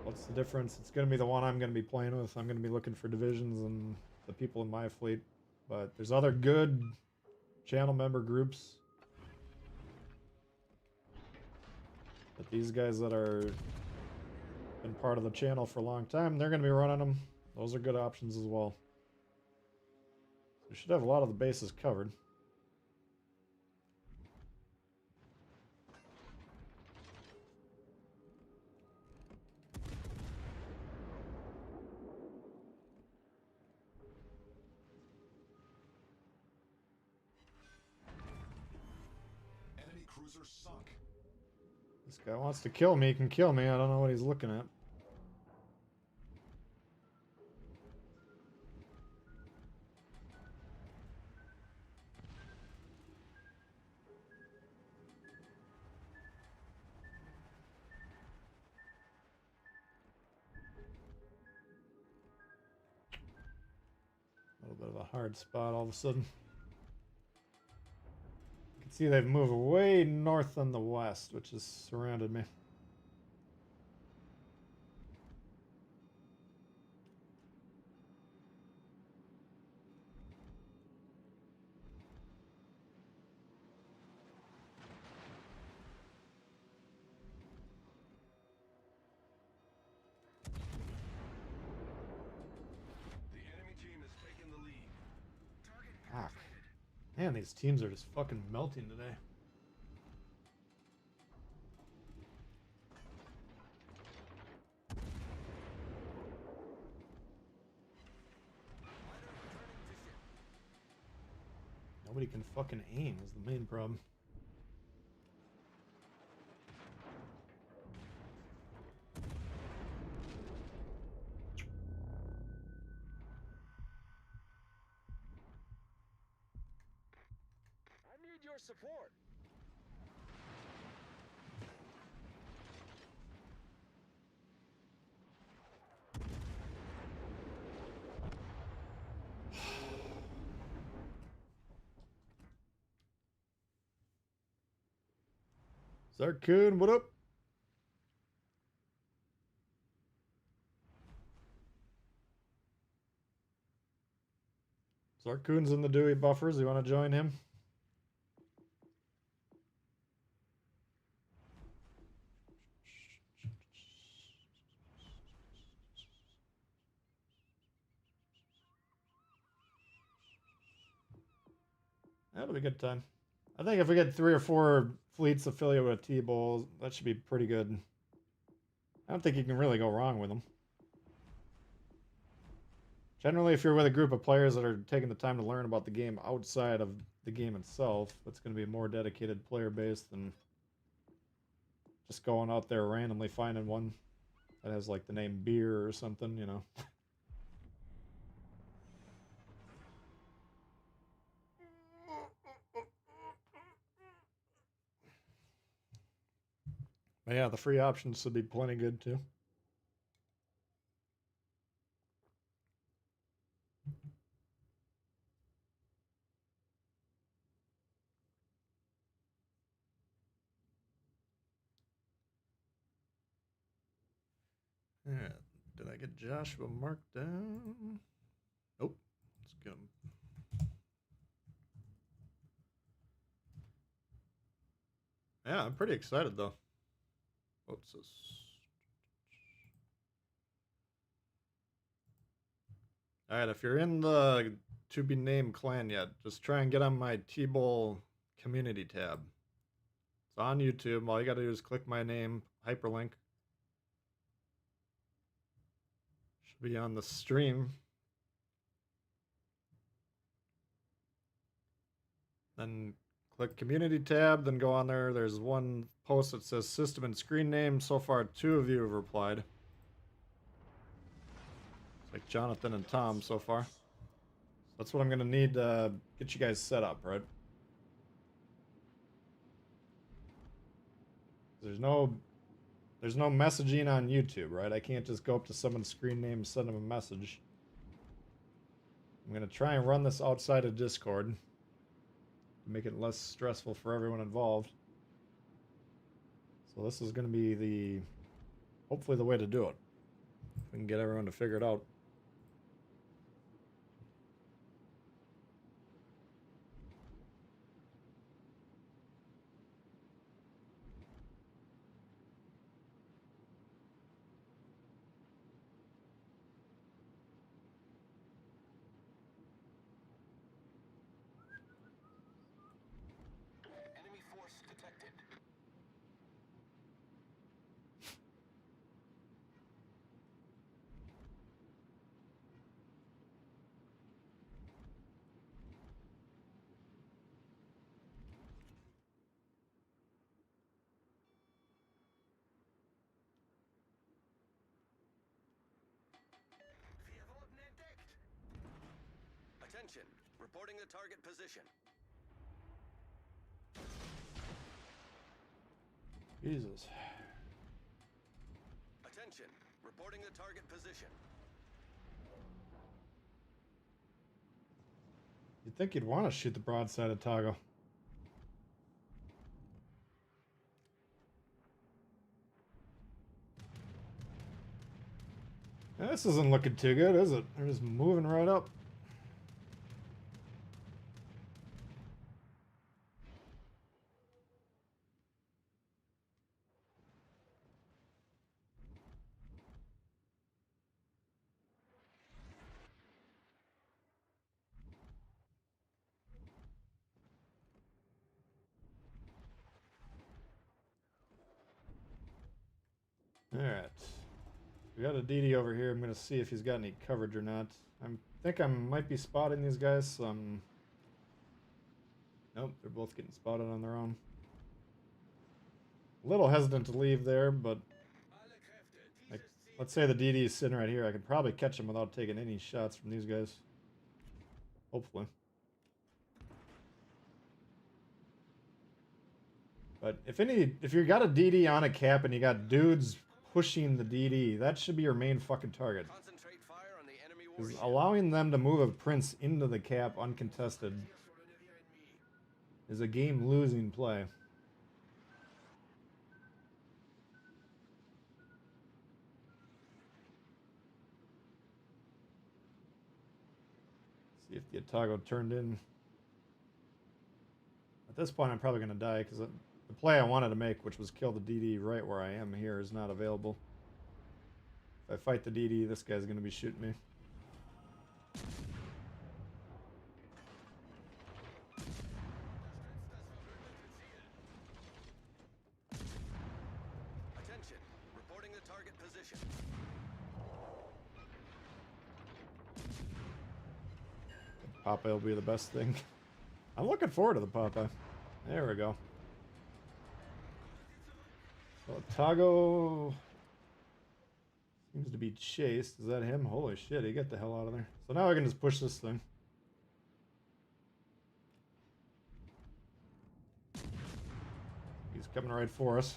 What's the difference? It's going to be the one I'm going to be playing with. I'm going to be looking for divisions and the people in my fleet. But there's other good channel member groups. But these guys that are been part of the channel for a long time, they're going to be running them. Those are good options as well. We should have a lot of the bases covered.
Enemy cruiser sunk.
This guy wants to kill me, he can kill me. I don't know what he's looking at. A little bit of a hard spot all of a sudden. You can see they've moved way north on the west, which has surrounded me. Fuck. Man, these teams are just fucking melting today. Nobody can fucking aim is the main problem.
I need your support.
Zarkoon, what up? Zarkoon's in the Dewey buffers. You want to join him? That'll be a good time. I think if we get 3 or 4 fleets affiliated with Tbull, that should be pretty good. I don't think you can really go wrong with them. Generally, if you're with a group of players that are taking the time to learn about the game outside of the game itself, that's going to be a more dedicated player base than just going out there randomly finding one that has like the name beer or something, you know. But yeah, the free options should be plenty good too. Yeah, did I get Joshua marked down? Nope. Let's get him. Yeah, I'm pretty excited though. What's this? Alright, if you're in the to be named clan yet, just try and get on my Tbull community tab. It's on YouTube. All you gotta do is click my name, hyperlink. Should be on the stream. Then click community tab, then go on there. There's one post that says system and screen name. So far, 2 of you have replied. It's like Jonathan and Tom so far. That's what I'm gonna need to get you guys set up, right? There's no messaging on YouTube, right? I can't just go up to someone's screen name and send them a message. I'm gonna try and run this outside of Discord to make it less stressful for everyone involved. So this is gonna be hopefully the way to do it. If we can get everyone to figure it out.
Enemy force detected. Attention, reporting the target position.
Jesus.
Attention, reporting the target position.
You'd think you'd want to shoot the broadside of Toggle. This isn't looking too good, is it? They're just moving right up. Alright. We got a DD over here. I'm going to see if he's got any coverage or not. I think I might be spotting these guys, so nope, they're both getting spotted on their own. A little hesitant to leave there, but let's say the DD is sitting right here. I could probably catch him without taking any shots from these guys. Hopefully. But if you got a DD on a cap and you got dudes pushing the DD, that should be your main fucking target.
Concentrate fire on the enemy
Because
warship.
allowing them to move a prince into the cap uncontested is a game-losing play. See if the Otago turned in. At this point, I'm probably going to die because the play I wanted to make, which was kill the DD right where I am here, is not available. If I fight the DD, this guy's going to be shooting me.
Attention, reporting the target position.
Popeye will be the best thing. I'm looking forward to the Popeye. There we go. So Tago seems to be chased. Is that him? Holy shit, he got the hell out of there. So now I can just push this thing. He's coming right for us.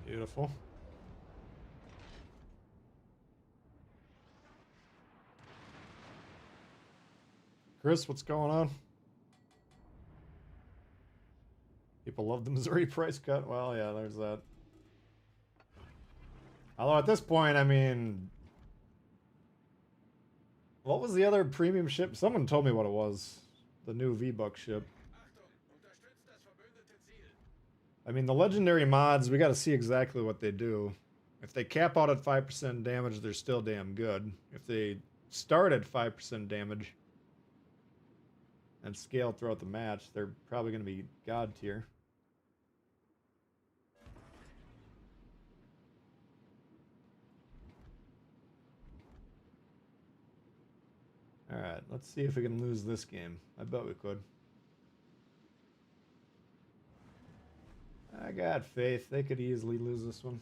Beautiful. Chris, what's going on? People love the Missouri price cut. Well, yeah, there's that. Although at this point, I mean, what was the other premium ship? Someone told me what it was. The new V-Buck ship. I mean, the legendary mods, we got to see exactly what they do. If they cap out at 5% damage, they're still damn good. If they start at 5% damage and scale throughout the match, they're probably going to be god tier. Alright, let's see if we can lose this game. I bet we could. I got faith. They could easily lose this one.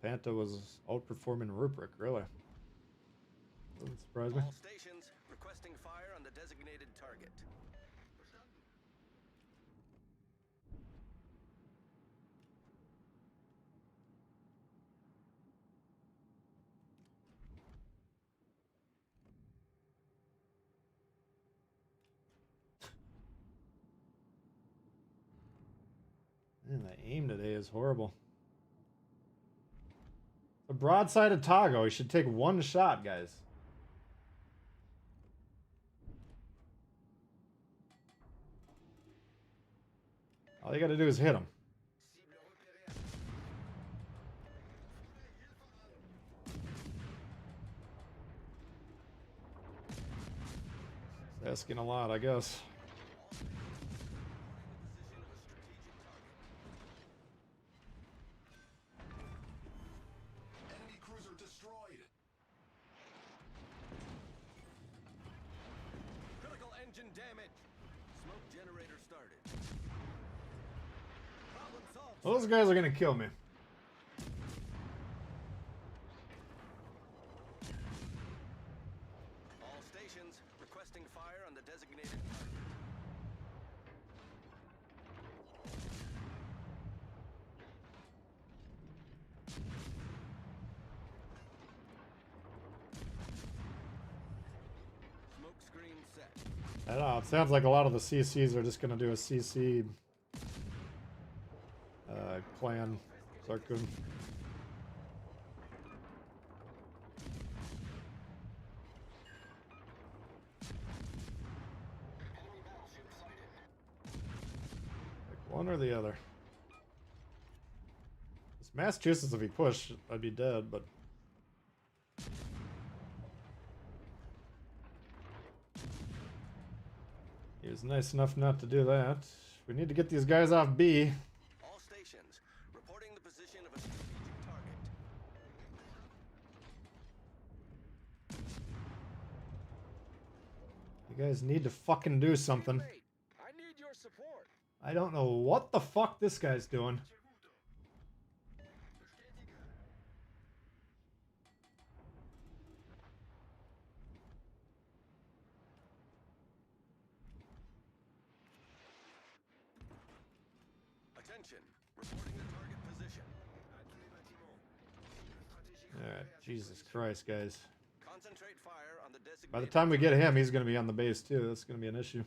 Panta was outperforming Rubric, really. Doesn't surprise me.
All stations requesting fire on the designated target.
Man, the aim today is horrible. The broadside of Tago, he should take one shot, guys. All you gotta do is hit him. It's asking a lot, I guess.
Enemy cruiser destroyed.
Critical engine damage. Smoke generator started. Problem solved.
Well, those guys are gonna kill me.
All stations requesting fire on the designated target. Smoke screen set.
I don't know, it sounds like a lot of the CCs are just gonna do a CC clan. Sarkun. Like one or the other. This Massachusetts, if he pushed, I'd be dead, but he was nice enough not to do that. We need to get these guys off B.
All stations reporting the position of a strategic target.
You guys need to fucking do something.
I need your support.
I don't know what the fuck this guy's doing.
Attention, reporting the target position.
Alright, Jesus Christ, guys.
Concentrate fire on the designated.
By the time we get him, he's going to be on the base too. That's going to be an issue.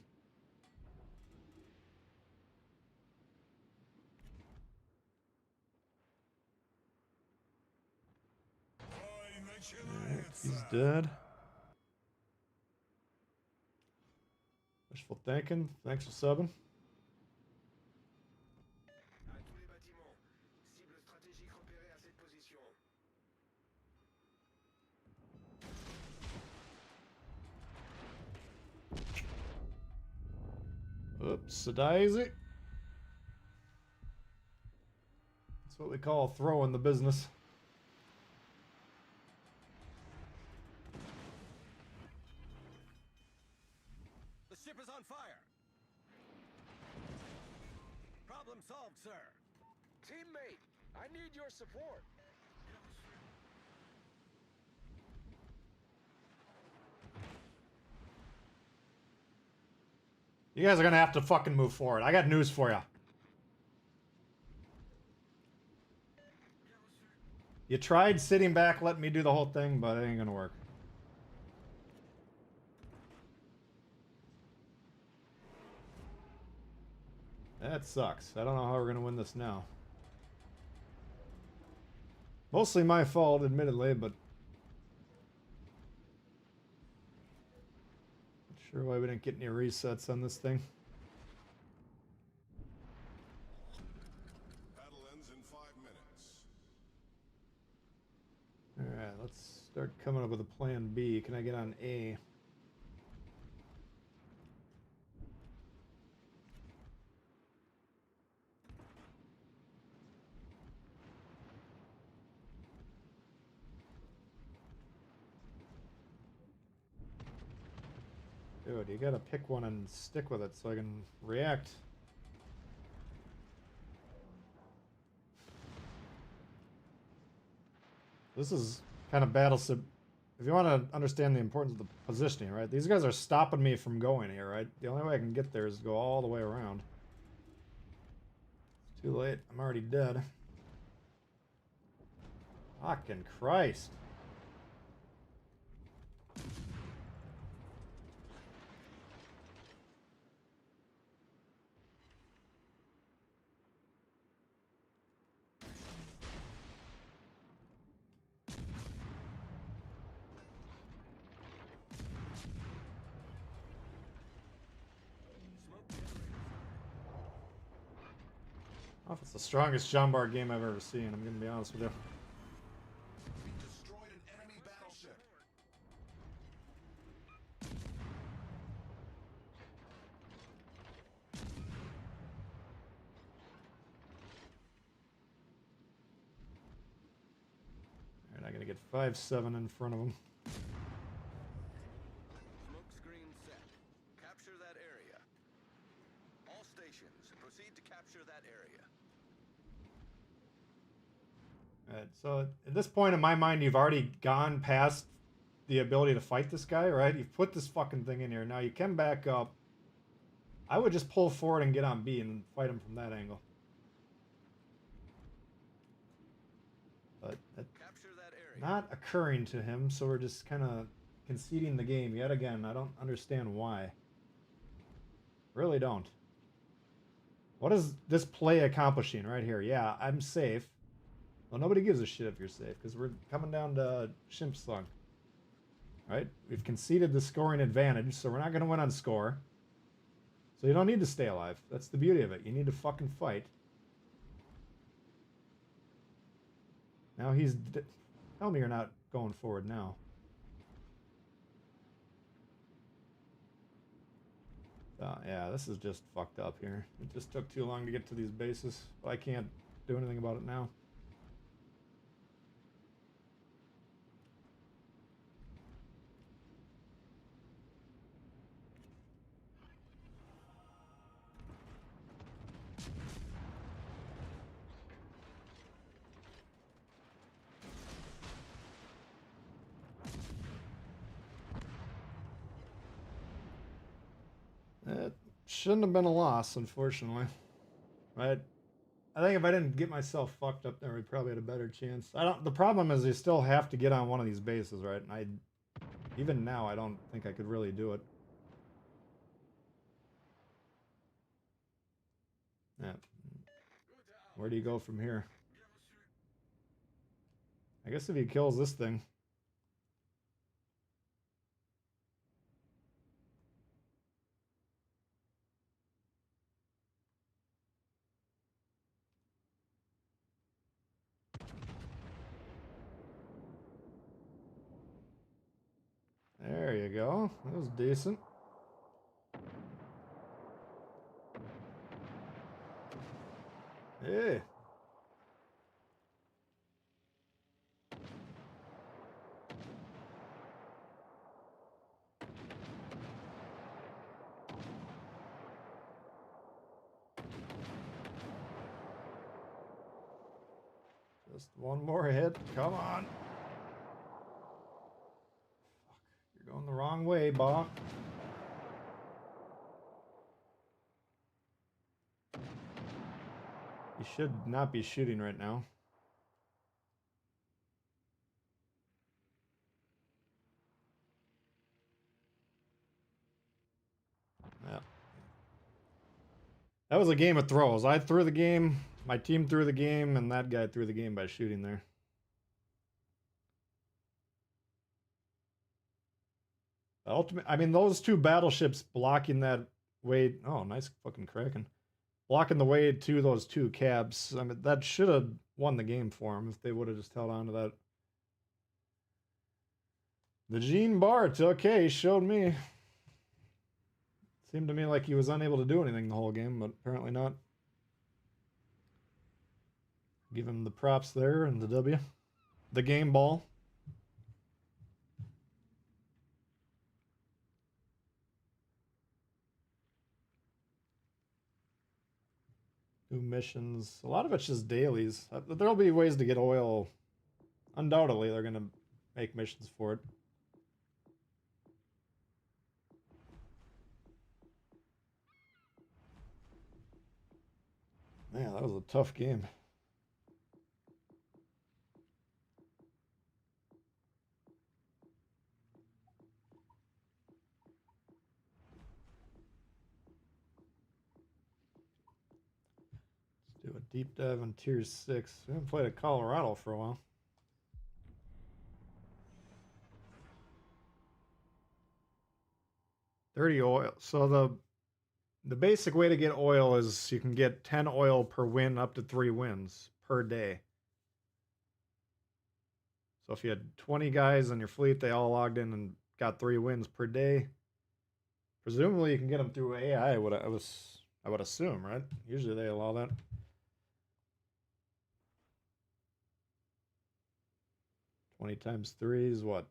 Alright, he's dead. Wishful thinking. Thanks for subbing. Oopsie-daisy. That's what we call throwing the business.
The ship is on fire. Problem solved, sir.
Teammate, I need your support.
You guys are gonna have to fucking move forward. I got news for you. You tried sitting back, letting me do the whole thing, but it ain't gonna work. That sucks. I don't know how we're gonna win this now. Mostly my fault, admittedly, but not sure why we didn't get any resets on this thing.
Battle ends in 5 minutes.
Alright, let's start coming up with a plan B. Can I get on A? Dude, you gotta pick one and stick with it so I can react. This is kind of battleship. If you want to understand the importance of the positioning, right? These guys are stopping me from going here, right? The only way I can get there is to go all the way around. It's too late. I'm already dead. Fucking Christ. I don't know if it's the strongest John Bar game I've ever seen, I'm gonna be honest with you.
We destroyed an enemy battleship.
Alright, I gotta get 5-7 in front of them.
Smoke screen set. Capture that area. All stations, proceed to capture that area.
Alright, so at this point in my mind, you've already gone past the ability to fight this guy, right? You've put this fucking thing in here. Now you can back up. I would just pull forward and get on B and fight him from that angle. But that's not occurring to him, so we're just kind of conceding the game yet again. I don't understand why. Really don't. What is this play accomplishing right here? Yeah, I'm safe. Well, nobody gives a shit if you're safe, because we're coming down to Shimp Slug. Right? We've conceded the scoring advantage, so we're not going to win on score. So you don't need to stay alive. That's the beauty of it. You need to fucking fight. Now he's... Tell me you're not going forward now. Yeah, this is just fucked up here. It just took too long to get to these bases. But I can't do anything about it now. It shouldn't have been a loss, unfortunately. Right? I think if I didn't get myself fucked up there, we probably had a better chance. The problem is you still have to get on one of these bases, right? And even now, I don't think I could really do it. Yeah. Where do you go from here? I guess if he kills this thing. There you go. That was decent. Hey. Just one more hit. Come on. Fuck. You're going the wrong way, Bob. You should not be shooting right now. Yeah. That was a game of throws. I threw the game, my team threw the game, and that guy threw the game by shooting there. Ultimate, I mean, those two battleships blocking that way. Oh, nice fucking Kraken. Blocking the way to those two cabs. I mean, that should have won the game for him if they would have just held on to that. The Gene Bart, okay, he showed me. Seemed to me like he was unable to do anything the whole game, but apparently not. Give him the props there and the W. The game ball. New missions. A lot of it's just dailies. There'll be ways to get oil. Undoubtedly, they're going to make missions for it. Man, that was a tough game. Let's do a deep dive on Tier 6. We haven't played at Colorado for a while. $30 oil. So the basic way to get oil is you can get 10 oil per win, up to 3 wins per day. So if you had 20 guys on your fleet, they all logged in and got 3 wins per day. Presumably you can get them through AI, I would assume, right? Usually they allow that. $20 times 3 is what?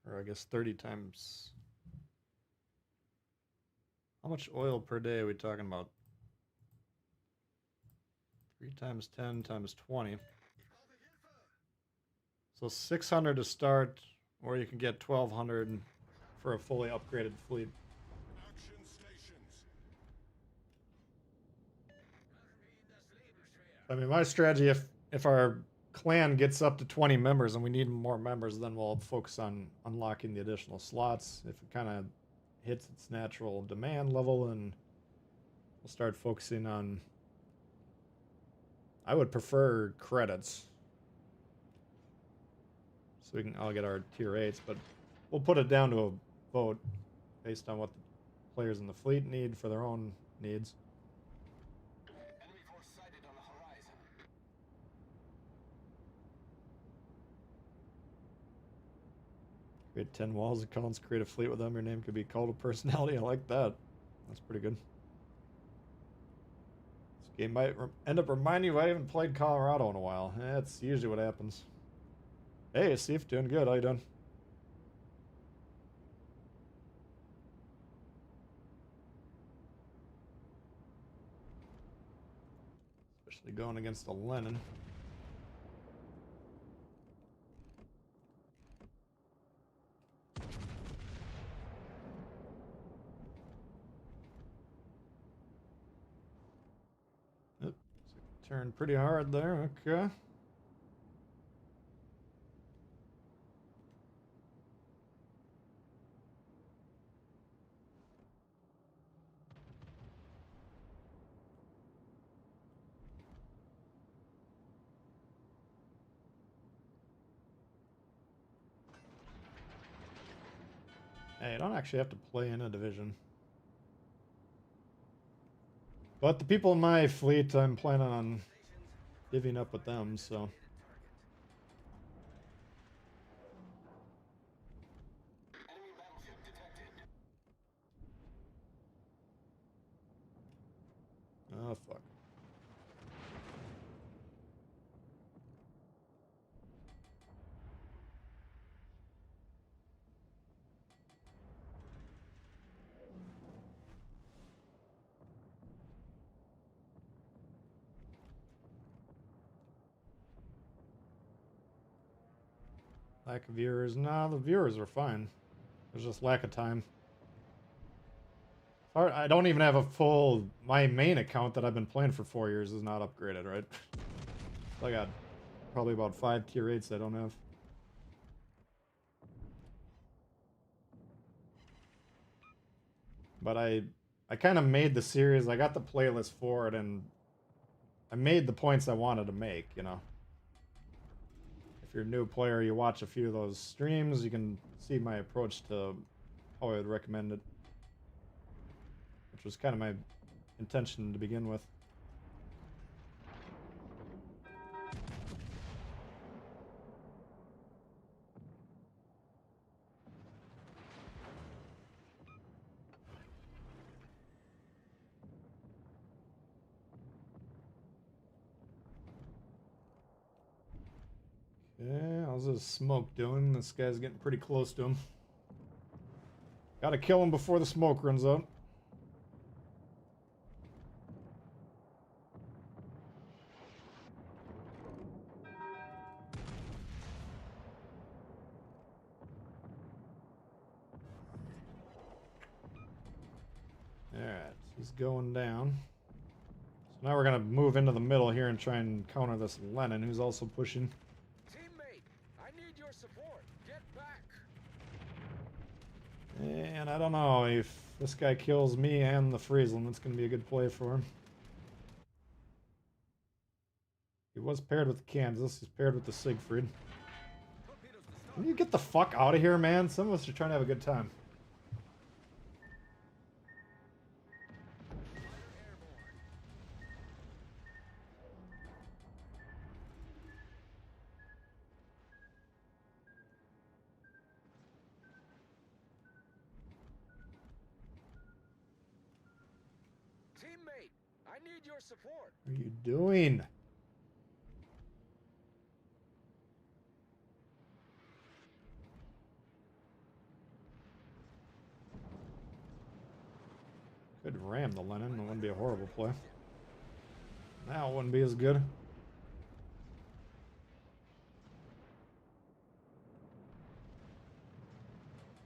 Or I guess 30 times. How much oil per day are we talking about? 3 times 10 times 20. So 600 to start, or you can get 1,200 for a fully upgraded fleet. I mean, my strategy, if our clan gets up to 20 members and we need more members, then we'll focus on unlocking the additional slots. If it kind of hits its natural demand level, and we'll start focusing on, I would prefer credits, so we can all get our tier 8s, but we'll put it down to a vote based on what the players in the fleet need for their own needs. Create 10 walls accounts, create a fleet with them. Your name could be called a personality. I like that. That's pretty good. This game might end up reminding you I haven't played Colorado in a while. That's usually what happens. Hey, Steve, doing good. How you doing? Especially going against a Lenin. Turned pretty hard there, okay. Hey, you don't actually have to play in a division. But the people in my fleet, I'm planning on divvying up with them, so. Oh, fuck. Lack of viewers. Nah, the viewers were fine. There's just lack of time. I don't even have a full... My main account that I've been playing for 4 years is not upgraded, right? I got probably about 5 tier 8s I don't have. But I kind of made the series. I got the playlist for it, and I made the points I wanted to make, you know. If you're a new player, you watch a few of those streams, you can see my approach to how I would recommend it. Which was kind of my intention to begin with. Okay, how's this smoke doing? This guy's getting pretty close to him. Gotta kill him before the smoke runs out. Alright, he's going down. So now we're gonna move into the middle here and try and counter this Lenin, who's also pushing.
Teammate, I need your support. Get back.
And I don't know if this guy kills me and the Friesland, that's gonna be a good play for him. He was paired with the Kansas, he's paired with the Siegfried. Can you get the fuck out of here, man? Some of us are trying to have a good time.
Teammate, I need your support.
What are you doing? Could ram the Lenin, it wouldn't be a horrible play. Now it wouldn't be as good.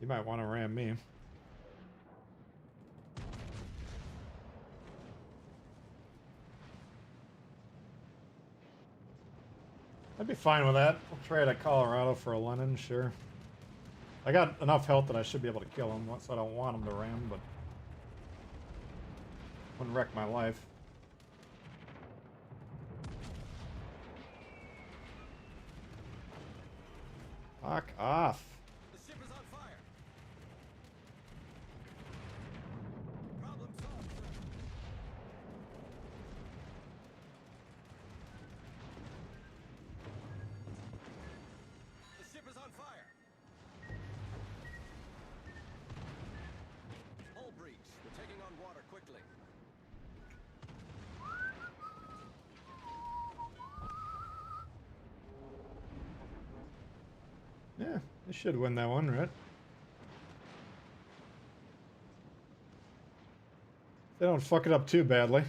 You might want to ram me. I'd be fine with that. We'll trade at Colorado for a Lenin, sure. I got enough health that I should be able to kill him, so I don't want him to ram, but wouldn't wreck my life. Fuck off.
The ship is on fire. Problem solved, sir. The ship is on fire. Hull breach. We're taking on water quickly.
Yeah, they should win that one, right? They don't fuck it up too badly.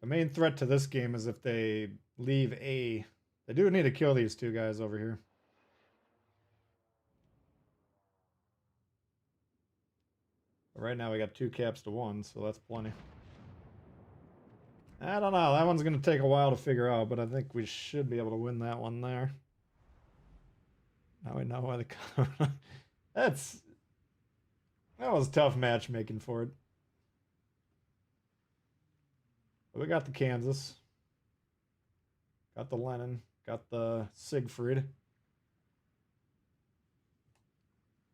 The main threat to this game is if they leave A. They do need to kill these two guys over here. But right now we got 2 caps to 1, so that's plenty. I don't know, that one's going to take a while to figure out, but I think we should be able to win that one there. Now we know why the... That was tough matchmaking for it. But we got the Kansas. Got the Lenin. Got the Siegfried.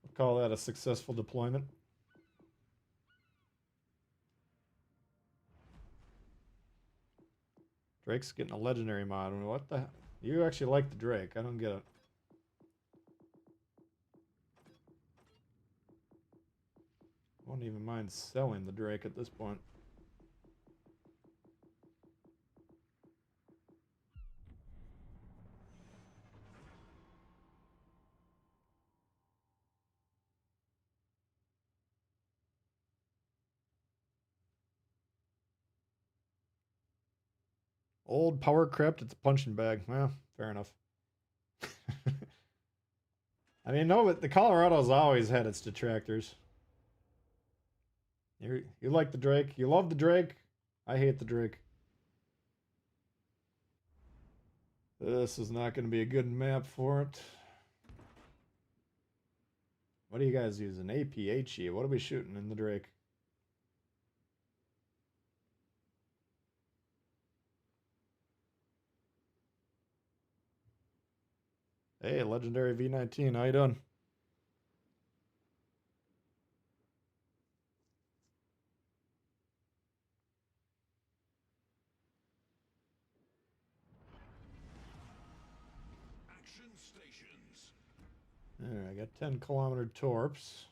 We'll call that a successful deployment. Drake's getting a legendary mod. What the... You actually like the Drake. I don't get it. Wouldn't even mind selling the Drake at this point. Old power crypt, it's a punching bag. Well, fair enough. I mean, no, but the Colorado's always had its detractors. You like the Drake. You love the Drake. I hate the Drake. This is not going to be a good map for it. What are you guys using? APHE. What are we shooting in the Drake? Hey, Legendary V19. How you doing?
Action stations.
There, I got 10-kilometer torps.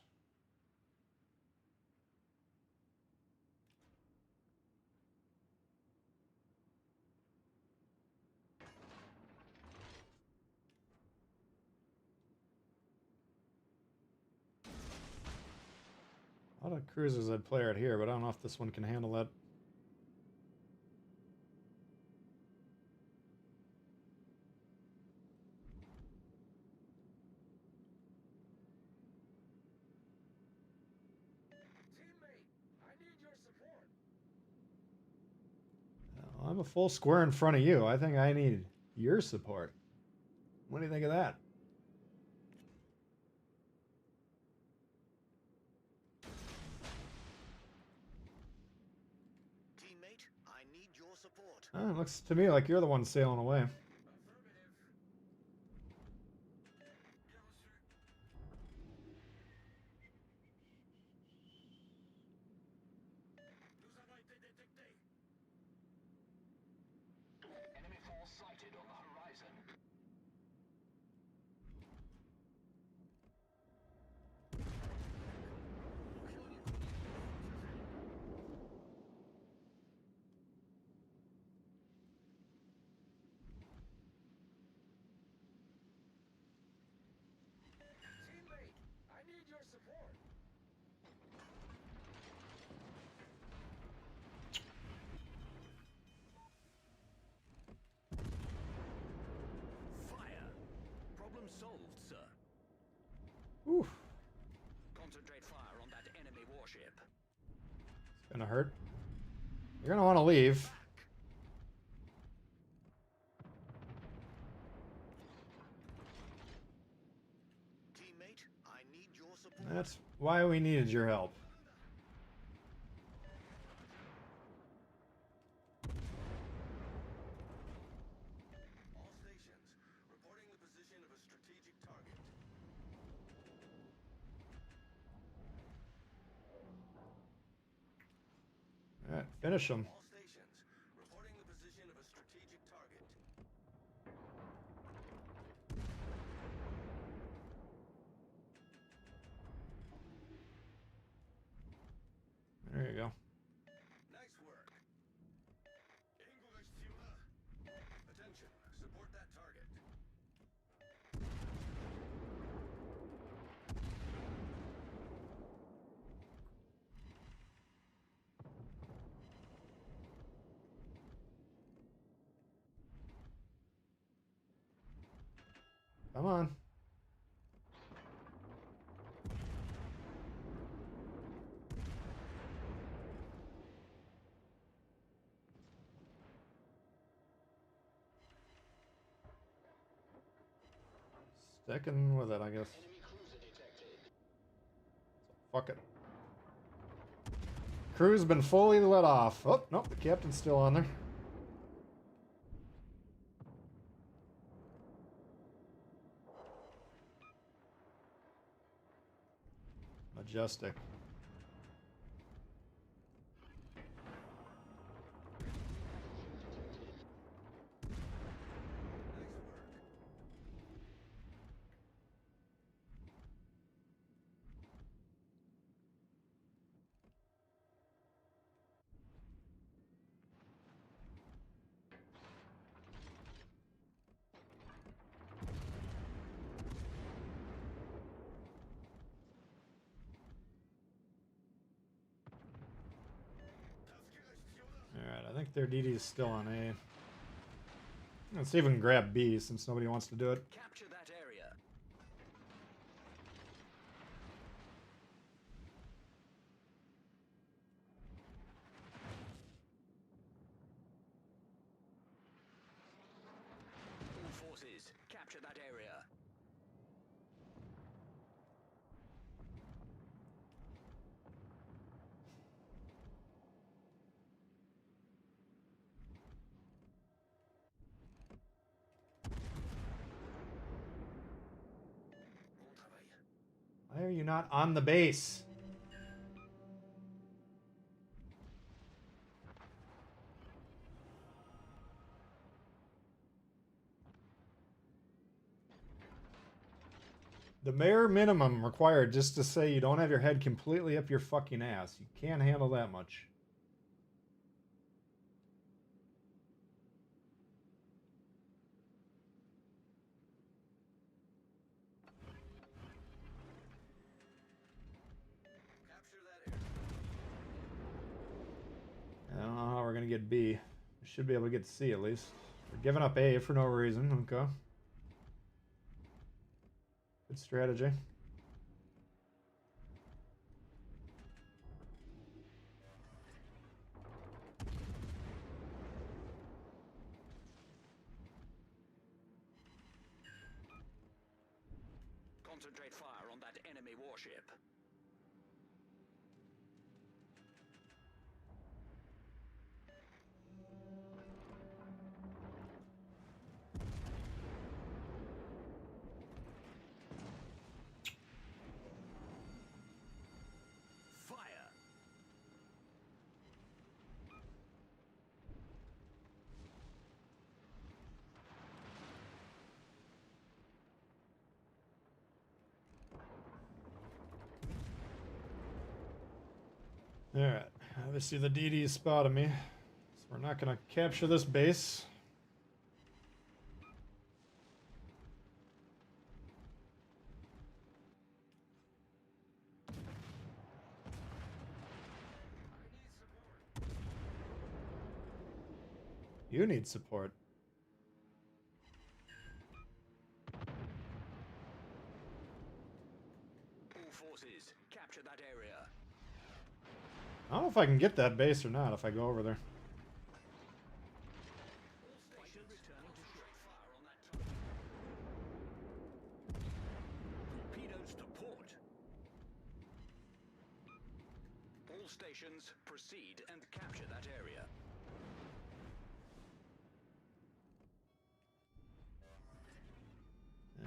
A lot of cruisers I'd play out here, but I don't know if this one can handle that. I'm a full square in front of you. I think I need your support. What do you think of that?
Teammate, I need your support.
Oh, it looks to me like you're the one sailing away.
Enemy force sighted on the horizon.
Teammate, I need your support. Fire. Problem solved, sir.
Oof.
Concentrate fire on that enemy warship.
It's gonna hurt. You're gonna want to leave.
Teammate, I need your support.
That's why we needed your help.
All stations, reporting the position of a strategic target.
All right, finish them.
All stations, reporting the position of a strategic target.
There you go.
Nice work. English Tbull. Attention, support that target.
Come on. Sticking with it, I guess. Fuck it. Crew's been fully let off. Oh, nope, the captain's still on there. Majestic. their DD is still on A. Let's see if we can grab B since nobody wants to do it.
Capture that area. All forces, capture that area.
Why are you not on the base? The bare minimum required just to say you don't have your head completely up your fucking ass. You can't handle that much. I don't know how we're gonna get B. We should be able to get C at least. We're giving up A for no reason. Okay. Good strategy.
Concentrate fire on that enemy warship. Fire.
Alright. Obviously the DD spotted me. So we're not gonna capture this base. You need support.
All forces, capture that area.
I don't know if I can get that base or not if I go over there.
Torpedoes to port. All stations, proceed and capture that area.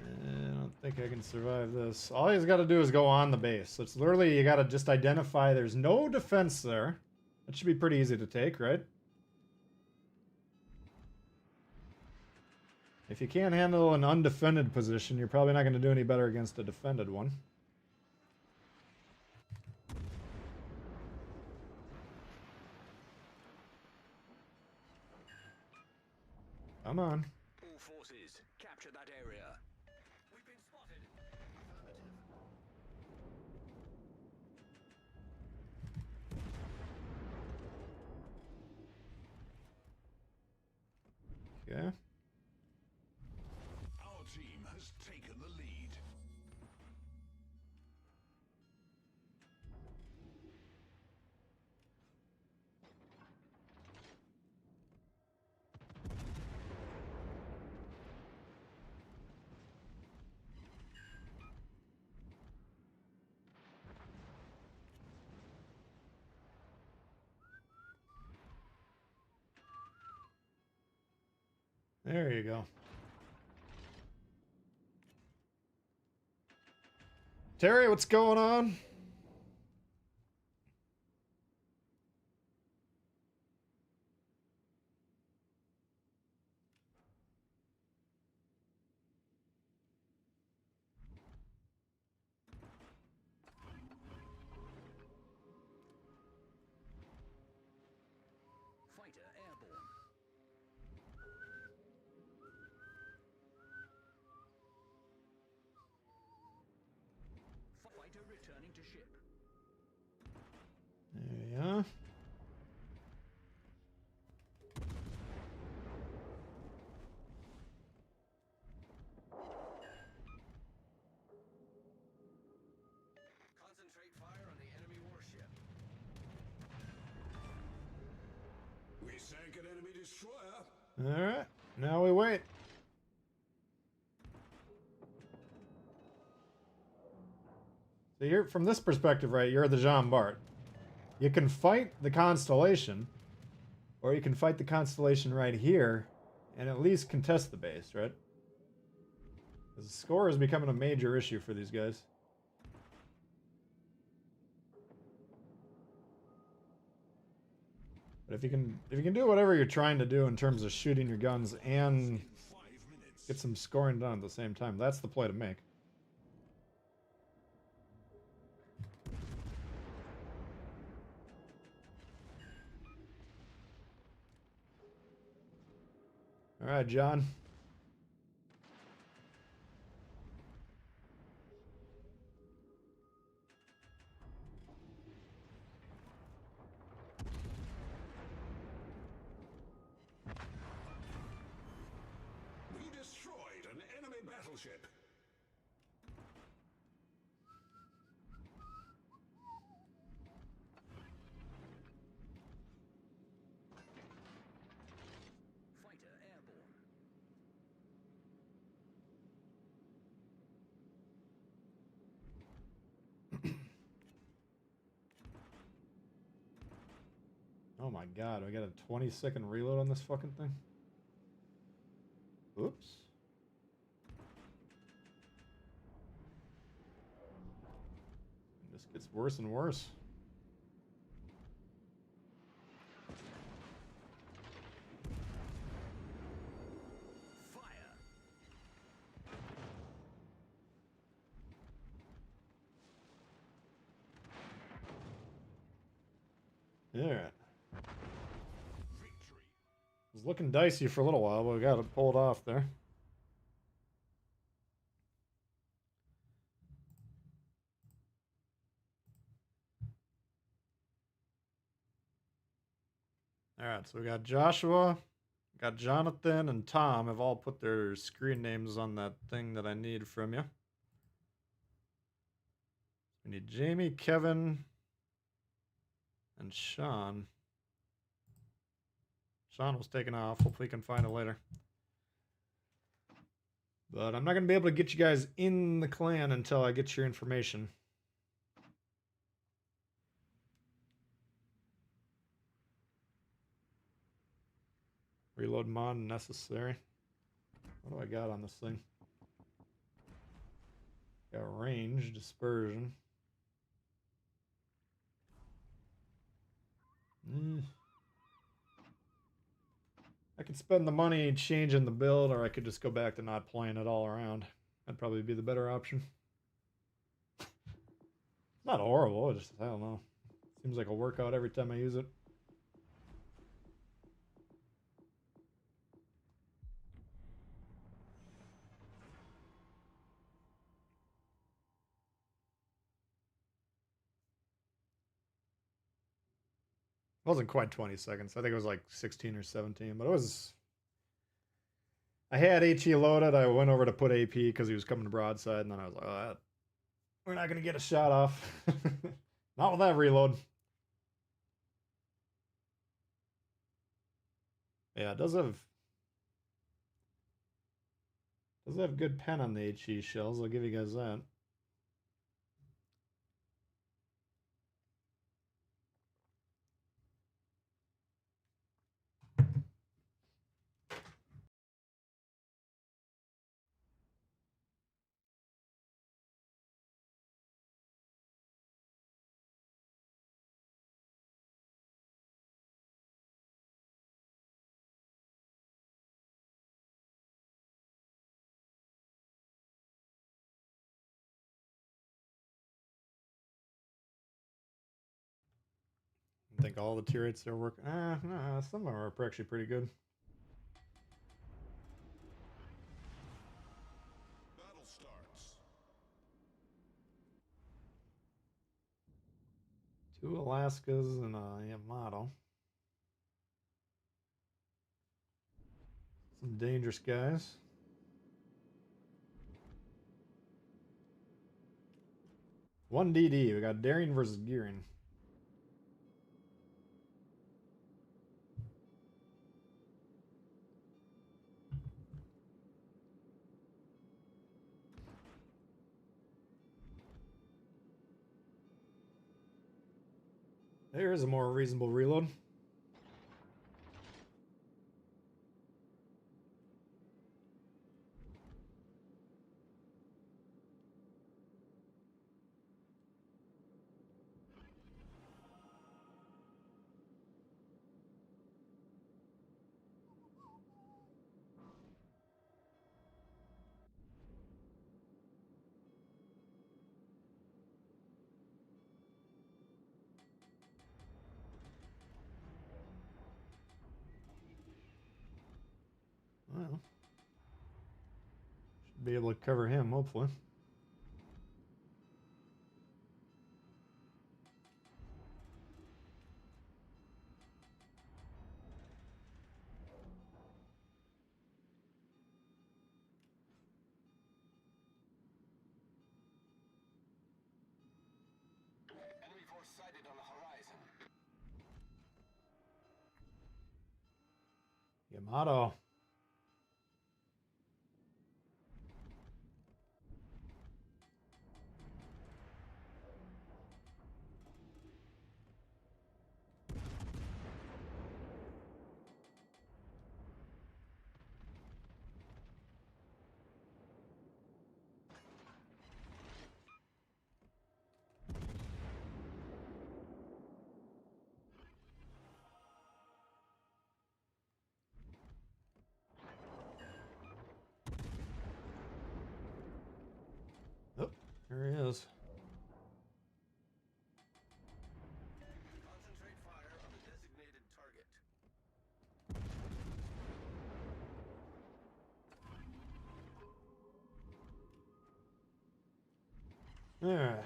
I don't think I can survive this. All he's got to do is go on the base. So it's literally, you got to just identify there's no defense there. That should be pretty easy to take, right? If you can't handle an undefended position, you're probably not going to do any better against a defended one. Come on.
All forces, capture that area. We've been spotted.
Okay.
Our team has taken the lead.
There you go. Terry, what's going on?
Fighter airborne. Fighter returning to
Alright, now we wait. So you're, from this perspective, right, you're the Jean Bart. You can fight the Constellation, or you can fight the Constellation right here, and at least contest the base, right? The score is becoming a major issue for these guys. But if you can do whatever you're trying to do in terms of shooting your guns and get some scoring done at the same time, that's the play to make. All right, John.
We destroyed an enemy battleship.
Fighter airborne.
Oh my god, I got a 20-second reload on this fucking thing? Oops. This gets worse and worse.
Fire.
Alright. It was looking dicey for a little while, but we got it pulled off there. Alright, so we got Joshua, got Jonathan, and Tom have all put their screen names on that thing that I need from you. We need Jamie, Kevin, and Sean. Sean was taken off. Hopefully, he can find it later. But I'm not going to be able to get you guys in the clan until I get your information. Reload mod necessary. What do I got on this thing? Got range, dispersion. I could spend the money changing the build, or I could just go back to not playing it all around. That'd probably be the better option. Not horrible, it just, I don't know. Seems like a workout every time I use it. It wasn't quite 20 seconds. I think it was like 16 or 17, but it was... I had HE loaded. I went over to put AP because he was coming to broadside, and then I was like, oh, we're not going to get a shot off. Not with that reload. Yeah, it does have good pen on the HE shells. I'll give you guys that. I think all the tier 8s are working. No, some of them are actually pretty good.
Battle starts.
2 Alaskas and a Yamato. Some dangerous guys. One DD. We got Daring versus Gearing. There's a more reasonable reload. Well, should be able to cover him, hopefully.
Enemy force sighted on the horizon.
Yamato. Oh, there he is.
Concentrate fire on the designated target.
All right.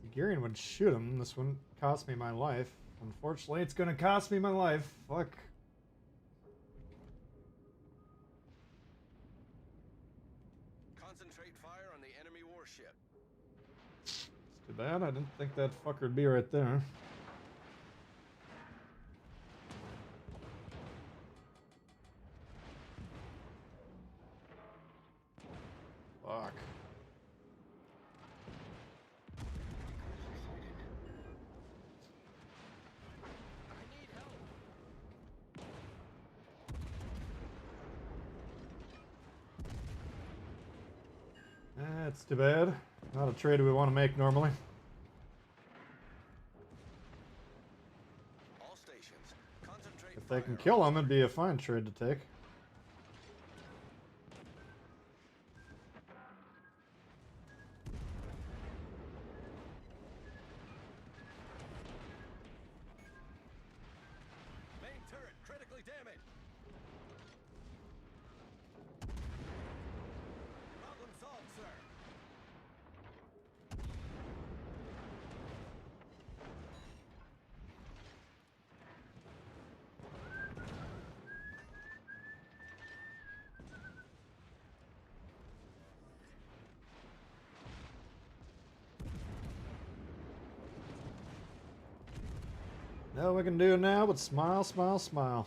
The Gurian would shoot him. This wouldn't cost me my life. Unfortunately, it's gonna cost me my life. Fuck.
Concentrate fire on the enemy warship.
It's too bad. I didn't think that fucker would be right there. Fuck. That's too bad. Not a trade we want to make normally.
All stations, concentrate
If they can kill him, it'd be a fine trade to take.
main turret critically damaged. Problem solved, sir.
All we can do now but smile, smile, smile.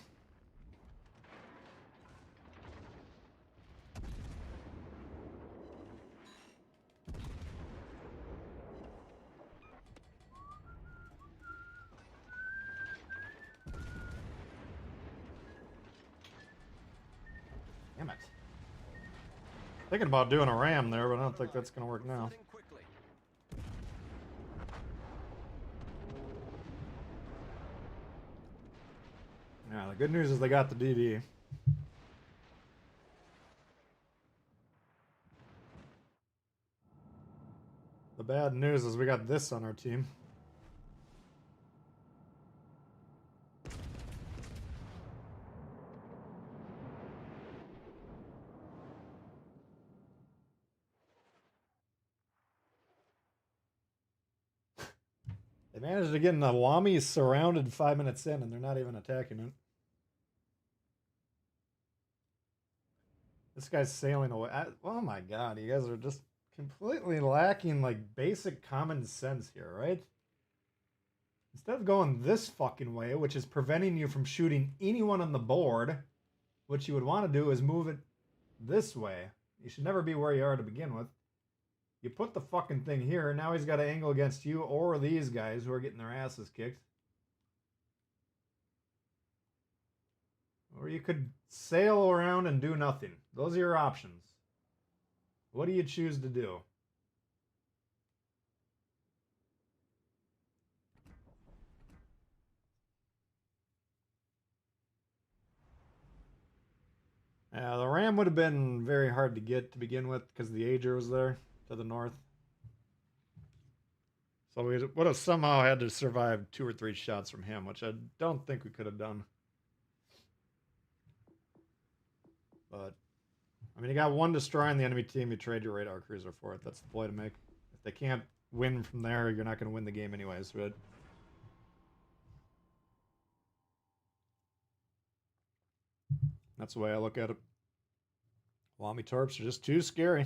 Damn it. Thinking about doing a ram there, but I don't think that's gonna work now. Yeah, the good news is they got the DD. The bad news is we got this on our team. They managed to get Nawami surrounded 5 minutes in, and they're not even attacking it. This guy's sailing away. Oh my god, you guys are just completely lacking like basic common sense here, right? Instead of going this fucking way, which is preventing you from shooting anyone on the board, what you would want to do is move it this way. You should never be where you are to begin with. You put the fucking thing here. Now he's got to angle against you or these guys who are getting their asses kicked. Or you could sail around and do nothing. Those are your options. What do you choose to do? Yeah, the ram would have been very hard to get to begin with because the Ager was there to the north. So we would have somehow had to survive 2 or 3 shots from him, which I don't think we could have done. But, I mean, you got 1 destroyer on the enemy team, you trade your radar cruiser for it. That's the play to make. If they can't win from there, you're not going to win the game anyways, right? That's the way I look at it. Wami Torps are just too scary.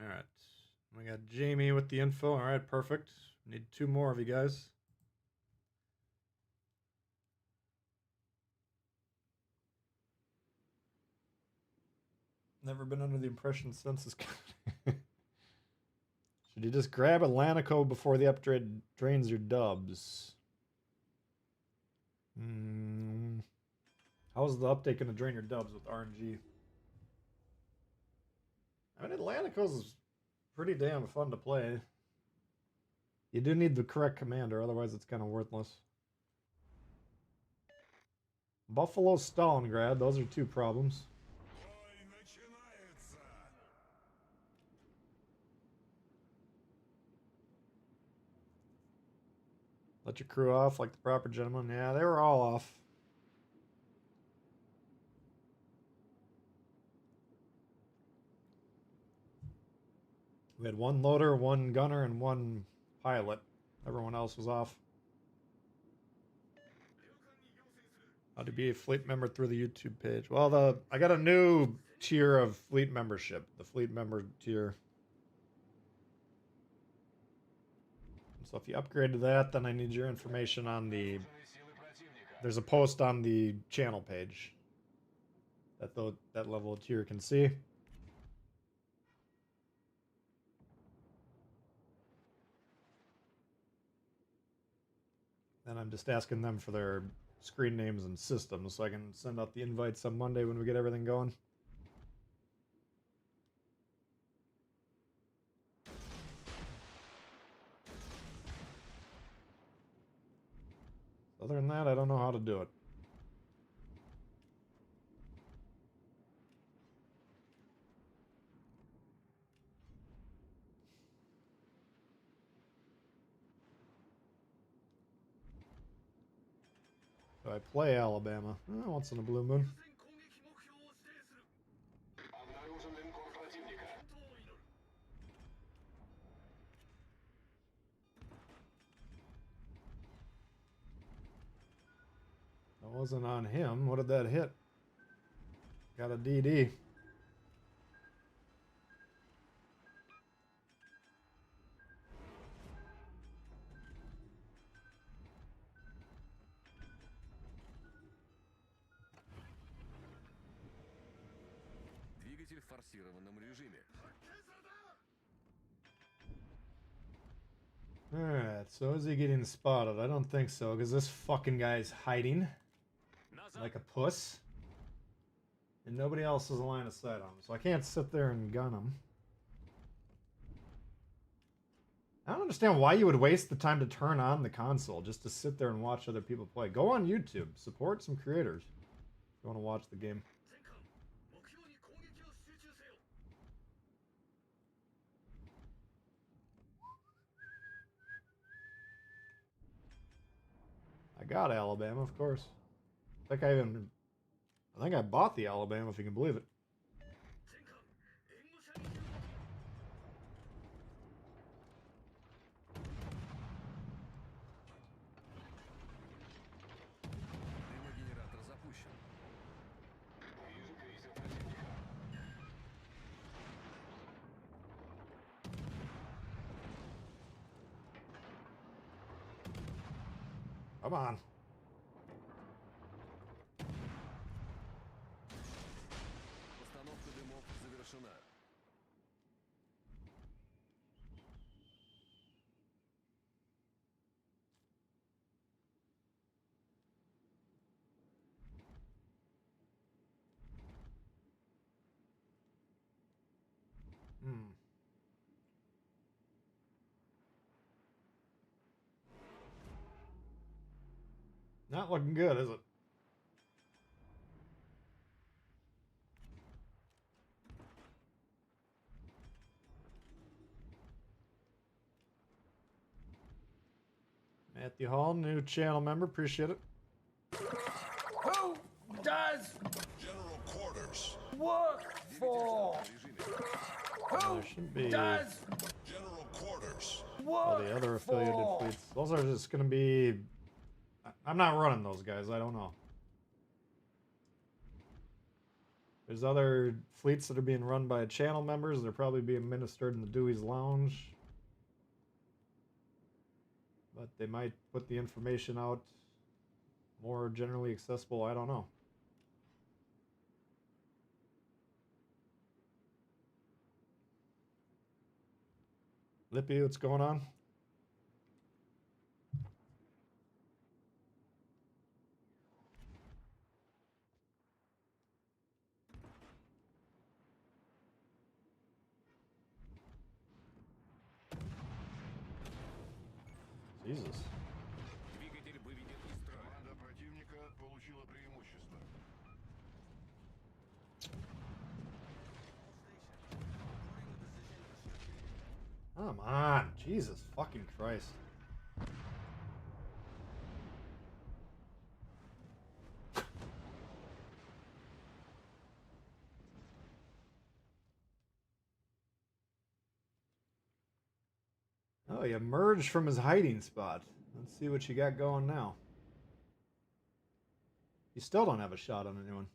Alright. We got Jamie with the info. Alright, perfect. Need 2 more of you guys. Never been under the impression census. Should you just grab Atlantico before the upgrade drains your dubs? How's the update going to drain your dubs with RNG? I mean, Atlantico's pretty damn fun to play. You do need the correct commander, otherwise it's kind of worthless. Buffalo, Stalingrad, those are 2 problems. Let your crew off like the proper gentleman. Yeah, they were all off. We had 1 loader, 1 gunner, and 1 pilot. Everyone else was off. How to be a fleet member through the YouTube page. Well, I got a new tier of fleet membership. The fleet member tier. So if you upgrade to that, then I need your information on the... There's a post on the channel page that that level of tier can see. And I'm just asking them for their screen names and systems so I can send out the invites on Monday when we get everything going. Other than that, I don't know how to do it. Do I play Alabama? Once in a blue moon. That wasn't on him. What did that hit? Got a DD.
Двигатель в форсированном режиме.
Alright, so is he getting spotted? I don't think so, because this fucking guy's hiding like a puss. And nobody else has a line of sight on him, so I can't sit there and gun him. I don't understand why you would waste the time to turn on the console just to sit there and watch other people play. Go on YouTube, support some creators if you want to watch the game. I got Alabama, of course. I think I bought the Alabama, if you can believe it. Come on.
Постановка дымов завершена.
Not looking good, is it? Matthew Hall, new channel member. Appreciate it.
Who does
General quarters.
work for?
There should be
Does
General quarters.
all the other affiliated fleets. Those are just going to be... I'm not running those guys. I don't know. There's other fleets that are being run by channel members. They're probably being ministered in the Dewey's Lounge. But they might put the information out more generally accessible. I don't know. Lippy, what's going on? Jesus.
Команда противника получила преимущество.
Come on. Jesus fucking Christ. Oh, he emerged from his hiding spot. Let's see what you got going now. You still don't have a shot on anyone.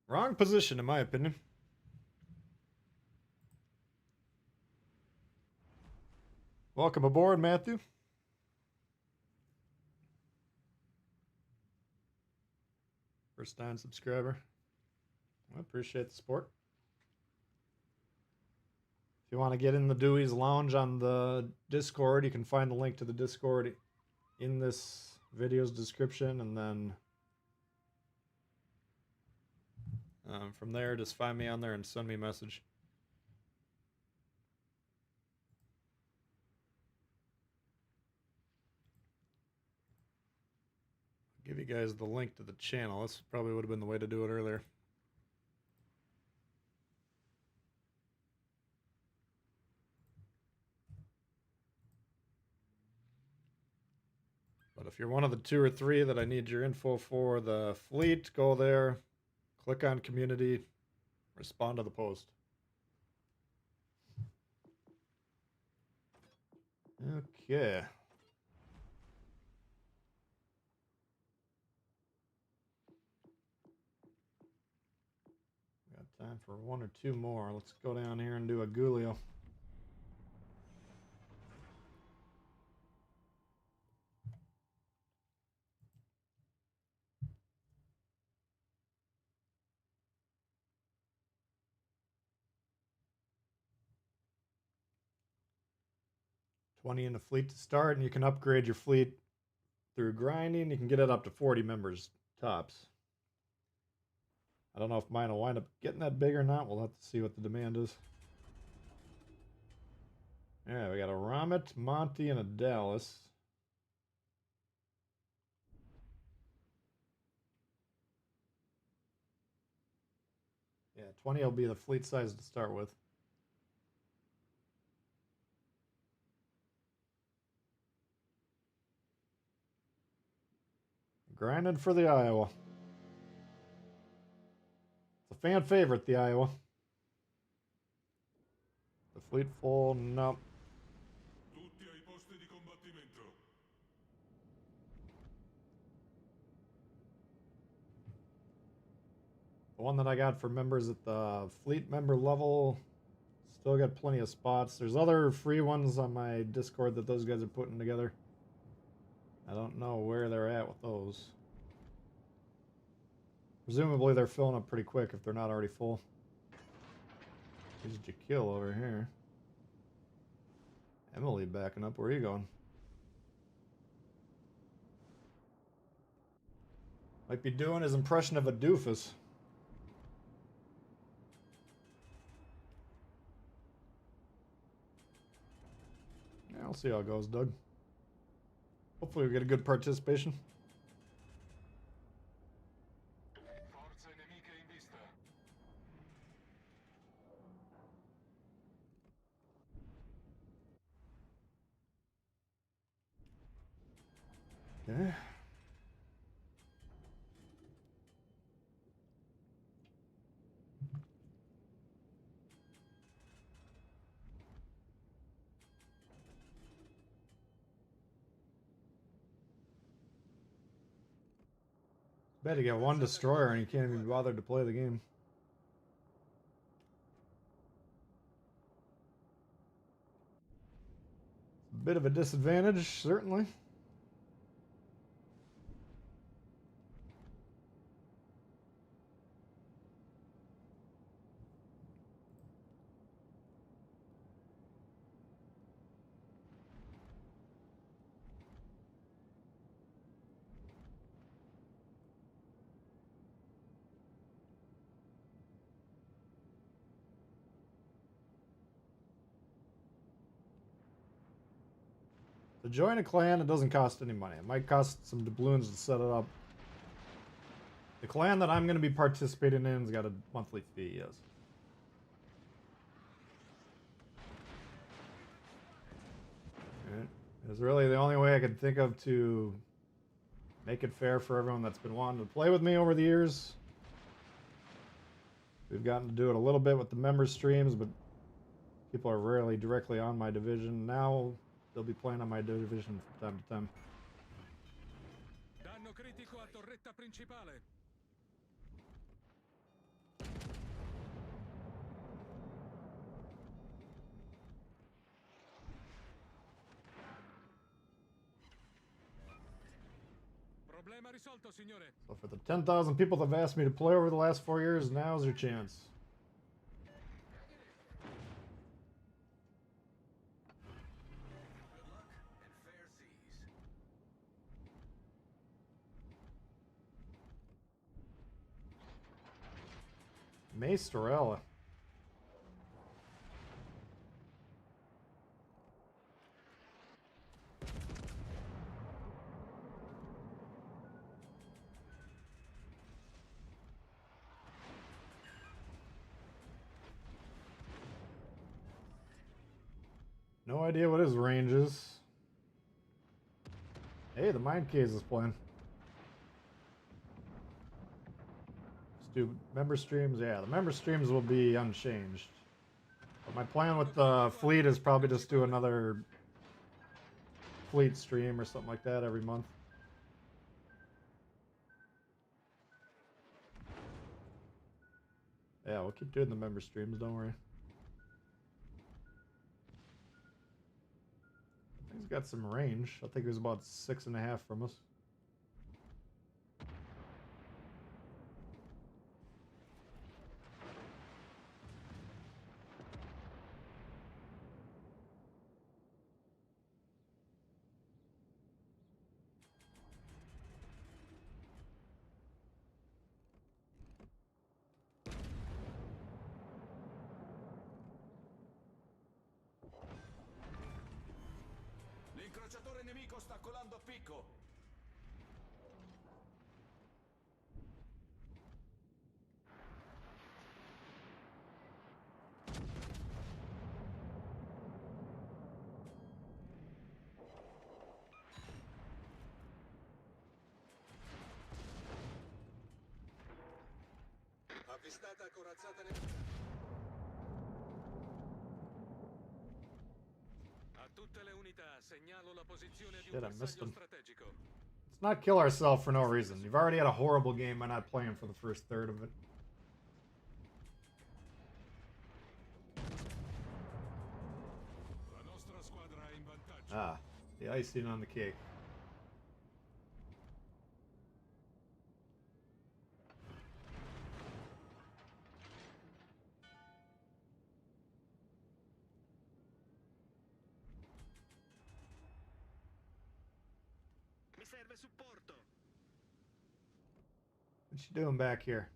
Wrong position, in my opinion. Welcome aboard, Matthew. First time subscriber. I appreciate the support. If you want to get in the Dewey's Lounge on the Discord, you can find the link to the Discord in this video's description, and then from there, just find me on there and send me a message. I'll give you guys the link to the channel. This probably would have been the way to do it earlier. But if you're one of the 2 or 3 that I need your info for the fleet, go there, click on community, respond to the post. Okay. Got time for 1 or 2 more. Let's go down here and do a Gulio. In a fleet to start, and you can upgrade your fleet through grinding. You can get it up to 40 members tops. I don't know if mine will wind up getting that big or not. We'll have to see what the demand is. Yeah, we got a Romet, Monty, and a Dallas. Yeah, 20 will be the fleet size to start with. Grinded for the Iowa. It's a fan favorite, the Iowa. The fleet full, nope.
Tutti ai posti di combattimento.
The one that I got for members at the fleet member level Still got plenty of spots. There's other free ones on my Discord that those guys are putting together. I don't know where they're at with those. Presumably they're filling up pretty quick if they're not already full. There's Jaquil over here. Emily backing up. Where are you going? Might be doing his impression of a doofus. Yeah, I'll see how it goes, Doug. Hopefully we get a good participation. Okay. Bet you got one destroyer and you can't even be bothered to play the game. A bit of a disadvantage, certainly. To join a clan, it doesn't cost any money. It might cost some doubloons to set it up. The clan that I'm going to be participating in has got a monthly fee, yes. Alright. It's really the only way I could think of to make it fair for everyone that's been wanting to play with me over the years. We've gotten to do it a little bit with the member streams, but people are rarely directly on my division. Now they'll be playing on my division from time to time.
Danno critico a torretta principale. Problema risolto, signore.
So for the 10,000 people that have asked me to play over the last 4 years, now's your chance. Maestorella. No idea what his range is. Hey, the Mind Case is playing. Let's do member streams. Yeah, the member streams will be unchanged. But my plan with the fleet is probably just do another fleet stream or something like that every month. Yeah, we'll keep doing the member streams, don't worry. He's got some range. I think he was about 6.5 from us.
L'incrociatore nemico sta colando a picco. Avvistata corazzata nemica.
A tutte le unità segnalo la posizione di
Shit,
un
I missed
bersaglio
him.
strategico.
Let's not kill ourselves for no reason. You've already had a horrible game by not playing for the first third of it. Ah, the icing on the cake.
Mi serve supporto.
What you doing back here?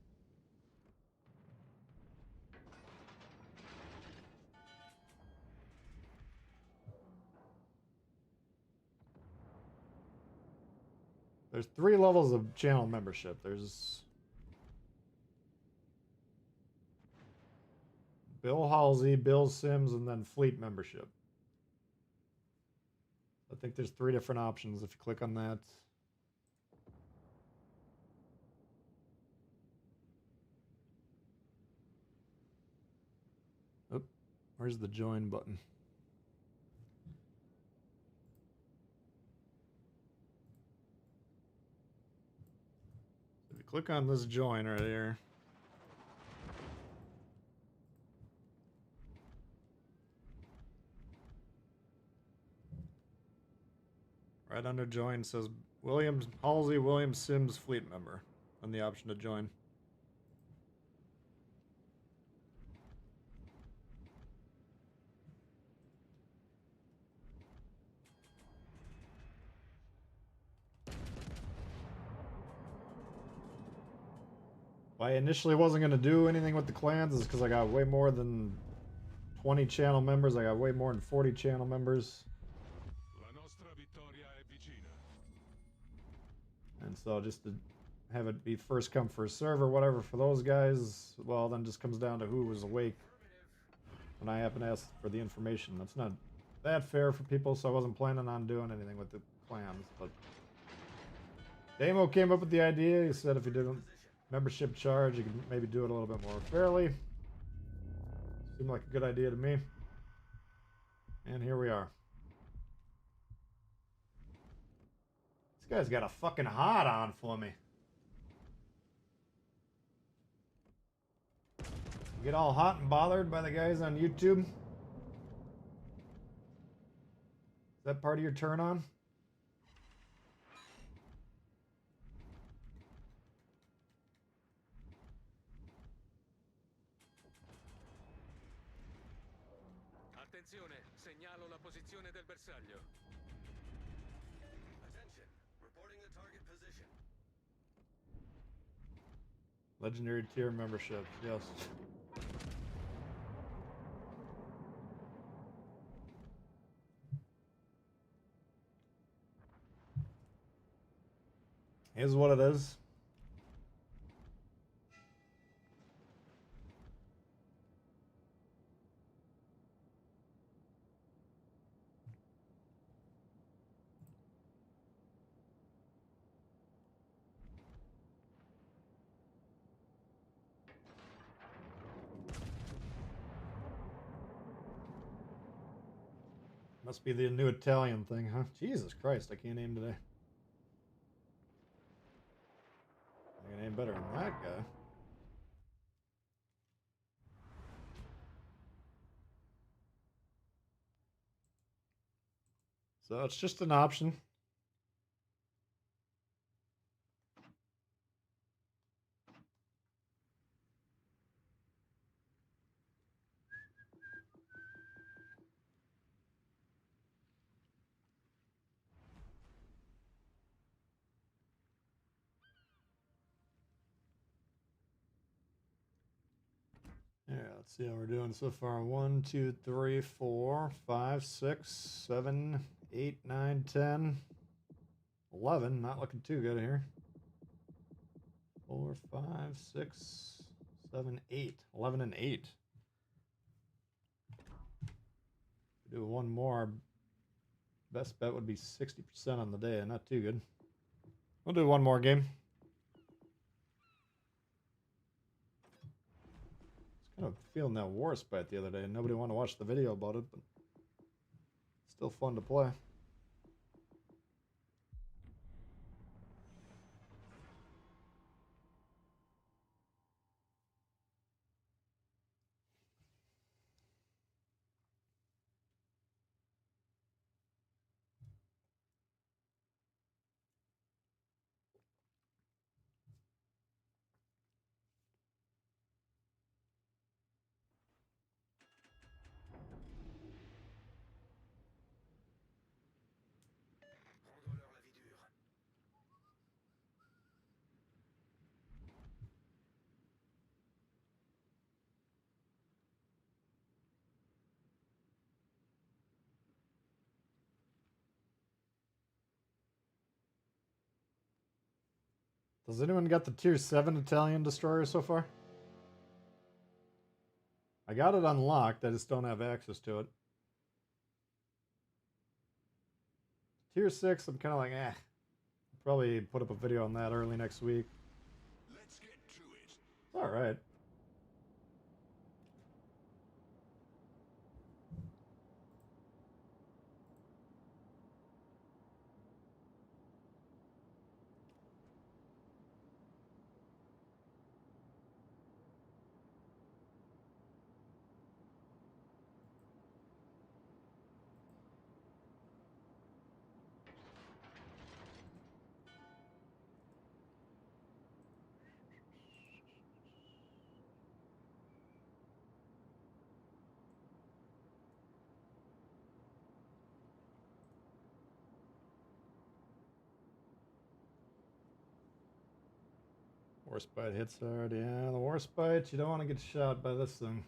There's 3 levels of channel membership. There's Bill Halsey, Bill Sims, and then fleet membership. I think there's 3 different options if you click on that. Oop, where's the join button? So if you click on this join right here, right under join says William Halsey, William Sims fleet member, and the option to join. Why I initially wasn't going to do anything with the clans is because I got way more than 20 channel members. I got way more than 40 channel members. And so just to have it be first come first serve or whatever for those guys, well, then just comes down to who was awake when I happen to ask for the information. That's not that fair for people, so I wasn't planning on doing anything with the clans. But Damo came up with the idea. He said if you did a membership charge, you could maybe do it a little bit more fairly. Seemed like a good idea to me. And here we are. This guy's got a fucking hot on for me. You get all hot and bothered by the guys on YouTube? Is that part of your turn on?
Attenzione, segnalo la posizione del bersaglio.
Attention, reporting the target position.
Legendary tier membership, yes. Is what it is. Must be the new Italian thing, huh? Jesus Christ, I can't aim today. I can aim better than that guy. So it's just an option. Yeah, let's see how we're doing so far. 1, 2, 3, 4, 5, 6, 7, 8, 9, 10, 11. Not looking too good here. 4, 5, 6, 7, 8. 11 and 8. Do one more. Best bet would be 60% on the day. Not too good. We'll do one more game. I was feeling that war spite the other day, and nobody wanted to watch the video about it, but still fun to play. Does anyone got the tier 7 Italian destroyer so far? I got it unlocked, I just don't have access to it. Tier 6, I'm kind of like, eh. Probably put up a video on that early next week.
Let's get to it.
It's alright. Warspite hits hard. Yeah, the Warspite, you don't want to get shot by this thing.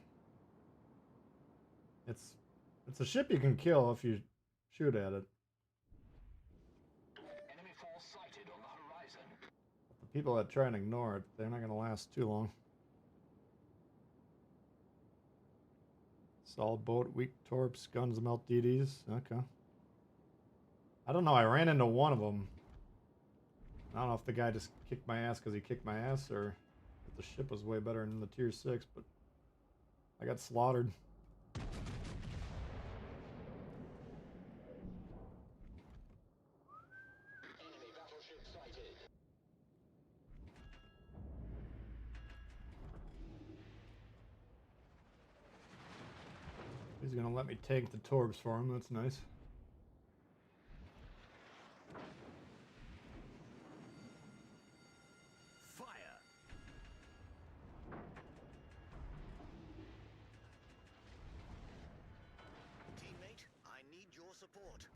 It's a ship you can kill if you shoot at it.
Enemy force sighted on the horizon.
The people that try and ignore it, they're not going to last too long. Solid boat, weak torps, guns melt DDs. Okay. I don't know, I ran into one of them. I don't know if the guy just kicked my ass because he kicked my ass, or if the ship was way better than the tier 6, but I got slaughtered.
Enemy battleship sighted.
He's gonna let me tank the torps for him, that's nice.
Teammate, I need your support.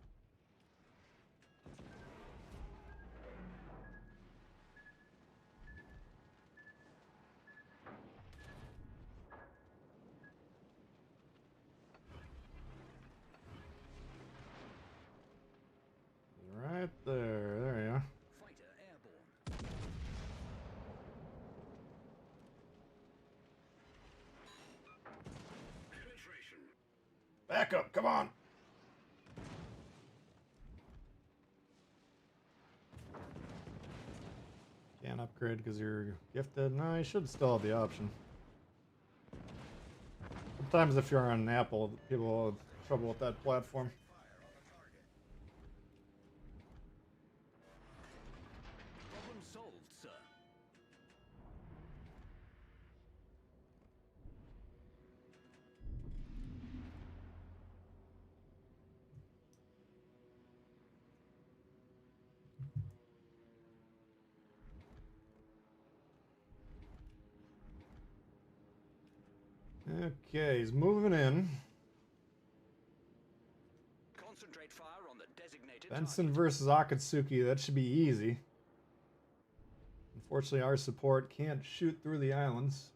Right there, there you are.
Fighter airborne.
Penetration.
Back up, come on! Can't upgrade because you're gifted. No, you should still have the option. Sometimes if you're on Apple, people have trouble with that platform.
Problem solved, sir.
Okay, he's moving in.
Concentrate fire on the designated
Benson versus Akatsuki, that should be easy. Unfortunately, our support can't shoot through the islands.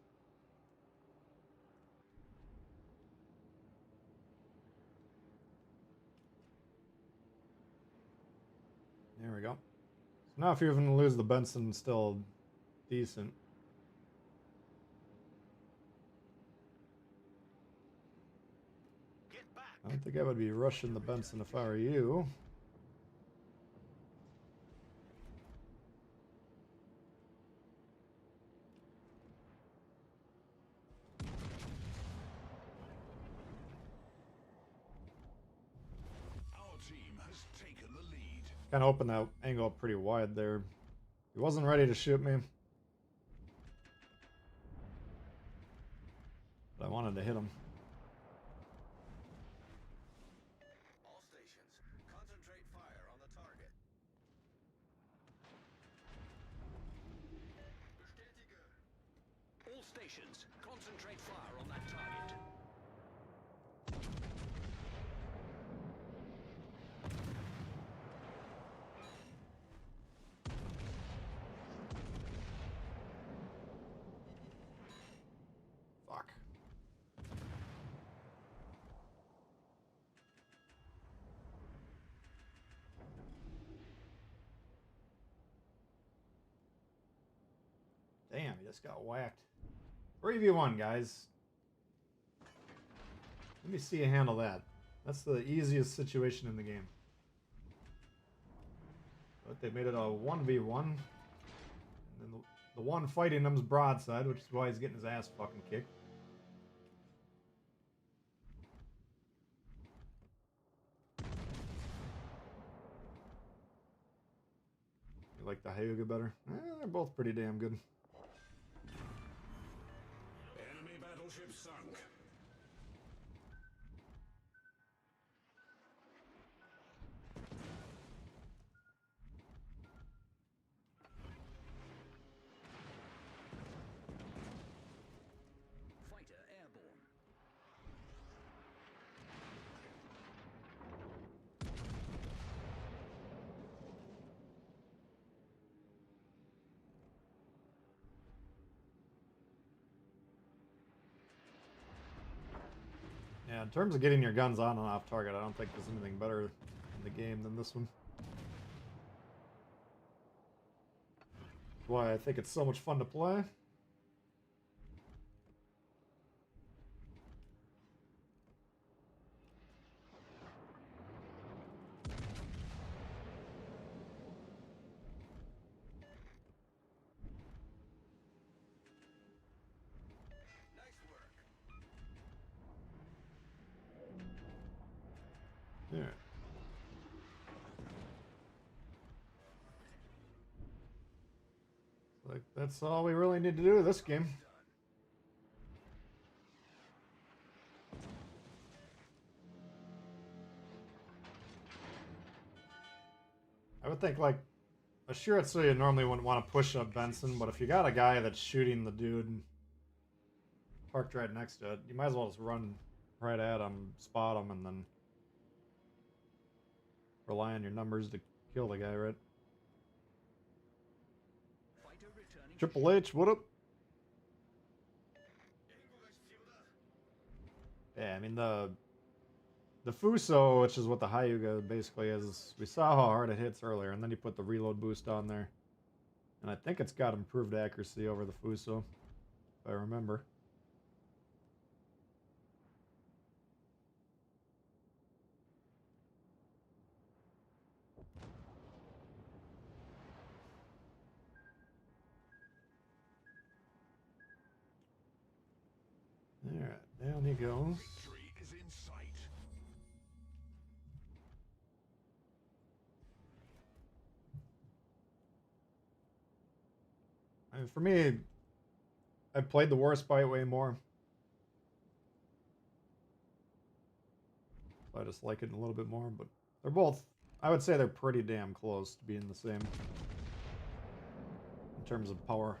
There we go. So now if you even lose the Benson, still decent. I don't think I would be rushing the Benson if I were you.
Our team has taken the lead.
Kind of opened that angle up pretty wide there. He wasn't ready to shoot me. But I wanted to hit him.
All stations, concentrate fire on the target.
All stations, concentrate fire on that target.
Fuck. just got whacked. 3v1, guys. Let me see you handle that. That's the easiest situation in the game. But they made it a 1v1. And then the one fighting them's broadside, which is why he's getting his ass fucking kicked. You like the Hyuga better? They're both pretty damn good.
Enemy battleship sunk.
Fighter airborne.
Yeah, in terms of getting your guns on and off target, I don't think there's anything better in the game than this one. That's why I think it's so much fun to play. Yeah. Like, that's all we really need to do with this game. I would think, like, Assuredly you normally wouldn't want to push up Benson, but if you got a guy that's shooting the dude parked right next to it, you might as well just run right at him, spot him, and then rely on your numbers to kill the guy, right? Triple H, what up? Yeah, I mean the Fuso, which is what the Hyuga basically is, we saw how hard it hits earlier, and then you put the reload boost on there. And I think it's got improved accuracy over the Fuso, if I remember. Alright, down he goes.
Victory is in sight.
I mean, for me, I played the Warspite way more. So I just like it a little bit more, but they're both, I would say they're pretty damn close to being the same in terms of power.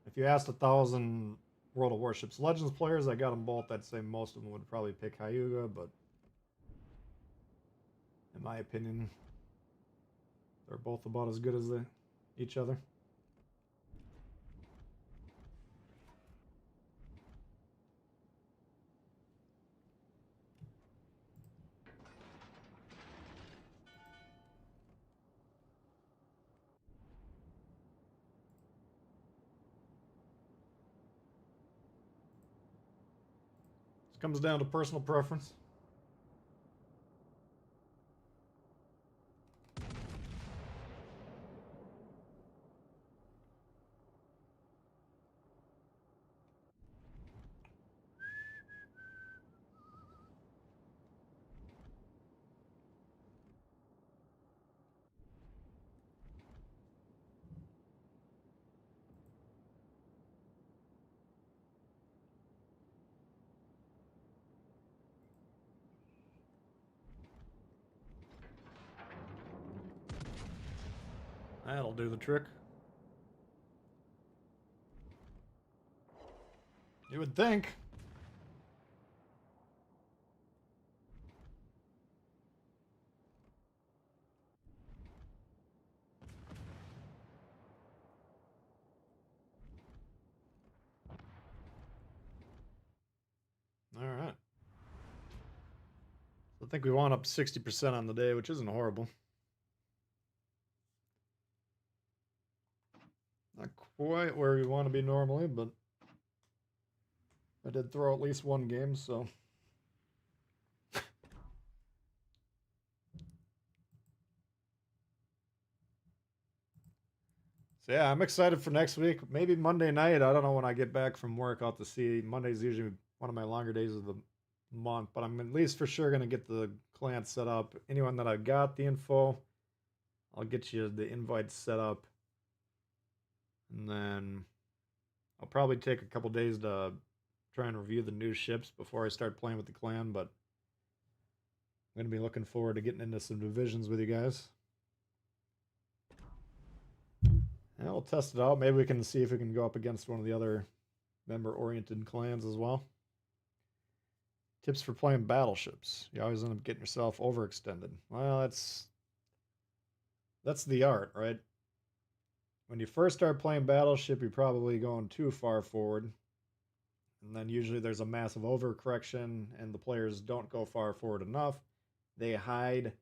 If you asked 1,000 World of Warships Legends players, I got them both, I'd say most of them would probably pick Hyuga, but in my opinion, they're both about as good as each other. It comes down to personal preference. That'll do the trick. You would think. All right. I think we wound up 60% on the day, which isn't horrible. quite where we want to be normally, but I did throw at least one game, so. So yeah, I'm excited for next week. Maybe Monday night. I don't know when I get back from work. I'll have to see. Monday's usually one of my longer days of the month, but I'm at least for sure going to get the clan set up. Anyone that I got the info, I'll get you the invite set up. And then I'll probably take a couple days to try and review the new ships before I start playing with the clan, but I'm going to be looking forward to getting into some divisions with you guys. And we'll test it out. Maybe we can see if we can go up against one of the other member-oriented clans as well. Tips for playing battleships. You always end up getting yourself overextended. Well, that's the art, right? When you first start playing battleship, you're probably going too far forward. And then usually there's a massive overcorrection, and the players don't go far forward enough. They hide,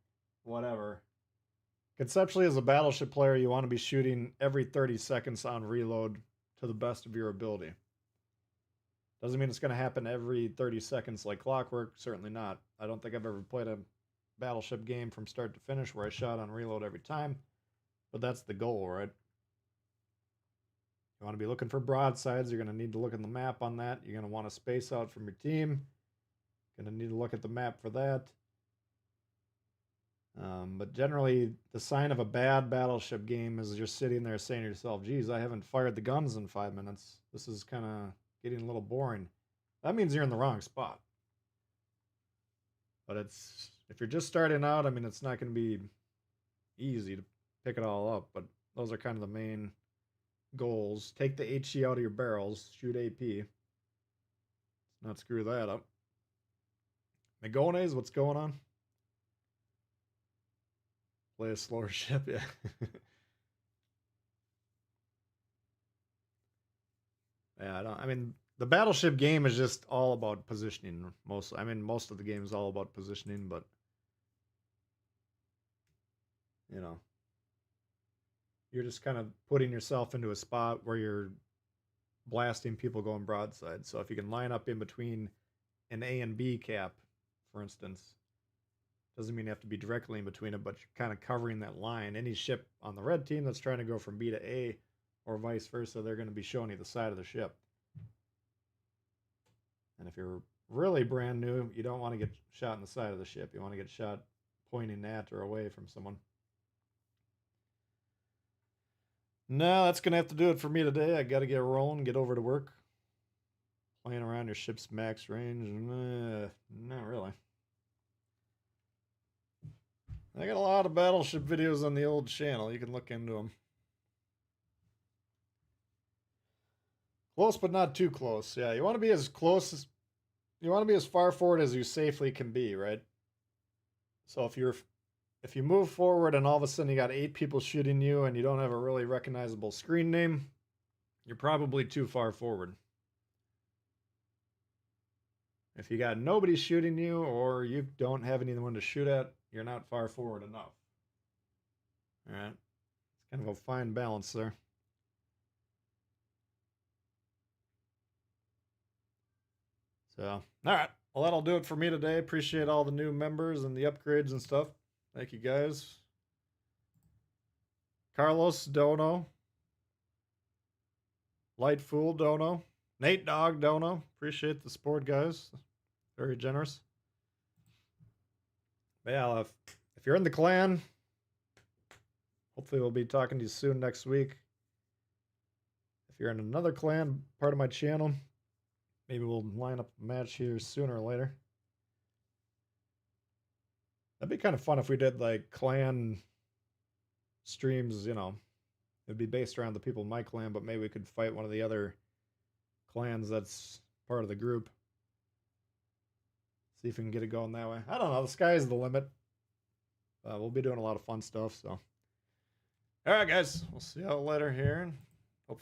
whatever. Conceptually, as a battleship player, you want to be shooting every 30 seconds on reload to the best of your ability. Doesn't mean it's going to happen every 30 seconds like clockwork. Certainly not. I don't think I've ever played a battleship game from start to finish where I shot on reload every time. But that's the goal, right? You want to be looking for broadsides. You're going to need to look at the map on that. You're going to want to space out from your team. Going to need to look at the map for that. But generally, the sign of a bad battleship game is you're sitting there saying to yourself, geez, I haven't fired the guns in 5 minutes. This is kind of getting a little boring. That means you're in the wrong spot. But if you're just starting out, I mean, it's not going to be easy to pick it all up. But those are kind of the main goals. Take the HE out of your barrels. Shoot AP. Not screw that up. Megones, what's going on? Play a slower ship, yeah. Yeah, I mean, the battleship game is just all about positioning. Most of the game is all about positioning, but you know, you're just kind of putting yourself into a spot where you're blasting people going broadside. So if you can line up in between an A and B cap, for instance, doesn't mean you have to be directly in between it, but you're kind of covering that line. Any ship on the red team that's trying to go from B to A or vice versa, they're going to be showing you the side of the ship. And if you're really brand new, you don't want to get shot in the side of the ship. You want to get shot pointing at or away from someone. No, that's going to have to do it for me today. I got to get rolling, get over to work. Playing around your ship's max range? Not really. I got a lot of battleship videos on the old channel. You can look into them. Close, but not too close. Yeah, you want to be as close as... You want to be as far forward as you safely can be, right? So if you move forward and all of a sudden you got 8 people shooting you and you don't have a really recognizable screen name, you're probably too far forward. If you got nobody shooting you or you don't have anyone to shoot at, you're not far forward enough. All right. It's kind of a fine balance there. So, all right. Well, that'll do it for me today. Appreciate all the new members and the upgrades and stuff. Thank you, guys. Carlos, Dono. Light Fool, Dono. Nate Dog, Dono. Appreciate the support, guys. Very generous. But yeah, if you're in the clan, hopefully we'll be talking to you soon next week. If you're in another clan, part of my channel, maybe we'll line up a match here sooner or later. That'd be kind of fun if we did like clan streams, you know. It'd be based around the people in my clan, but maybe we could fight one of the other clans that's part of the group. See if we can get it going that way. I don't know. The sky's the limit. We'll be doing a lot of fun stuff. So, all right, guys. We'll see you all later here.